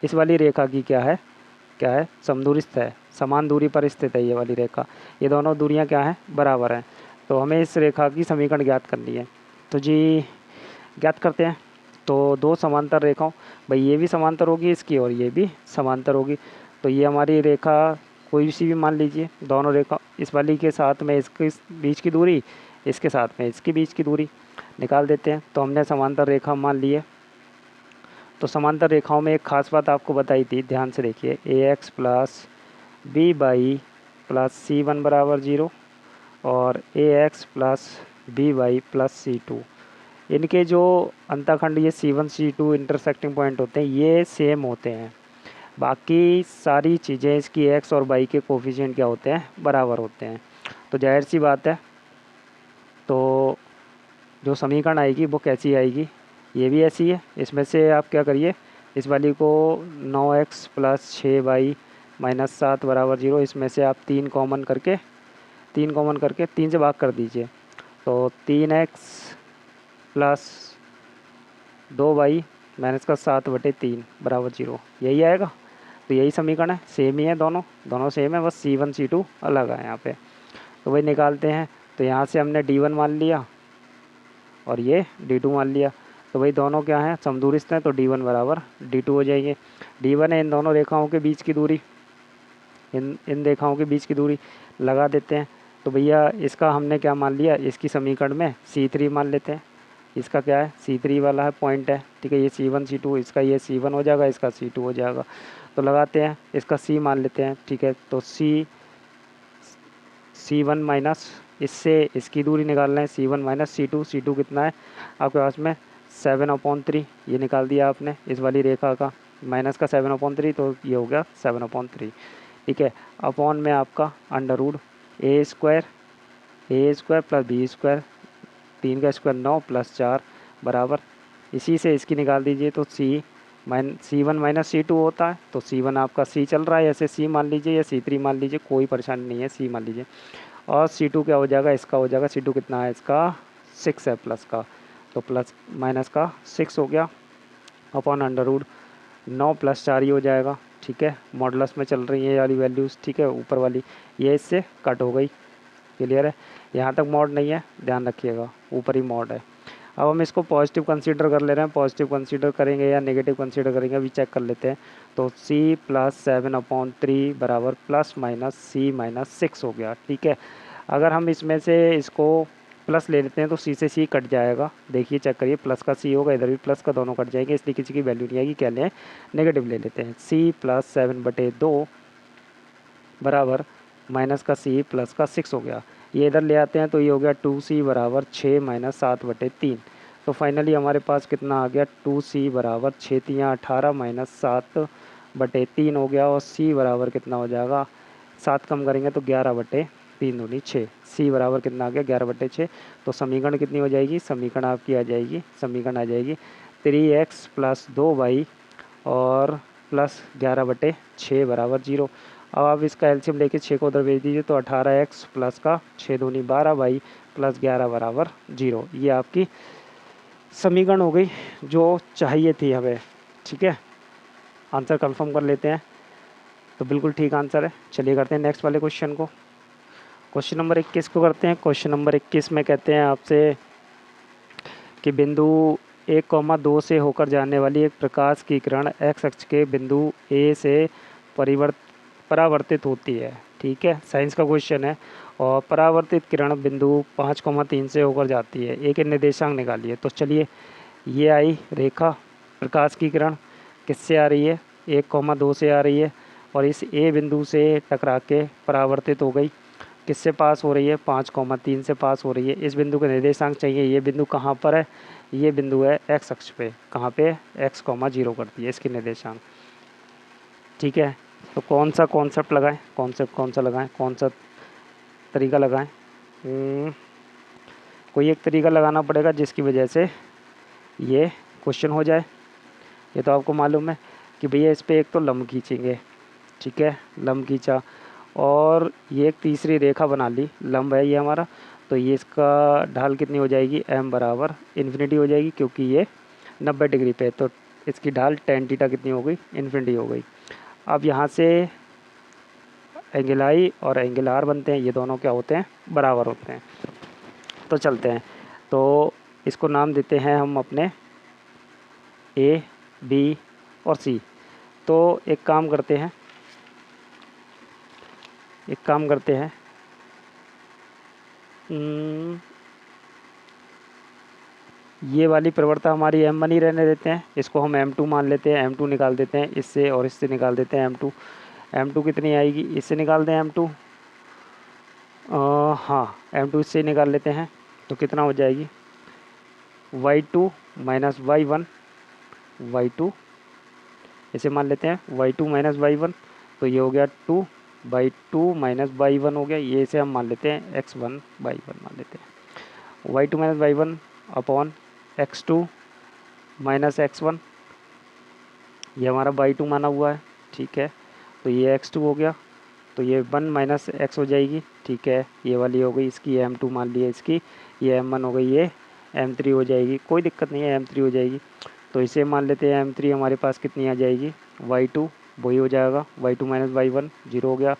Speaker 1: इस वाली रेखा की क्या है, समदूरस्थ है, समान दूरी पर स्थित है ये वाली रेखा। ये दोनों दूरियां क्या हैं, बराबर हैं। तो हमें इस रेखा की समीकरण ज्ञात करनी है, तो जी ज्ञात करते हैं। तो दो समांतर रेखाओं, भाई ये भी समांतर होगी इसकी और ये भी समांतर होगी, तो ये हमारी रेखा कोई सी भी मान लीजिए, दोनों रेखा, इस वाली के साथ में इसके बीच की दूरी, इसके साथ में इसके बीच की दूरी निकाल देते हैं। तो हमने समांतर रेखा मान लिए। तो समांतर रेखाओं में एक खास बात आपको बताई थी, ध्यान से देखिए, ax + by + c1 = 0 और ax + by + c2, इनके जो अंतःखंड ये c1 c2 इंटरसेक्टिंग पॉइंट होते हैं, ये सेम होते हैं। बाकी सारी चीज़ें इसकी x और y के कोफिशिएंट क्या होते हैं, बराबर होते हैं। तो जाहिर सी बात है, तो जो समीकरण आएगी वो कैसी आएगी, ये भी ऐसी है। इसमें से आप क्या करिए, इस वाली को 9x + 6y - 7 = 0, इसमें से आप 3 कॉमन करके 3 से भाग कर दीजिए। तो 3x + 2y - 7/3 = 0, यही आएगा। तो यही समीकरण है, सेम ही है, दोनों सेम है, बस c1 c2 अलग है यहाँ पे। तो वही निकालते हैं। तो यहाँ से हमने d1 मान लिया और ये d2 मान लिया, तो भाई दोनों क्या हैं, समदूरस्थ हैं, तो d1 = d2 हो जाएंगे। d1 है इन दोनों रेखाओं के बीच की दूरी, इन रेखाओं के बीच की दूरी लगा देते हैं। तो भैया इसका हमने क्या मान लिया, इसकी समीकरण में c3 मान लेते हैं। इसका क्या है, c3 वाला है, पॉइंट है, ठीक है। ये c1 c2, इसका ये c1 हो जाएगा, इसका c2 हो जाएगा। तो लगाते हैं, इसका c मान लेते हैं, ठीक है। तो c1 माइनस, इससे इसकी दूरी निकालना है, c1 - c2 कितना है आपके पास में, 7/3, ये निकाल दिया आपने इस वाली रेखा का, माइनस का 7/3, तो ये हो गया 7/3, ठीक है। अपॉन में आपका अंडर रूट a² + b², 3 का स्क्वायर 9 + 4 बराबर, इसी से इसकी निकाल दीजिए। तो c1 - c2 होता है, तो c1 आपका c चल रहा है, ऐसे c मान लीजिए या c3 मान लीजिए, कोई परेशानी नहीं है, c मान लीजिए। और c2 क्या हो जाएगा, इसका हो जाएगा, c2 कितना है इसका, 6 है प्लस का, तो प्लस माइनस का 6 हो गया, अपॉन अंडर रूट 9 + 4 ही हो जाएगा, ठीक है। मॉडुलस में चल रही है ये वाली वैल्यूज़, ठीक है, ऊपर वाली ये इससे कट हो गई, क्लियर है। यहाँ तक मॉड नहीं है, ध्यान रखिएगा, ऊपर ही मॉड है। अब हम इसको पॉजिटिव कंसीडर कर ले रहे हैं, पॉजिटिव कंसीडर करेंगे या नेगेटिव कंसीडर करेंगे अभी चेक कर लेते हैं। तो c + 7/3 बराबर +- c - 6 हो गया, ठीक है। अगर हम इसमें से इसको प्लस ले लेते हैं तो c से c कट जाएगा, देखिए चेक करिए, प्लस का c होगा, इधर भी प्लस का, दोनों कट जाएंगे, इसलिए किसी की वैल्यू नहीं आएगी, क्या लें, नेगेटिव ले लेते हैं। c + 7/2 बराबर माइनस का c प्लस का 6 हो गया, ये इधर ले आते हैं तो ये हो गया 2c = 6 - 7/3। तो फाइनली हमारे पास कितना आ गया, 2c = 6 × 3 = 18 - 7/3 हो गया, और c बराबर कितना हो जाएगा, 7 कम करेंगे तो 11/3 दूनी 6, c बराबर कितना आ गया, 11/6। तो समीकरण कितनी हो जाएगी, समीकरण आपकी आ जाएगी, 3x + 2y और प्लस 11/6 = 0। अब आप इसका एलसीएम लेके 6 को उधर भेज दीजिए, तो 18x प्लस का 6 दूनी 12y + 11 = 0। ये आपकी समीकरण हो गई जो चाहिए थी हमें, ठीक है। आंसर कंफर्म कर लेते हैं, तो बिल्कुल ठीक आंसर है। चलिए करते हैं नेक्स्ट वाले क्वेश्चन को। क्वेश्चन नंबर 21 को करते हैं। क्वेश्चन नंबर 21 में कहते हैं आपसे कि बिंदु 1,2 से होकर जाने वाली एक प्रकाश की किरण x अक्ष के बिंदु A से परावर्तित होती है, ठीक है, साइंस का क्वेश्चन है। और परावर्तित किरण बिंदु 5,3 से होकर जाती है, एक निर्देशांक निकालिए। तो चलिए, ये आई रेखा, प्रकाश की किरण किससे आ रही है, 1,2 से आ रही है और इस ए बिंदु से टकरा के परावर्तित हो गई, किससे पास हो रही है, 5,3 से पास हो रही है। इस बिंदु का निर्देशांक चाहिए, ये बिंदु कहाँ पर है, ये बिंदु है एक्स अक्ष पे, कहाँ पे, x,0 करती है इसकी निर्देशांक। ठीक है, तो कौन सा कॉन्सेप्ट लगाएं, कॉन्सेप्ट कौन सा लगाएं, कौन सा तरीका लगाएं। कोई एक तरीका लगाना पड़ेगा जिसकी वजह से ये क्वेश्चन हो जाए। ये तो आपको मालूम है कि भैया इस पर एक तो लंब खींचेंगे, ठीक है, लंब खींचा और ये एक तीसरी रेखा बना ली, लंब है ये हमारा, तो ये इसका ढाल कितनी हो जाएगी, m बराबर इन्फिनिटी हो जाएगी, क्योंकि ये 90 डिग्री पे है, तो इसकी ढाल tan थीटा कितनी हो गई, इन्फिनिटी हो गई। अब यहाँ से एंगल I और एंगल R बनते हैं, ये दोनों क्या होते हैं, बराबर होते हैं। तो चलते हैं, तो इसको नाम देते हैं हम अपने A, B और C। तो एक काम करते हैं, ये वाली प्रवणता हमारी m1 ही रहने देते हैं, इसको हम m2 मान लेते हैं, m2 निकाल देते हैं इससे और इससे निकाल देते हैं m2 कितनी आएगी, इससे निकाल दें m2, हाँ m2 इससे निकाल लेते हैं, तो कितना हो जाएगी, y2 माइनस y2 इसे मान लेते हैं y2 माइनस y1, तो ये हो गया 2/2 माइनस y1 हो गया, ये इसे हम मान लेते हैं x1/1 मान लेते हैं, y2 minus y1 upon x2 minus x1, ये हमारा y2 माना हुआ है, ठीक है, तो ये x2 हो गया, तो ये 1 माइनस x हो जाएगी, ठीक है, ये वाली हो गई इसकी, m2 मान लिया इसकी, ये m1 हो गई, ये m3 हो जाएगी, कोई दिक्कत नहीं है, m3 हो जाएगी। तो इसे मान लेते हैं m3 हमारे पास कितनी आ जाएगी, y2 वही हो जाएगा, y2 माइनस y1 0 हो गया,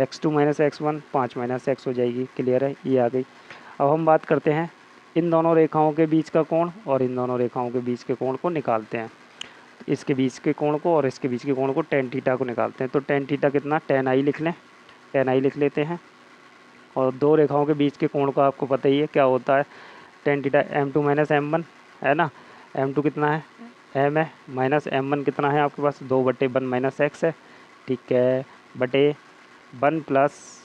Speaker 1: x2 minus x1 5 minus x हो जाएगी, क्लियर है, ये आ गई। अब हम बात करते हैं इन दोनों रेखाओं के बीच का कोण और इन दोनों रेखाओं के बीच के कोण को निकालते हैं। इसके बीच के कोण को और इसके बीच के कोण को tan थीटा को निकालते हैं। तो tan थीटा कितना, tan i लिख लें, tan i लिख लेते हैं। और दो रेखाओं के बीच के कोण का आपको पता ही है क्या होता है, tan theta m2 minus m1 है ना, m2 कितना है, m है, माइनस m1 कितना है आपके पास, 2/1 माइनस x है, ठीक है, बटे 1 प्लस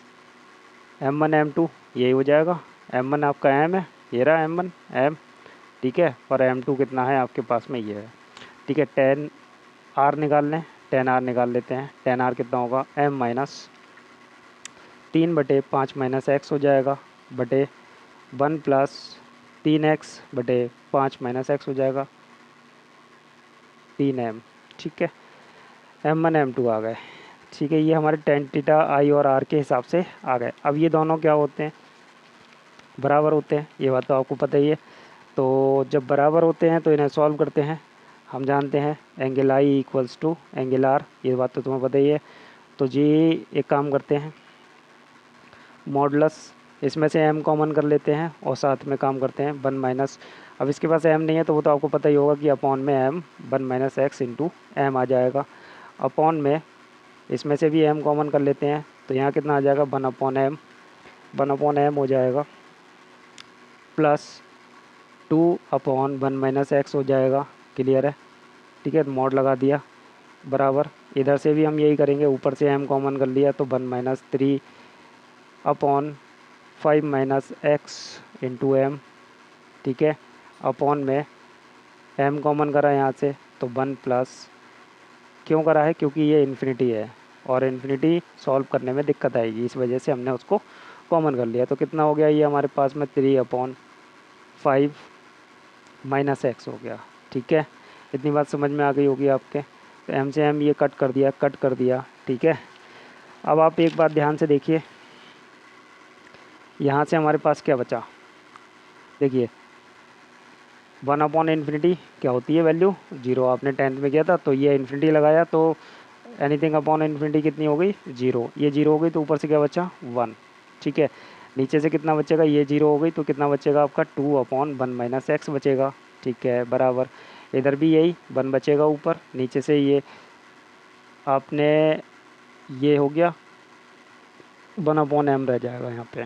Speaker 1: m1 m2, यही हो जाएगा, m1 आपका m है, ये रहा m1 m, ठीक है, और m2 कितना है आपके पास में, ये है, ठीक है। tan r निकाल लें, tan r निकाल लेते हैं, tan r कितना होगा, m माइनस 3/5 माइनस x हो जाएगा, बटे 1 प्लस 3x बटे 5 माइनस x हो जाएगा, 3m, ठीक है, m1 m2 आ गए, ठीक है, ये हमारे tan थीटा i और r के हिसाब से आ गए। अब ये दोनों क्या होते हैं, बराबर होते हैं, ये बात तो आपको पता ही है। तो जब बराबर होते हैं तो इन्हें सॉल्व करते हैं, हम जानते हैं angle I equals to angle R, ये बात तो तुम्हें पता ही है। तो जी एक काम करते हैं, मॉडुलस इसमें से m कॉमन कर लेते हैं और साथ में काम करते हैं 1 माइनस, अब इसके पास m नहीं है तो वो तो आपको पता ही होगा कि अपॉन में m 1 minus x into m आ जाएगा, अपॉन में इसमें से भी m कॉमन कर लेते हैं, तो यहाँ कितना आ जाएगा, 1/m हो जाएगा, प्लस 2/1 माइनस x हो जाएगा, क्लियर है, ठीक है, मॉड लगा दिया, बराबर इधर से भी हम यही करेंगे, ऊपर से m कॉमन कर लिया तो 1 minus 3/5 minus x into m, ठीक है, अपॉन में m कॉमन करा यहाँ से तो 1 प्लस, क्यों करा है, क्योंकि ये इन्फिनिटी है और इन्फिनिटी सॉल्व करने में दिक्कत आएगी, इस वजह से हमने उसको कॉमन कर लिया। तो कितना हो गया ये हमारे पास में 3/5 माइनस x हो गया, ठीक है, इतनी बात समझ में आ गई होगी आपके। तो m से m ये कट कर दिया, ठीक है। अब आप एक बात ध्यान से देखिए, यहाँ से हमारे पास क्या बचा, देखिए 1/इन्फिनिटी क्या होती है वैल्यू, 0, आपने 10th में किया था, तो ये इन्फिनिटी लगाया तो एनीथिंग अपॉन इन्फिनिटी कितनी हो गई, 0, ये 0 हो गई, तो ऊपर से क्या बचा 1, ठीक है, नीचे से कितना बचेगा, ये 0 हो गई, तो कितना बचेगा आपका 2/1 माइनस x बचेगा, ठीक है, बराबर इधर भी यही 1 बचेगा ऊपर, नीचे से ये आपने ये हो गया 1/m रह जाएगा यहाँ पे।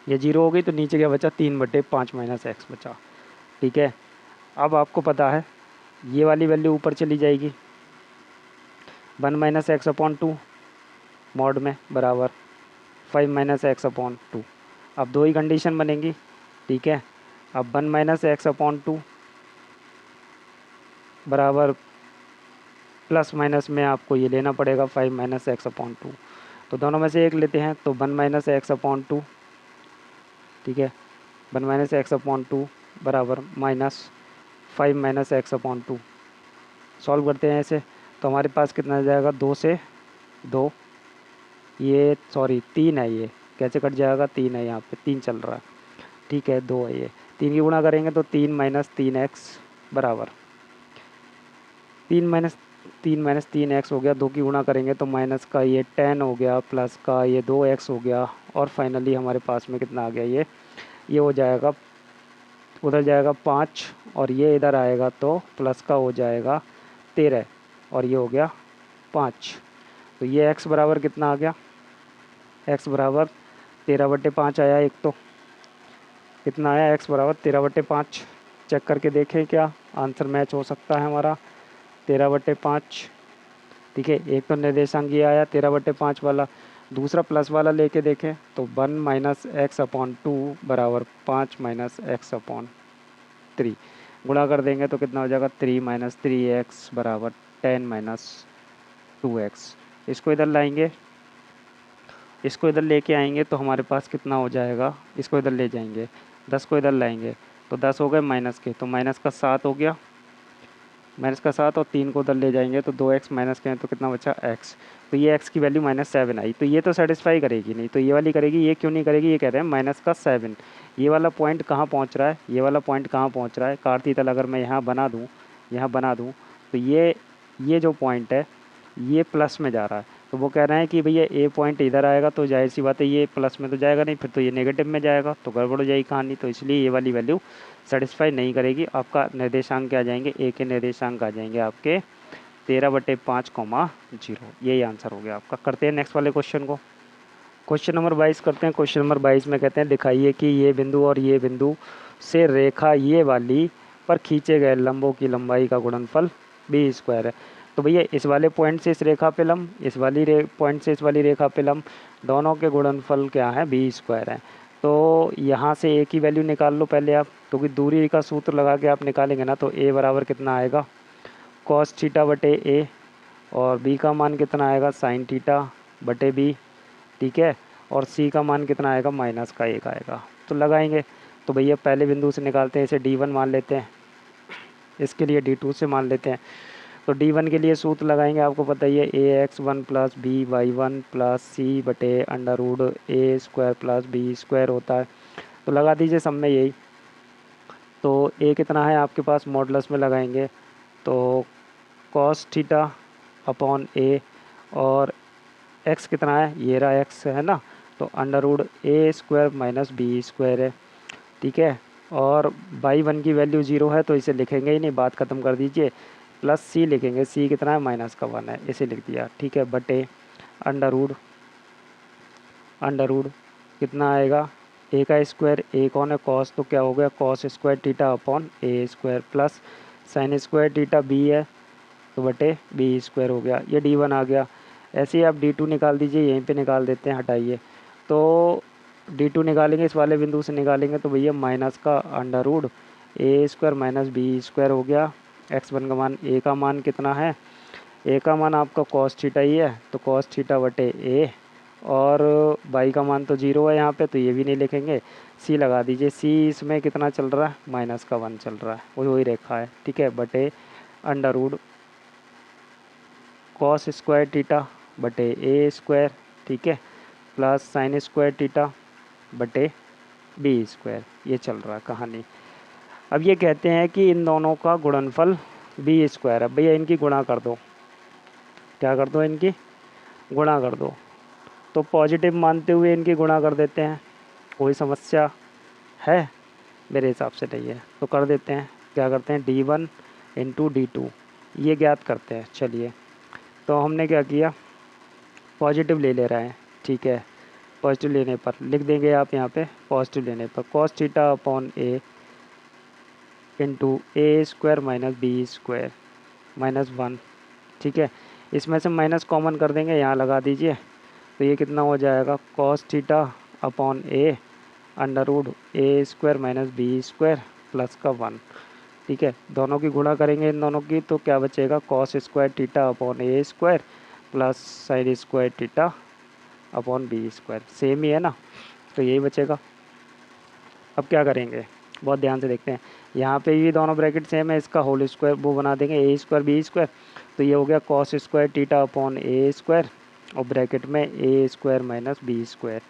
Speaker 1: ये 0 हो गई तो नीचे क्या बचा, 3/5 माइनस एक्स बचा। ठीक है, अब आपको पता है ये वाली वैल्यू ऊपर चली जाएगी, 1 माइनस एक्स अपॉन 2 मॉड में बराबर 5 माइनस एक्स अपॉन 2। अब दो ही कंडीशन बनेंगी। ठीक है, अब 1 माइनस एक्स अपॉन 2 बराबर प्लस माइनस में आपको ये लेना पड़ेगा 5 माइनस एक्स अपॉन 2। तो दोनों में से एक लेते हैं, तो 1 माइनस एक्स अपॉन 2। ठीक है, 1 माइनस एक्स अपॉन 2 बराबर minus 5 minus x upon 2। Solve करते हैं ऐसे, तो हमारे पास कितना आ जाएगा, 2 से 2, ये सॉरी 3 है, ये कैसे कट जाएगा, 3 है यहाँ पे, 3 चल रहा है। ठीक है, 2 है, ये 3 की गुणा करेंगे तो 3 माइनस 3x बराबर 3 माइनस 3x हो गया। 2 की गुणा करेंगे तो माइनस का ये 10 हो गया, प्लस का ये 2x हो गया, और फाइनली हमारे पास में कितना आ गया, ये हो जाएगा, उधर जाएगा 5 और ये इधर आएगा तो प्लस का हो जाएगा 13 और ये हो गया 5। तो ये x बराबर कितना आ गया, x बराबर 13/5 आया। एक तो कितना आया, x बराबर 13/5। चेक करके देखें क्या आंसर मैच हो सकता है हमारा, 13/5। ठीक है, एक तो निर्देशांक ये आया 13/5 वाला, दूसरा प्लस वाला लेके देखें तो 1 माइनस एक्स अपॉन 2 बराबर 5 माइनस एक्स अपॉन 3। गुणा कर देंगे तो कितना हो जाएगा, 3 माइनस 3x बराबर 10 माइनस 2x। इसको इधर लाएंगे, इसको इधर लेके आएंगे तो हमारे पास कितना हो जाएगा, इसको इधर ले जाएंगे, 10 को इधर लाएंगे तो 10 हो गए माइनस के, तो माइनस का 7 हो गया, माइनस का 7, और 3 को उधर ले जाएंगे तो 2x माइनस के हैं तो कितना बचा x। तो ये x की वैल्यू -7 आई, तो ये तो सेटिस्फाई करेगी नहीं, तो ये वाली करेगी। ये क्यों नहीं करेगी, ये कह रहे हैं माइनस का 7। ये वाला पॉइंट कहाँ पहुँच रहा है, ये वाला पॉइंट कहाँ पहुँच रहा है, कार्ती तल अगर मैं यहाँ बना दूँ, यहाँ बना दूँ तो ये जो पॉइंट है ये प्लस में जा रहा है। तो वो कह रहे हैं कि भैया ए पॉइंट इधर आएगा तो जाहिर सी बात है ये प्लस में तो जाएगा नहीं, फिर तो ये नेगेटिव में जाएगा, तो गड़बड़ हो जाएगी कहानी। तो इसलिए ये वाली वैल्यू सेटिस्फाई नहीं करेगी। आपका निर्देशांक क्या आ जाएंगे, ए के निर्देशांक आ जाएंगे आपके 13/5, 0। यही आंसर हो गया आपका। करते हैं नेक्स्ट वाले क्वेश्चन को, क्वेश्चन नंबर 22 करते हैं। क्वेश्चन नंबर 22 में कहते हैं दिखाइए कि ये बिंदु और ये बिंदु से रेखा ये वाली पर खींचे गए लंबों की लंबाई का गुणनफल b² है। तो भैया इस वाले पॉइंट से इस रेखा पे लंब, इस वाली पॉइंट से इस वाली रेखा पे लंब, दोनों के गुणनफल क्या है, b² है। तो यहाँ से a की वैल्यू निकाल लो पहले आप, क्योंकि दूरी का सूत्र लगा के आप निकालेंगे ना, तो a बराबर कितना आएगा, cos थीटा बटे a, और b का मान कितना आएगा, sin थीटा बटे b। ठीक है, और c का मान कितना आएगा, माइनस का 1 आएगा। तो लगाएंगे, तो भैया पहले बिंदु से निकालते हैं, इसे d1 मान लेते हैं, इसके लिए d2 से मान लेते हैं। तो d1 के लिए सूत्र लगाएंगे, आपको पता ही है, ax1 plus by1 plus c बटे √a² प्लस b² होता है। तो लगा दीजिए सब में यही। तो a कितना है आपके पास, मॉडुलस में लगाएंगे तो cos थीटा अपॉन a, और x कितना है, ये रहा x है ना, तो √a² माइनस b² है। ठीक है, और y1 की वैल्यू 0 है तो इसे लिखेंगे ही नहीं, बात ख़त्म कर दीजिए। प्लस c लिखेंगे, c कितना है, माइनस का 1 है, इसे लिख दिया। ठीक है, बटे अंडर रूड कितना आएगा, a का स्क्वायर, a कौन है, cos, तो क्या हो गया, cos² theta upon a² plus sin² theta b है तो बटे b² हो गया। ये d1 आ गया। ऐसे ही आप d2 निकाल दीजिए, यहीं पे निकाल देते हैं, हटाइए। तो d2 निकालेंगे, इस वाले बिंदु से निकालेंगे तो भैया माइनस का √a² माइनस b² हो गया। x1 का मान, a का मान कितना है, a का मान आपका cos थीटा ही है, तो cos थीटा बटे a, और y का मान तो 0 है यहाँ पे, तो ये भी नहीं लिखेंगे। c लगा दीजिए, c इसमें कितना चल रहा है, माइनस का 1 चल रहा है, वही रेखा है। ठीक है, बटे √ cos² थीटा बटे a², ठीक है, प्लस sin² थीटा बटे b², ये चल रहा है कहानी। अब ये कहते हैं कि इन दोनों का गुणनफल b² है। भैया इनकी गुणा कर दो, क्या कर दो, इनकी गुणा कर दो। तो पॉजिटिव मानते हुए इनकी गुणा कर देते हैं, कोई समस्या है, मेरे हिसाब से नहीं है, तो कर देते हैं। क्या करते हैं, d1 इंटू d2, ये ज्ञात करते हैं। चलिए, तो हमने क्या किया, पॉजिटिव ले ले रहे हैं, ठीक है। पॉजिटिव लेने पर लिख देंगे आप यहाँ पे, पॉजिटिव लेने पर cos theta upon A into A square minus B square minus 1, ठीक है। इसमें से माइनस कॉमन कर देंगे, यहाँ लगा दीजिए, तो ये कितना हो जाएगा, cos theta upon A under root A square minus B square plus का 1, ठीक है। दोनों की गुणा करेंगे इन दोनों की, तो क्या बचेगा, cos square theta upon A square plus sine square theta upon B square, same ही है ना, तो यही बचेगा। अब क्या करेंगे, बहुत ध्यान से देखते हैं, यहाँ पे भी दोनों ब्रैकेट सेम है, इसका होल स्क्वायर वो बना देंगे ए स्क्वायर बी स्क्वायर, तो ये हो गया cos square theta upon A square और ब्रैकेट में ए स्क्वायर माइनस बी स्क्वायर,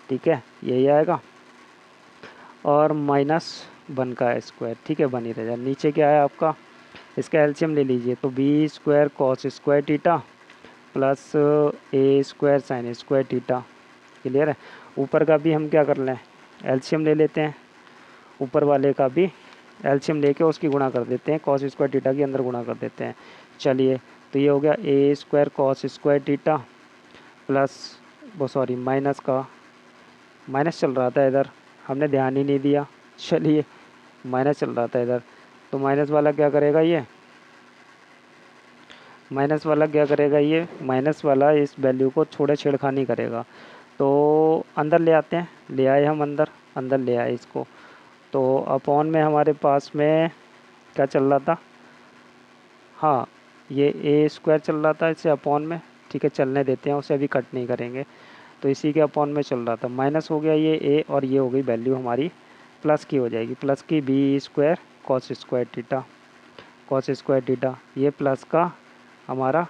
Speaker 1: ठीक है, यही आएगा। और माइनस 1 का स्क्वायर, ठीक है, बनी रह जाए। नीचे क्या है आपका, इसका एलसीएम ले लीजिए, तो B square cos square theta plus A square sine square theta, clear है। ऊपर का भी हम क्या कर लें, एलसीएम ले लेते हैं, ऊपर वाले का भी एलसीएम लेके उसकी गुणा कर देते हैं, कॉस स्क्वायर थीटा के अंदर गुणा कर देते हैं। चलिए, तो ये हो गया A square cos square theta plus वो सॉरी माइनस का, माइनस चल रहा था इधर, हमने ध्यान ही नहीं दिया, चलिए माइनस चल रहा था इधर, तो माइनस वाला क्या करेगा, ये माइनस वाला क्या करेगा, ये माइनस वाला इस वैल्यू को छोड़े छेड़खानी करेगा, तो अंदर ले आते हैं, ले आए हम अंदर, अंदर ले आए इसको, तो अपॉन में हमारे पास में क्या चल रहा था, हाँ ये ए स्क्वायर चल रहा था इससे अपॉन में, ठीक है, चलने देते हैं उसे, अभी कट नहीं करेंगे, तो इसी के अपॉन में चल रहा था, माइनस हो गया ये ए और ये हो गई वैल्यू हमारी प्लस की हो जाएगी, प्लस की B square cos square theta, cos square theta, ये प्लस का हमारा,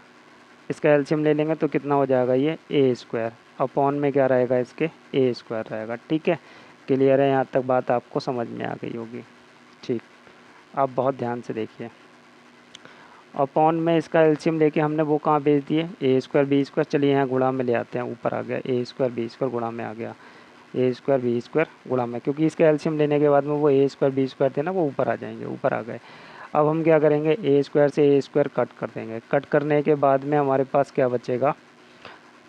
Speaker 1: इसका एलसीएम ले लेंगे तो कितना हो जाएगा, ये ए स्क्वायर अपॉन में क्या रहेगा, इसके ए स्क्वायर रहेगा, ठीक है। क्लियर है, यहाँ तक बात आपको समझ में आ गई होगी, ठीक। आप बहुत ध्यान से देखिए, अपॉन में इसका एलसीएम लेके हमने वो कहाँ भेज दिए, ए स्क्वायर बी स्क्वायर, चलिए यहाँ गुणा में ले आते हैं, ऊपर आ गया ए स्क्वायर बी स्क्वायर गुणा में आ गया, ए स्क्वायर बी स्क्वायर गुणा में, क्योंकि इसका एलसीएम लेने के बाद में वो ए स्क्वायर बी स्क्वायर थे ना, वो ऊपर आ जाएंगे, ऊपर आ गए। अब हम क्या करेंगे, ए स्क्वायर से ए स्क्वायर कट कर देंगे, कट करने के बाद में हमारे पास क्या बचेगा,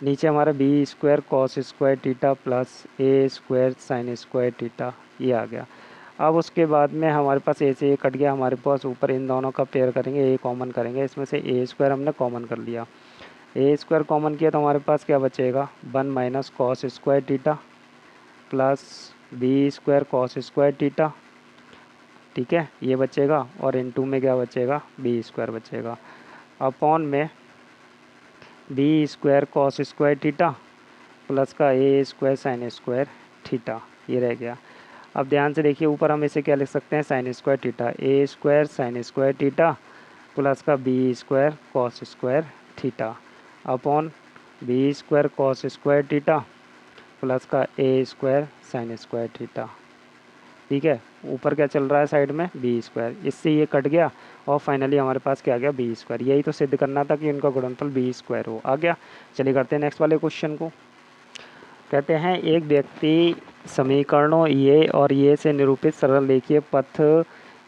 Speaker 1: नीचे हमारा B square cos square theta plus A square sine square theta, ये आ गया। अब उसके बाद में हमारे पास ए से ए कट गया, हमारे पास ऊपर इन दोनों का पेयर करेंगे, ए कॉमन करेंगे, इसमें से ए स्क्वायर हमने कॉमन कर लिया, ए स्क्वायर कॉमन किया तो हमारे पास क्या बचेगा, 1 minus cos square theta plus B square cos square theta, ठीक है, ये बचेगा, और इनटू में क्या बचेगा, बी स्क्वायर बचेगा, अपॉन में B square cos square theta plus का A square sine square theta, ये रह गया। अब ध्यान से देखिए, ऊपर हम इसे क्या लिख सकते हैं, sine square theta, A square sine square theta plus का B square cos square theta upon B square cos square theta plus का A square sine square theta, ठीक है। ऊपर क्या चल रहा है साइड में, बी स्क्वायर, इससे ये कट गया और फाइनली हमारे पास क्या आ गया, बी स्क्वायर, यही तो सिद्ध करना था कि इनका गुणनफल बी स्क्वायर हो, आ गया। चलिए करते हैं नेक्स्ट वाले क्वेश्चन को। कहते हैं एक व्यक्ति समीकरणों ये और ये से निरूपित सरल रेखीय पथ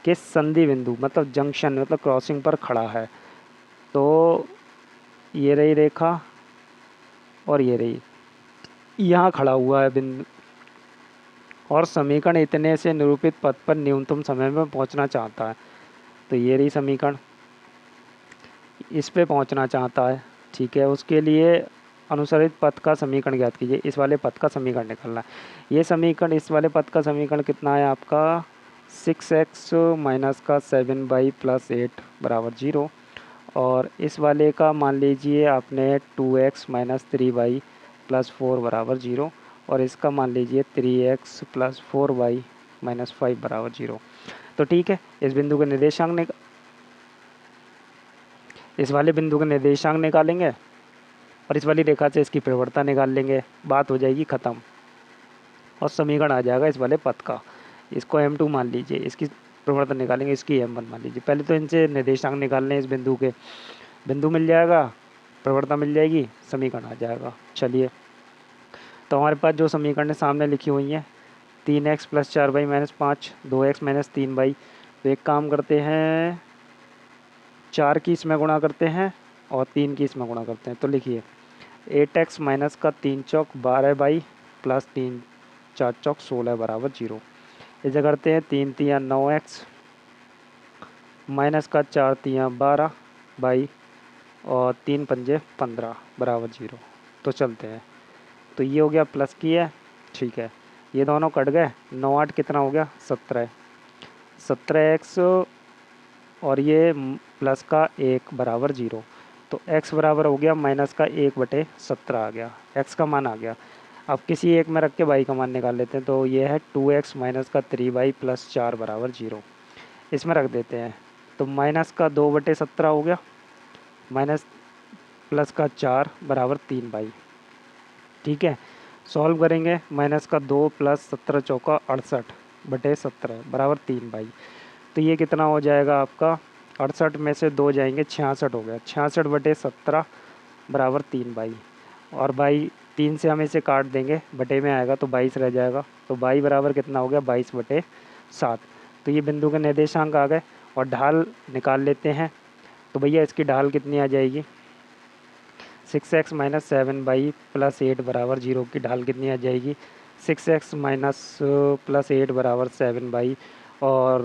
Speaker 1: के संधि बिंदु मतलब जंक्शन मतलब क्रॉसिंग पर खड़ा है, तो ये रही रेखा और ये रही, यहाँ खड़ा हुआ है बिंदु, और समीकरण इतने से निरूपित पथ पर न्यूनतम समय में पहुँचना चाहता है, तो ये रही समीकरण, इस पे पहुँचना चाहता है, ठीक है। उसके लिए अनुसरित पथ का समीकरण ज्ञात कीजिए, इस वाले पथ का समीकरण निकालना है। ये समीकरण, इस वाले पथ का समीकरण कितना है आपका, 6x माइनस का 7y प्लस 8 बराबर 0, और इस वाले का मान लीजिए आपने 2x माइनस 3y प्लस 4 बराबर 0, और इसका मान लीजिए 3x प्लस 4y माइनस 5 बराबर 0। तो ठीक है, इस बिंदु के निर्देशांक इस वाले बिंदु के निर्देशांक निकालेंगे और इस वाली रेखा से इसकी प्रवणता निकाल लेंगे, बात हो जाएगी ख़त्म, और समीकरण आ जाएगा इस वाले पथ का। इसको m2 मान लीजिए, इसकी प्रवणता निकालेंगे, इसकी m1 मान लीजिए। पहले तो इनसे निर्देशांक निकालने इस बिंदु के, बिंदु मिल जाएगा, प्रवणता मिल जाएगी, समीकरण आ जाएगा। चलिए, तो हमारे पास जो समीकरण सामने लिखी हुई हैं, 3x plus 4y minus 5, 2x minus 3y, तो एक काम करते हैं, 4 की इसमें गुणा करते हैं और 3 की इसमें गुणा करते हैं। तो लिखिए 8x माइनस का 3 चौक 12 बाई प्लस 3 4 चौक 16 बराबर 0। इसे करते हैं 3 तियाँ 9x माइनस का 4 तियाँ 12 बाई और 3 पंजे 15 बराबर 0। तो चलते हैं। तो ये हो गया प्लस की है, ठीक है। ये दोनों कट गए, 9 8 कितना हो गया 17, 17x और ये प्लस का 1 बराबर 0। तो x बराबर हो गया माइनस का 1/17 आ गया, x का मान आ गया। अब किसी एक में रख के y का मान निकाल लेते हैं। तो ये है 2x माइनस का 3y प्लस 4 बराबर 0। इसमें रख देते हैं। तो माइनस का 2/17 हो गया माइनस प्लस का 4 बराबर 3y, ठीक है। सॉल्व करेंगे, माइनस का 2 प्लस 17 चौका 68/17 बराबर 3y। तो ये कितना हो जाएगा आपका, 68 में से 2 जाएंगे 66 हो गया, 66/17 बराबर 3y। और बाई 3 से हम इसे काट देंगे, बटे में आएगा तो 22 रह जाएगा। तो y बराबर कितना हो गया 22/7। तो ये बिंदु के निर्देशांक आ गए। और ढाल निकाल लेते हैं। तो भैया इसकी ढाल कितनी आ जाएगी, 6x माइनस 7y प्लस 8 बराबर 0 की ढाल कितनी आ जाएगी, 6x माइनस प्लस 8 बराबर 7y और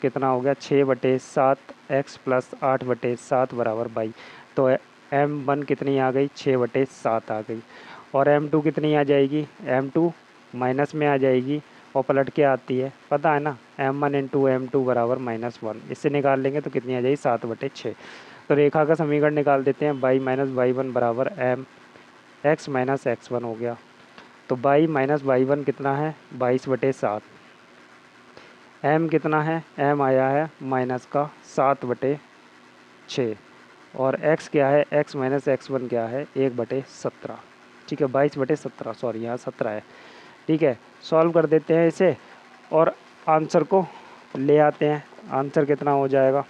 Speaker 1: कितना हो गया 6/7 x प्लस 8/7 बराबर y। तो m1 कितनी आ गई 6/7 आ गई। और m2 कितनी आ जाएगी, m2 माइनस में आ जाएगी और पलट के आती है, पता है ना, m1 इंटू m2 बराबर -1। इससे निकाल लेंगे तो कितनी आ जाएगी 7/6। तो रेखा का समीकरण निकाल देते हैं, y माइनस y1 बराबर m x माइनस x1 हो गया। तो y माइनस y1 कितना है 22/7, m कितना है, m आया है माइनस का 7/6 और x क्या है, x माइनस x1 क्या है 1/17, ठीक है 22/17, सॉरी यहाँ 17 है, ठीक है। सॉल्व कर देते हैं इसे और आंसर को ले आते हैं। आंसर कितना हो जाएगा,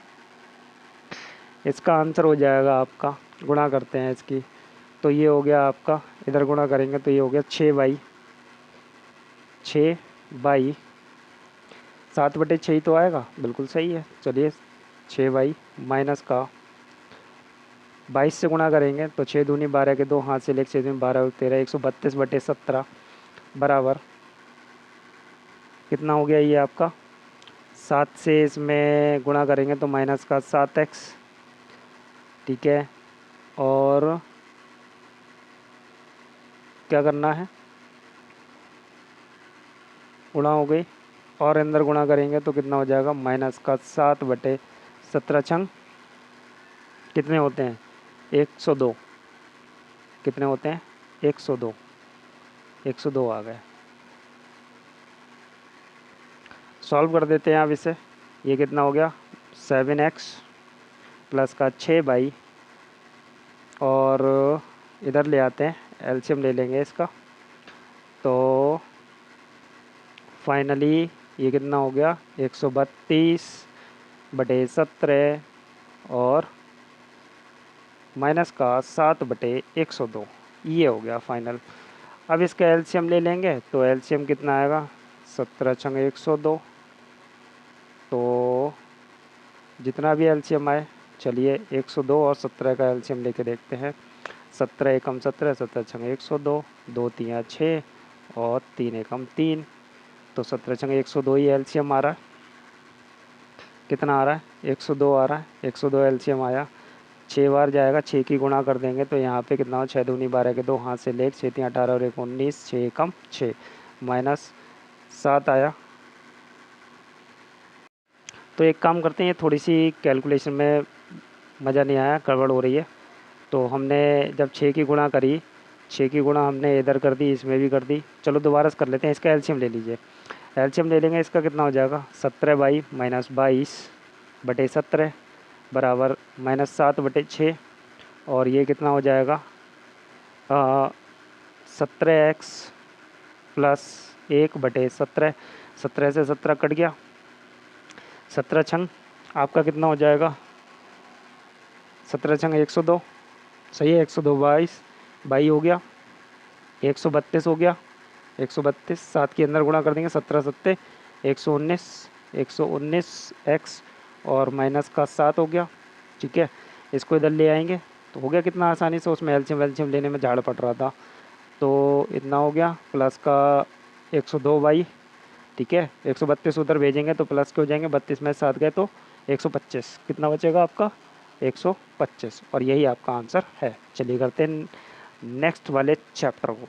Speaker 1: इसका आंसर हो जाएगा आपका, गुणा करते हैं इसकी। तो ये हो गया आपका, इधर गुणा करेंगे तो ये हो गया 6/6 7/6 ही तो आएगा, बिल्कुल सही है। चलिए 6 माइनस का 22 से गुणा करेंगे तो 6 दूनी 12 के 2 हाथ से लेकर 6 दूनी 12 13 132/17 बराबर कितना हो गया ये आपका, 7 से इसमें गुणा करेंगे तो माइनस का 7x, ठीक है। और क्या करना है, गुणा हो गई और अंदर गुणा करेंगे तो कितना हो जाएगा माइनस का 7/17 छंग कितने होते हैं 102, कितने होते हैं 102, 102 आ गए। सॉल्व कर देते हैं आप इसे। ये कितना हो गया 7x प्लस का 6y और इधर ले आते हैं, एलसीएम ले लेंगे इसका। तो फाइनली ये कितना हो गया 132/17 और माइनस का 7/102, ये हो गया फाइनल। अब इसका एलसीएम ले लेंगे तो एलसीएम कितना आएगा 17 छंग 102। तो जितना भी एलसीएम आए, चलिए 102 और 17 का एलसीएम लेके देखते हैं। 17 एकम 17, 17 छंग 102, 2 तियाँ 6 और 3 एकम 3। तो 17 छंग 102 ही एलसीएम आ रहा है। कितना आ रहा है 102 आ रहा है, 102 एलसीएम आया। 6 बार जाएगा, 6 की गुणा कर देंगे तो यहाँ पे कितना हो 6 दूनी 12 के 2 हाथ से लेकर 6 3 18 और 1 19, 6 एकम 6 माइनस 7 आया। तो एक काम करते हैं, ये थोड़ी सी कैलकुलेशन में मज़ा नहीं आया, गड़बड़ हो रही है। तो हमने जब 6 की गुणा करी, 6 की गुणा हमने इधर कर दी, इसमें भी कर दी। चलो दोबारा से कर लेते हैं, इसका एलसीएम ले लीजिए। एलसीएम ले लेंगे, इसका कितना हो जाएगा 17 माइनस 22/17 बराबर -7/6 और ये कितना हो जाएगा 17x प्लस 1/17, 17 से 17 कट गया, 17 छंग आपका कितना हो जाएगा 17 छंग 102, सही है 102 22 हो गया, 132 हो गया, 132 7 के अंदर गुणा कर देंगे, 17 सत्ते 119, 119 x और माइनस का 7 हो गया, ठीक है। इसको इधर ले आएंगे तो हो गया कितना आसानी से, उसमें एलसीएम वेलसीएम लेने में झाड़ पड़ रहा था। तो इतना हो गया प्लस का 102 बाई, ठीक है, 132 उधर भेजेंगे तो प्लस के हो जाएंगे, 32 में 7 गए तो 125, कितना बचेगा आपका 125, और यही आपका आंसर है। चलिए करते हैं नेक्स्ट वाले चैप्टर को।